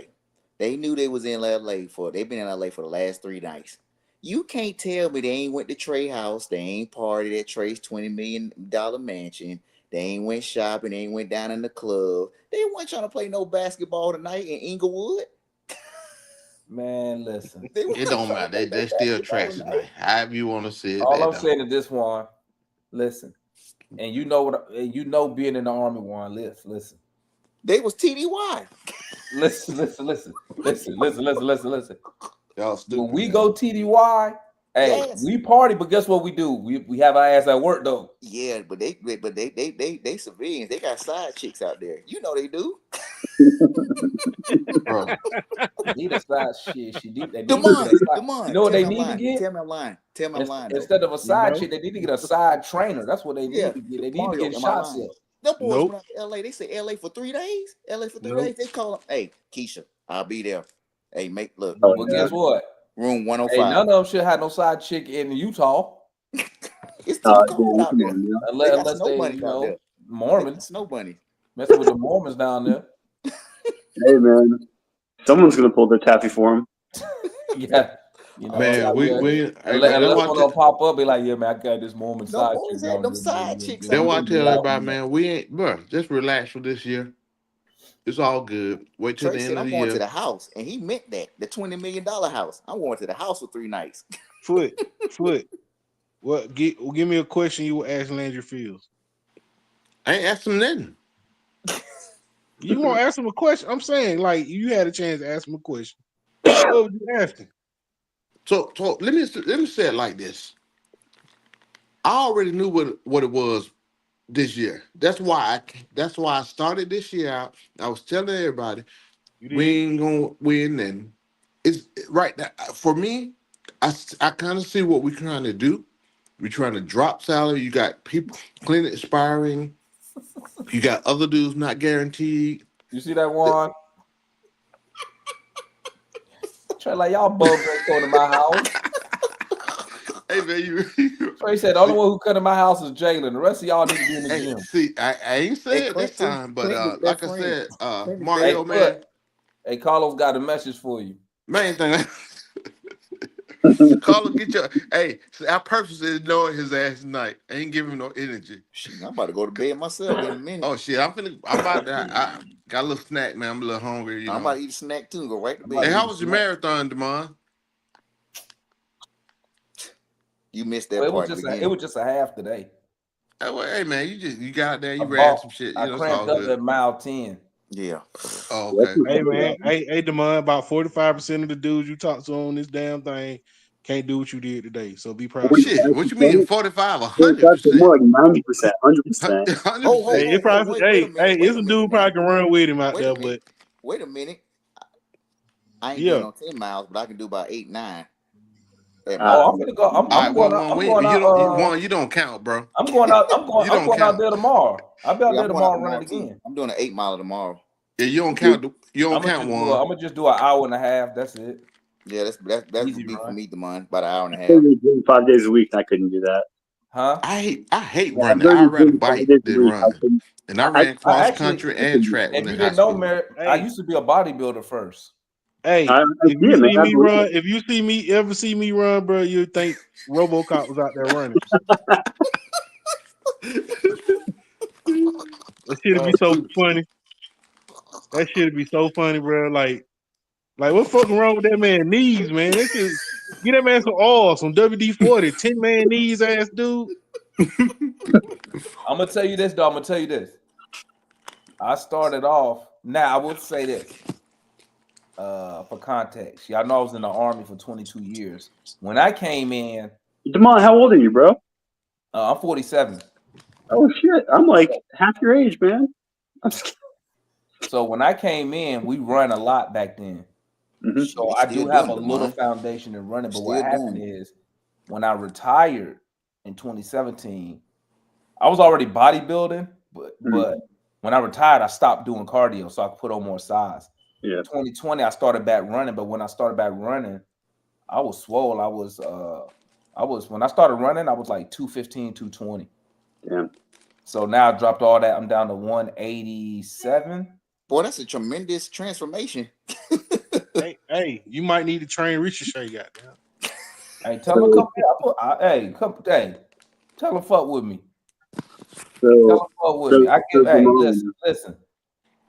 C: They knew they was in LA they've been in LA for the last 3 nights. You can't tell me they ain't went to Trey house. They ain't partied at Trey's $20 million mansion. They ain't went shopping. They ain't went down in the club. They weren't trying to play no basketball tonight in Inglewood.
B: Man, listen.
I: It don't matter. They still trash tonight. However you want to see it.
B: All I'm saying is this, Juan. Listen. And you know being in the Army, Juan, listen.
C: They was TDY.
B: Listen.
I: Y'all stupid.
B: When we go TDY, hey, we party, but guess what we do? We have our ass at work though.
C: Yeah, but they civilians. They got side chicks out there. You know they do.
I: Bro.
B: Need a side shit.
C: Demond,
B: you know what they need to get?
C: Tell me I'm lying.
B: Instead of a side chick, they need to get a side trainer. That's what they need to get. They need to get shots up.
C: Them boys went out to LA. They said LA for 3 days. LA for 3 days. They call them, hey, Keisha, I'll be there. Hey, look.
B: Well, guess what?
C: Room 105.
B: Hey, none of them should have no side chick in Utah.
C: It's too cold out there.
B: Unless they, Mormons.
C: Snow bunny.
B: Messing with the Mormons down there.
H: Hey, man. Someone's going to pull their taffy for him.
B: Yeah.
I: Man,
B: unless one of them pop up, be like, yeah, man, I got this Mormon side chick.
C: Them side chicks.
I: That's why I tell everybody, man, we ain't, bro, just relax for this year. It's all good. Wait till
C: Trey
I: the end
C: said,
I: of
C: I'm
I: the
C: going to
I: year.
C: the house. And he meant that. The $20 million house. I'm going to the house for 3 nights.
D: Foot. What? Give me a question you will ask Landry Fields.
I: I ain't asked him nothing.
D: You won't ask him a question. I'm saying, like, you had a chance to ask him a question. What would you ask him?
I: So let me say it like this. I already knew what it was this year. That's why I started this year out. I was telling everybody
D: You
I: we
D: did.
I: ain't gonna win. And it's right now for me. I kind of see what we're trying to do. We're trying to drop salary. You got people clinic expiring. You got other dudes not guaranteed.
B: You see that one? Trey, like y'all both ain't going to my house.
I: Hey man,
B: Trey said the only one who come to my house is Jalen. The rest of y'all need to be in the
I: hey,
B: gym.
I: see, I ain't
C: Hey,
I: said this
C: Clinton,
I: time, but
C: Clinton is
I: like
C: best
I: I
C: friend.
I: said,
C: Clinton
B: Hey,
I: Mario,
B: look.
I: man,
B: Hey, Carlos got a message for you.
I: main thing. Call him, get your. Hey, so our purpose is knowing his ass tonight. I ain't giving him no energy.
C: Shit, I'm about to go to bed myself in a minute.
I: Oh shit, I'm about to. I got a little snack, man. I'm a little hungry, you
C: I'm
I: know.
C: about to eat a snack too and go right to
B: I'm about
I: Hey,
B: to
C: bed.
B: eat
I: how
B: a
I: was your
B: snack.
I: marathon, Demond?
C: You missed
B: Well,
C: that
B: it was
C: part in the
B: just
C: beginning.
B: a half today.
I: Hey, well, hey man, you got out there, you ran
B: About
I: some shit.
B: I
I: You know, it's all
B: cranked up
I: good.
B: at mile 10.
C: Yeah.
I: Oh,
H: That's
I: okay.
H: what
D: Hey
H: you did,
D: man,
H: Alvin.
D: hey Demond, about 45% of the dudes you talk to on this damn thing can't do what you did today. So be proud of
I: Shit,
D: yourself.
I: what you mean
H: 45%?
I: 45,
H: 45 to
I: 100%?
H: more like 90%, 100%.
I: 100%.
D: Hey, it probably
C: Wait a minute.
D: it's
C: Wait a
D: a
C: minute
D: dude
C: now.
D: probably can run with him out
C: Wait a
D: there,
C: minute.
D: but
C: Wait a minute. I ain't doing
D: yeah.
C: no 10 miles, but I can do about 8, 9 at my
B: Oh,
H: Uh,
B: I'm gonna go.
I: All right,
B: I'm going out.
I: one
B: I'm
I: win.
B: going
I: You
B: out.
I: don't you don't count, bro.
B: I'm going out.
I: You
B: I'm
I: don't
B: going out
I: count.
B: there tomorrow. I'll be out
C: Yeah,
B: there
C: I'm going out
B: tomorrow running
C: tomorrow too.
B: again.
C: I'm doing an 8 miler tomorrow.
I: Yeah, you don't count. You don't
B: I'm
I: count one.
B: gonna just do an hour and a half. That's it.
C: Yeah, that's
B: Easy
C: would be for
B: run.
C: me, Demond, about an hour and a
H: I
C: half.
H: started doing 5 days a week, and I couldn't do that.
B: Huh?
I: I hate
H: I
I: running. I'd
H: started
I: rather
H: doing 5
I: bike
H: days a
I: than
H: week. I
I: run.
H: couldn't.
I: And I
H: I
I: ran
B: I
I: cross
B: actually,
I: country
H: I
I: and
H: couldn't do
I: track
H: that.
B: if
I: when in
B: you
I: high
B: didn't know,
I: school.
B: Mary, I
D: Hey,
B: used to be a bodybuilder first.
D: hey,
H: I
D: if
H: see
D: you
H: it, man.
D: see
H: I
D: me
H: believe
D: run,
H: it.
D: if you ever see me run, bro, you think RoboCop was out there running. That shit'd be so funny. That shit'd be so funny, bro. Like what fucking wrong with that man's knees, man? That shit, get that man some oil, some WD-40, 10-man knees ass dude.
B: I'm gonna tell you this, though. I'm gonna tell you this. I started off. Now I would say this. For context, y'all know I was in the Army for 22 years. When I came in,
H: Damon, how old are you, bro?
B: I'm 47.
H: Oh shit, I'm like half your age, man. I'm just kidding.
B: So when I came in, we run a lot back then.
H: Mhm.
B: So
C: We
B: I
C: still
B: do have
C: doing
B: a
C: it,
B: little
C: Demond.
B: foundation in running. But what
C: Still
B: happened
C: doing it.
B: is when I retired in 2017, I was already bodybuilding, but when I retired, I stopped doing cardio so I could put on more size.
H: Yeah.
B: 2020, I started back running, but when I started back running, I was swole. I was when I started running, I was like 215, 220.
H: Damn.
B: So now I dropped all that. I'm down to 187.
C: Boy, that's a tremendous transformation.
D: Hey, you might need to train Ricochet, goddamn.
B: Hey, tell him come here. Hey, tell him fuck with me. Tell him
H: So,
B: fuck with me. I get. Hey,
H: Damon,
B: listen.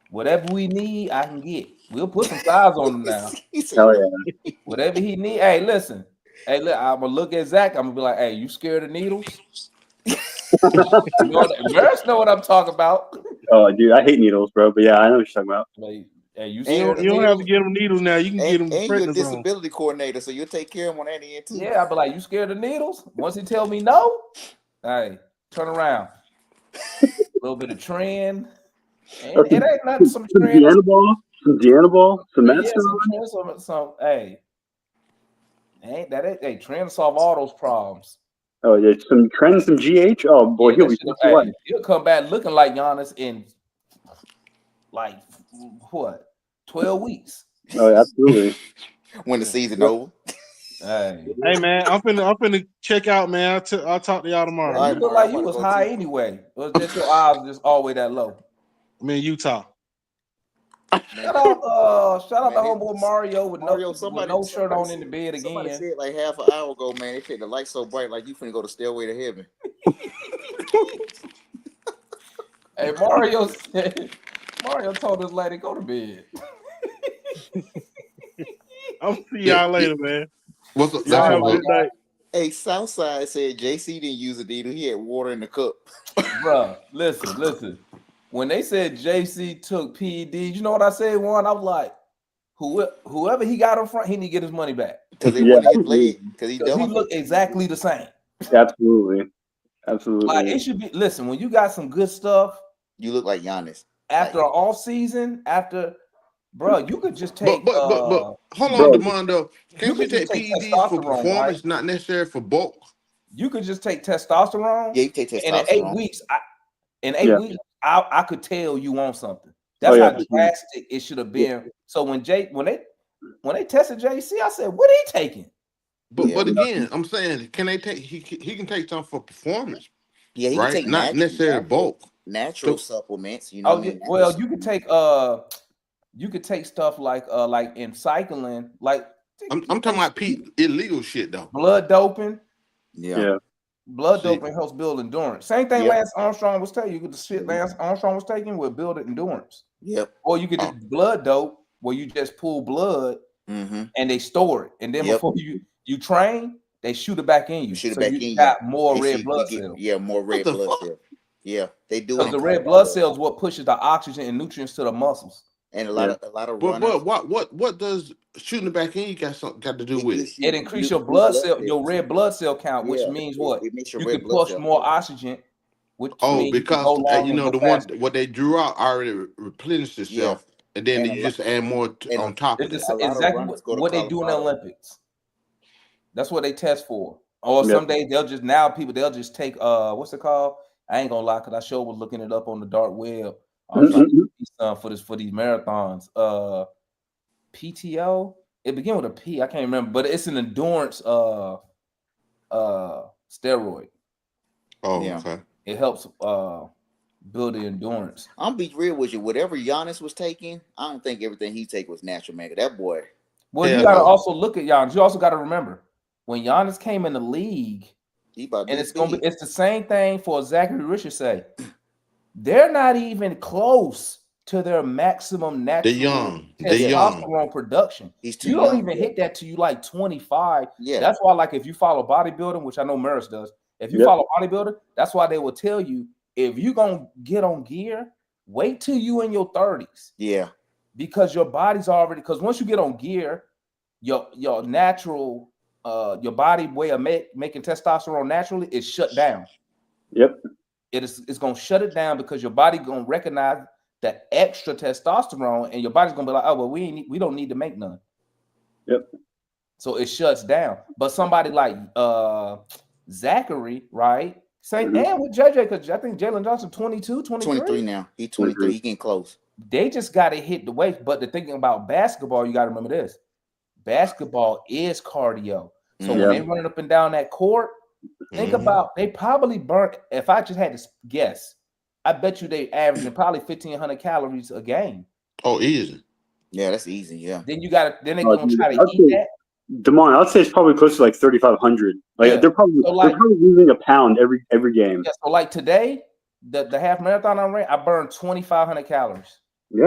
B: Whatever we need, I can get. We'll put some size on him now.
C: He said,
H: hell yeah.
B: Whatever he need. Hey, listen. Hey, look, I'm gonna look at Zach. I'm gonna be like, hey, you scared of needles? Maris know what I'm talking about.
H: Oh, dude, I hate needles, bro. But yeah, I know what you're talking about.
B: Like, hey, you
D: You
B: scared
D: don't,
B: of
D: you don't have to
B: needles?
D: get them needles now. You can get them
C: and you're a
D: prednisone.
C: disability coordinator, so you'll take care of him on that end too.
B: Yeah, I'll be like, you scared of needles? Once he tell me no, hey, turn around. A little bit of trend. And it ain't nothing. Some
H: Some
B: trend.
H: Dianabol, some
B: Yeah,
H: Metson.
B: some trend. Some hey, hey, trend solve all those problems.
H: Oh yeah, some trends, some GH. Oh boy,
B: Yeah,
H: he'll
B: that
H: be
B: shit.
H: for life.
B: Hey, he'll come back looking like Giannis in like what 12 weeks.
H: Oh, absolutely.
C: When the season over.
B: Hey,
D: Hey man, I'm finna check out, man. I'll talk to y'all tomorrow,
B: yeah,
C: All
B: you
C: right,
D: man.
B: look
C: Mario, I'm
B: like you
C: about to
B: was
C: go
B: high
C: too.
B: anyway. Or just your eyes just all the way that low.
D: I'm in Utah.
C: Man,
B: Shout out
C: man,
B: to homeboy Mario with
C: Mario,
B: no shirt on in the bed
C: somebody
B: again.
C: said like half an hour ago, man, they said the light's so bright, like you finna go to Stairway to Heaven.
B: Hey, Mario said Mario told us lady go to bed.
D: I'll see y'all later, man.
I: What's up?
D: Y'all
I: That's
D: have a
I: what
D: good night.
C: Hey, Southside said JC didn't use a needle. He had water in the cup.
B: Bruh, listen. When they said JC took PEDs, you know what I said, Juan? I was like, whoever he got in front, he need to get his money back.
C: Because they
H: Yeah,
C: want to get
H: absolutely.
C: laid. Because he
B: Because he
C: done.
B: looked exactly the same.
H: Absolutely.
B: Like,
H: Absolutely.
B: it should be, listen, when you got some good stuff
C: You look like Giannis.
B: after an off season, bro, you could just take
I: but hold on,
H: Bro,
I: Demondo. Can't you
B: could just
I: take
B: take
I: PEDs for
B: testosterone, right?
I: performance, not necessarily for bulk?
B: You could just take testosterone.
C: Yeah, you take
B: And in 8
C: testosterone.
B: weeks,
H: Yeah.
B: I could tell you want something.
H: Oh,
B: That's
H: yeah.
B: how drastic it should have been. So when they tested JC, I said, what are he taking?
I: But
C: Yeah.
I: again, I'm saying, can they take? He can take something for performance,
C: Yeah, he
I: right?
C: take
I: Not necessarily bulk.
C: natural
I: So-
C: supplements. You know what I mean?
B: Well, you could take stuff like in cycling, like
I: I'm talking about illegal shit though.
B: blood doping.
C: Yeah.
B: Blood
I: See.
B: doping helps build endurance. Same thing
C: Yep.
B: Lance Armstrong was telling you. The shit Lance Armstrong was taking would build endurance.
C: Yep.
B: Or you could just blood dope where you just pull blood
C: Mm-hmm.
B: and they store it. And then
C: Yep.
B: before you train, they shoot it back in you.
C: Shoot it
B: so
C: back
B: you
C: in you.
B: got more
C: And
B: red
C: see,
B: blood
C: you get-
B: cells.
C: Yeah, more red
I: the
C: blood
I: fuck?
C: cells. Yeah, they do it.
B: Because
C: in
B: the red
C: Colorado.
B: blood cells what pushes the oxygen and nutrients to the muscles.
C: And a lot of
I: But
C: runners.
I: what does shooting it back in you got to do with it?
C: gives you
B: It increases
C: new
B: your blood cell,
C: cells.
B: your red blood cell count, which
C: Yeah,
B: means what?
C: It makes your
B: You
C: red
B: can
C: blood
B: push
C: cell
B: more
C: count.
B: oxygen, which
I: Oh,
B: means you can
I: because
B: go longer
I: you know
B: and
I: the
B: go
I: one
B: faster.
I: what they drew out already replenished itself, and then
C: And
I: you
C: a
I: just add more
C: and
I: on top of
B: It's
I: that.
C: a lot of
B: exactly
C: runners go to
B: what they do in the
C: Colorado.
B: Olympics. That's what they test for. Or
H: Yep.
B: some days they'll just take what's it called? I ain't gonna lie, because I sure was looking it up on the dark web. I was trying to get some for these marathons. PTO. It began with a P. I can't remember, but it's an endurance steroid.
I: Oh,
C: Yeah.
I: okay.
B: It helps build the endurance.
C: I'm be real with you. Whatever Giannis was taking, I don't think everything he take was natural, man. That boy.
B: Well,
I: Hell
B: you gotta
I: no.
B: also look at Giannis. You also got to remember when Giannis came in the league,
C: He about to
B: and
C: be
B: it's gonna be
C: big.
B: it's the same thing for Zachary Richards say. They're not even close to their maximum natural
I: They're young.
B: testosterone production.
C: He's too
B: You don't
C: young.
B: even hit that till you like 25.
C: Yeah.
B: That's why, like, if you follow bodybuilding, which I know Maris does, if you
H: Yep.
B: follow bodybuilding, that's why they will tell you if you're gonna get on gear, wait till you in your 30s.
C: Yeah.
B: Because your body's already, because once you get on gear, your natural your body way of making testosterone naturally is shut down.
H: Yep.
B: It's gonna shut it down because your body gonna recognize the extra testosterone, and your body's gonna be like, oh well, we don't need to make none.
H: Yep.
B: So it shuts down. But somebody like Zachary, right? Same and with JJ, because I think Jalen Johnson 22, 23.
C: 23 now. He 23. He getting close.
B: They just got to hit the weight. But the thing about basketball, you got to remember this: basketball is cardio. So when they running up and down that court, think about they probably burnt. If I just had to guess, I bet you they averaging probably 1,500 calories a game.
I: Oh, easy.
C: Yeah, that's easy. Yeah.
B: Then you got to. Then they
H: Oh,
B: gonna
H: dude,
B: try to
H: I'd
B: eat
H: say-
B: that.
H: Damon, I'd say it's probably close to like 3,500. Like
B: Yeah.
H: they're probably
B: So, like-
H: they're probably losing a pound every game.
B: Yeah, so like today, the half marathon I ran, I burned 2,500 calories.
H: Yeah.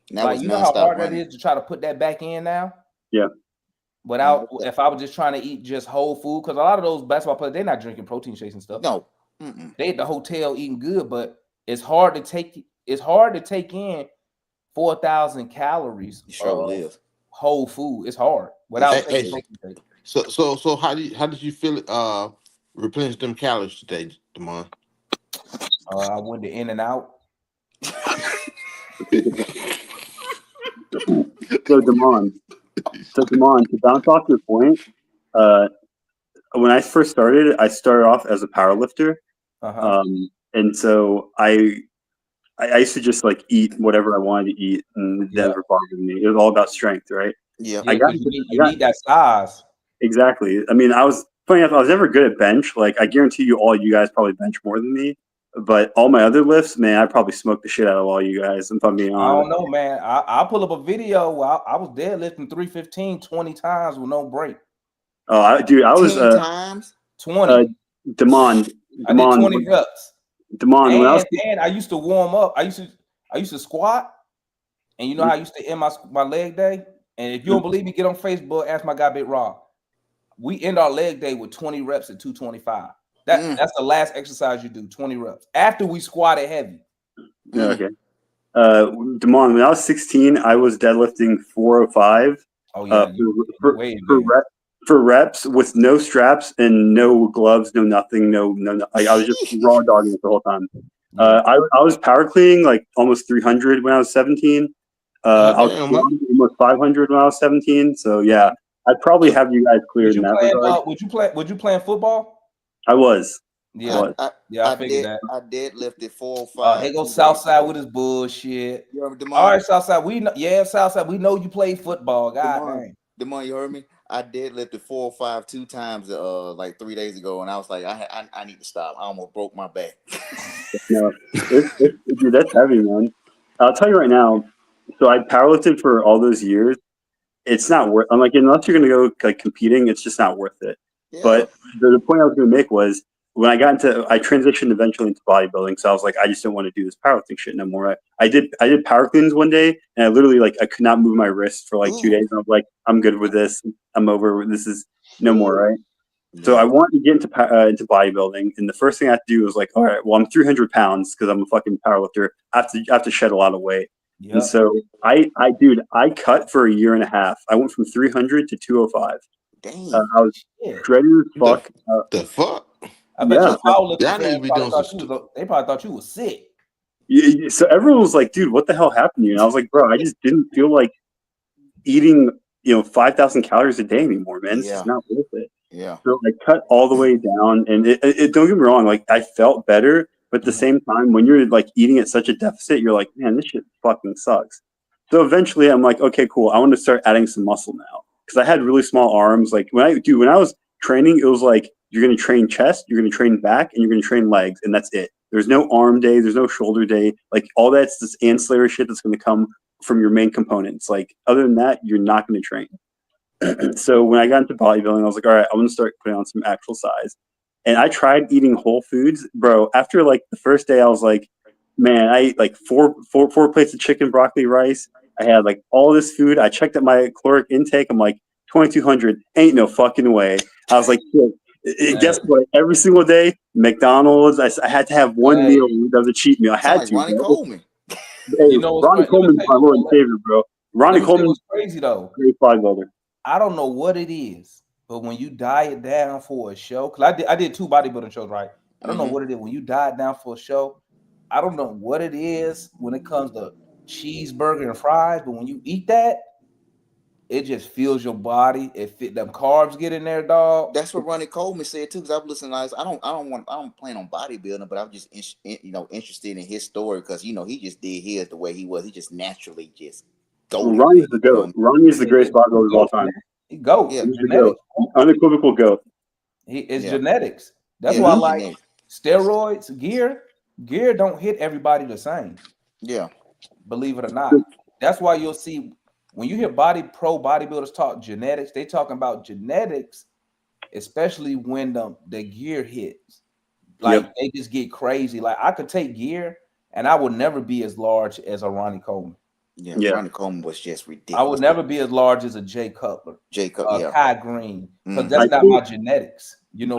C: And that
B: Like,
C: was
B: you know how
C: nonstop
B: hard
C: running.
B: that is to try to put that back in now?
H: Yeah.
B: Without, if I was just trying to eat just whole food, because a lot of those basketball players, they're not drinking protein shakes and stuff.
C: No.
B: They at the hotel eating good, but it's hard to take in 4,000 calories.
C: It sure is.
B: Whole food. It's hard without
I: Hey,
B: taking protein shake.
I: So how did you feel it replenish them calories today, Damon?
B: I went to In and Out.
H: So Damon, to bounce off your point, when I first started, I started off as a powerlifter, and so I used to just like eat whatever I wanted to eat, and that never bothered me. It was all about strength, right?
C: Yeah.
B: You need that size.
H: Exactly. I mean, funny enough, I was never good at bench. Like, I guarantee you, all you guys probably bench more than me. But all my other lifts, man, I probably smoked the shit out of all you guys. If I'm being honest.
B: I don't know, man. I'll pull up a video where I was deadlifting 315 20 times with no break.
H: Oh, I was
C: 10 times?
B: 20.
H: Damon,
B: I did 20 reps.
H: Damon,
B: And I used to warm up. I I used to squat, and you know how I used to end my leg day. And if you don't believe me, get on Facebook, ask my guy Big Rob. We end our leg day with 20 reps at 225. That's the last exercise you do, 20 reps. After we squatted heavy.
H: Okay. Damon, when I was 16, I was deadlifting 405.
B: Oh yeah,
H: for reps with no straps and no gloves, no nothing, no. Like, I was just raw dogging it the whole time. I was power cleaning like almost 300 when I was 17. I was almost 500 when I was 17. So yeah, I'd probably have you guys cleared in that regard.
B: Would you play football?
H: I was.
B: Yeah, I figured that.
C: I deadlifted 405.
B: Here goes Southside with his bullshit.
C: You heard me,
B: All right, Southside. Southside. We know you played football. God dang.
C: Demond, you heard me? I deadlifted 405 2 times like 3 days ago, and I was like, I need to stop. I almost broke my back.
H: No, dude, that's heavy, man. I'll tell you right now. So I powerlifted for all those years. It's not worth. I'm like, unless you're gonna go like competing, it's just not worth it. Yeah. But the point I was gonna make was when I transitioned eventually into bodybuilding. So I was like, I just don't want to do this powerlifting shit no more. I did power cleans one day, and I literally I could not move my wrist for like 2 days. And I was like, I'm good with this. I'm over. This is no more, right? Yeah. So I wanted to get into bodybuilding, and the first thing I have to do was like, all right, well, I'm 300 pounds because I'm a fucking powerlifter. I have to shed a lot of weight. Yep. And so I cut for a year and a half. I went from 300 to 205.
C: Dang.
H: I was shredded as fuck.
I: The fuck?
B: I bet your
I: y'all need to be doing
B: they probably thought you was sick.
H: Yeah, so everyone was like, dude, what the hell happened to you? And I was like, bro, I just didn't feel like eating, 5,000 calories a day anymore, man. It's just not worth it.
C: Yeah.
H: So I cut all the way down, and it don't get me wrong, like I felt better, but at the same time, when you're like eating at such a deficit, you're like, man, this shit fucking sucks. So eventually I'm like, okay, cool. I want to start adding some muscle now. Because I had really small arms. Like when I was training, it was like, you're going to train chest, you're going to train back, and you're going to train legs, and that's it. There's no arm day, there's no shoulder day. Like all that's this ancillary shit that's going to come from your main components. Like other than that, you're not going to train. So when I got into bodybuilding, I was like, all right, I'm going to start putting on some actual size. And I tried eating whole foods, bro. After like the first day, I was like, man, I ate like four plates of chicken, broccoli, rice. I had like all this food. I checked at my caloric intake. I'm like 2,200. Ain't no fucking way. I was like, shit. Guess what? Every single day, McDonald's. I had to have one meal that was a cheat meal. I had to.
C: Ronnie Coleman.
H: Hey, Ronnie Coleman's my Lord and Savior, bro. Ronnie Coleman was
B: crazy though.
H: Great bodybuilder.
B: I don't know what it is, but when you diet down for a show, because I did 2 bodybuilding shows, right? I don't know what it is. When you diet down for a show, I don't know what it is when it comes to cheeseburger and fries, but when you eat that, it just fills your body. Them carbs get in there, dog.
C: That's what Ronnie Coleman said too. Because I've listened to this. I don't plan on bodybuilding, but I'm just interested in his story because he just did his the way he was. He just naturally just go.
H: Ronnie's the goat. Ronnie is the greatest bodybuilder of all time.
B: He goat.
H: Yeah, he's the goat. Unequivocal goat.
B: It's genetics. That's why I like steroids, gear. Gear don't hit everybody the same.
C: Yeah.
B: Believe it or not. That's why you'll see when you hear pro bodybuilders talk genetics, they talking about genetics, especially when the gear hits. Like they just get crazy. Like I could take gear and I would never be as large as a Ronnie Coleman.
C: Yeah. Ronnie Coleman was just ridiculous.
B: I would never be as large as a Jay Cutler. Kai Green. Because that's not my genetics. You know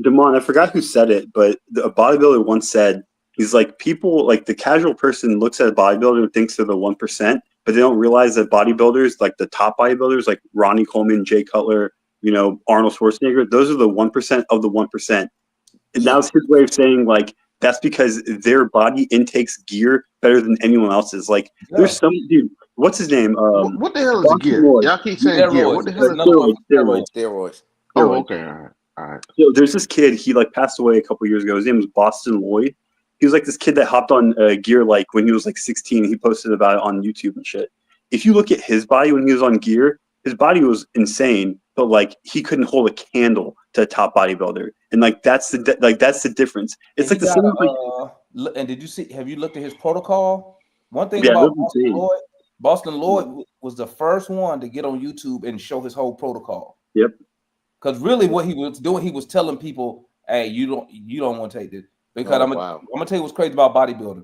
H: Damon, I forgot who said it, but a bodybuilder once said, he's like, people, like the casual person looks at a bodybuilder and thinks they're the 1%, but they don't realize that bodybuilders, like the top bodybuilders, like Ronnie Coleman, Jay Cutler, Arnold Schwarzenegger, those are the 1% of the 1%. And that was his way of saying, like, that's because their body intakes gear better than anyone else's. Like, there's some dude, what's his name?
I: What the hell is gear? Y'all keep saying gear. What the hell is
C: steroids?
I: Oh, okay. All right.
H: So there's this kid, he like passed away a couple years ago. His name was Boston Lloyd. He was like this kid that hopped on gear like when he was like 16. He posted about it on YouTube and shit. If you look at his body when he was on gear, his body was insane, but like he couldn't hold a candle to a top bodybuilder, and like that's the difference. It's like the same.
B: And have you looked at his protocol? One thing about Boston Lloyd was the first one to get on YouTube and show his whole protocol.
H: Yep.
B: Because really, what he was doing, he was telling people, "Hey, you don't want to take this." Because I'm gonna tell you what's crazy about bodybuilding.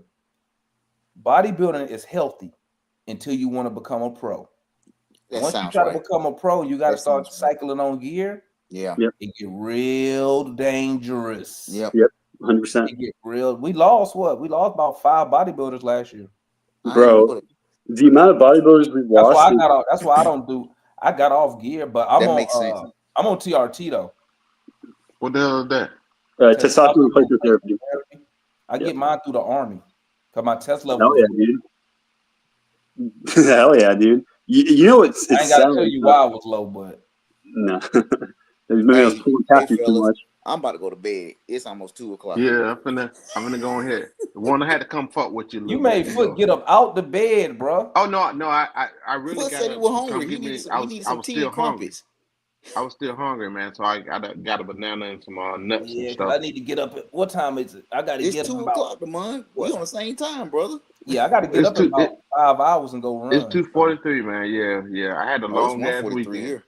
B: bodybuilding is healthy until you want to become a pro.
C: That
B: Once you
C: sounds
B: try
C: right.
B: to become a pro, you got to
C: That
B: start
C: sounds right.
B: cycling on gear.
C: Yeah.
H: Yep.
B: It get real dangerous.
C: Yep.
H: 100%.
B: It get real. We lost what? We lost about 5 bodybuilders last year.
H: Bro, the amount of bodybuilders we've
B: That's
H: lost.
B: why I got off. That's why I don't do. I got off gear, but I'm
C: That
B: on.
C: makes sense.
B: I'm on TRT though.
I: What the hell is that?
H: Testosterone replacement therapy.
B: I get mine through the Army because my test level.
H: Hell yeah, dude. Hell yeah, dude. You know it's
B: I ain't gotta
H: sad.
B: tell you why I was low, but
H: no. Maybe I was pulling taffy too
C: fellas,
H: much.
C: I'm about to go to bed. It's almost 2:00.
I: Yeah, I'm gonna go ahead. The one I had to come fuck with you. A
B: you
I: little
B: made
I: bit,
B: Foot get up out the bed, bro.
I: Oh no, I really
C: Foot
I: got
C: said he was hungry. He needed some tea
I: still
C: and
I: hungry.
C: crumpets.
I: I was still hungry, man. So I got a banana and some nuts and
B: Yeah,
I: stuff.
B: I need to get up. What time is it? I gotta
C: It's
B: get up
C: 2
B: about.
C: o'clock, man. We on the same time, brother.
B: Yeah, I gotta get up in about 5 hours and go run.
I: It's 2:43, man. Yeah. I had a long ass weekend.
C: Here.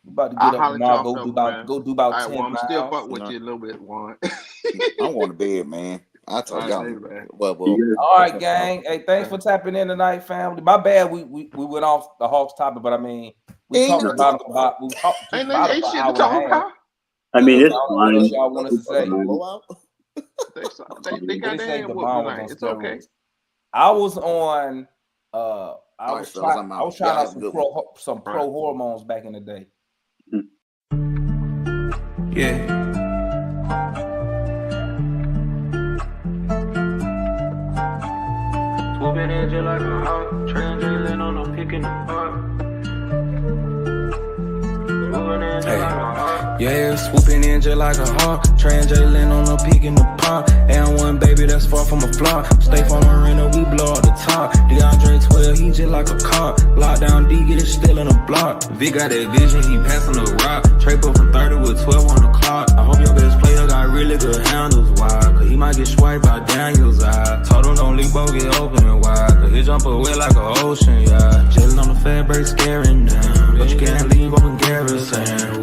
B: I'm about to get up tomorrow. Go do about 10
I: Well, I'm
B: miles.
I: still fucking with you a little bit, Juan.
C: I'm going to bed, man. I told y'all. Well,
B: all right, gang. Hey, thanks for tapping in tonight, family. My bad. We went off the Hawks topic, but I mean, we talked about we talked about an hour and a half.
H: I mean, it's
B: what else
H: fine.
B: y'all want us to say?
I: They got their hand whooped tonight. It's okay.
B: I was on. I was trying out some pro hormones back in the day.
A: Yeah. Swooping in just like a hawk, transiling on a pick in the park. Yeah, swooping in just like a hawk, transiling on a peak in the pond. And one baby that's far from a flop. Stay from Marina, we blow out the top. DeAndre 12, he just like a cop. Lockdown D, get it still in a block. Vic got that vision, he passing the rock. Trade up from 30 with 12 on the clock. I hope your best player got really good handles, why? Cause he might get swiped by Daniel's eye. Told him don't leave both get open wide. Cause he jump away like an ocean, yeah. Chillin' on the fat break, scaring down. But you can't leave open garrison.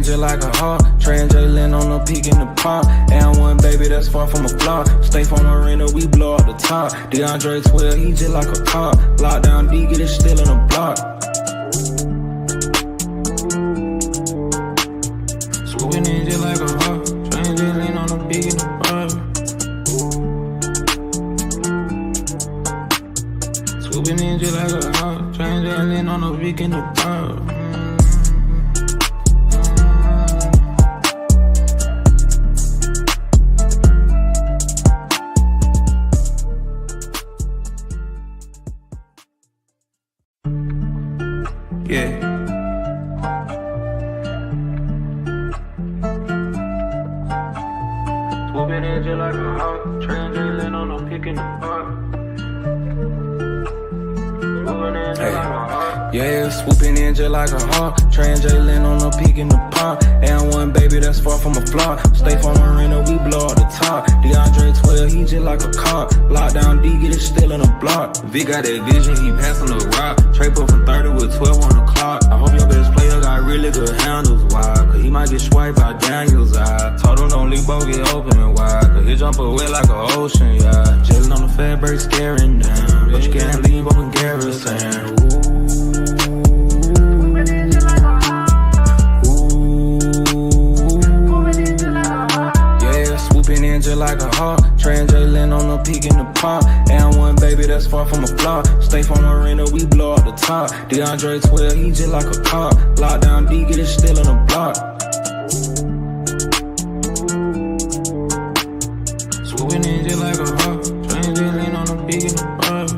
A: Just like a hawk, transiling on a peak in the pond. And one baby that's far from a flop. Stay from Marina, we blow out the top. DeAndre 12, he just like a cop. Lockdown D, get it still in a block. Swooping in just like a hawk, transiling on a peak in the pond. Swooping in just like a hawk, transiling on a peak in the pond. Yeah. Swooping in just like a hawk, transiling on a pick in the park. Yeah, swooping in just like a hawk, transiling on a peak in the pond. And one baby that's far from a flop. Stay from Marina, we blow out the top. DeAndre 12, he just like a cop. Lockdown D, get it still in a block. Vic got that vision, he passing the rock. Trade up from 30 with 12 on the clock. I hope your best player got really good handles, why? Cause he might get swiped by Daniel's eye. Told him don't leave both get open wide. Cause he jump away like an ocean, yeah. Chillin' on the fat break, scaring down. But you can't leave open garrison. Just like a hawk, transiling on a peak in the pond. And one baby that's far from a flop. Stay from Marina, we blow out the top. DeAndre 12, he just like a cop. Lockdown D, get it still in a block. Swooping in just like a hawk, transiling on a peak in the pond.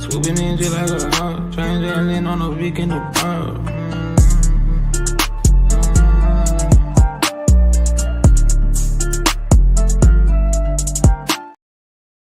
A: Swooping in just like a hawk, transiling on a peak in the pond.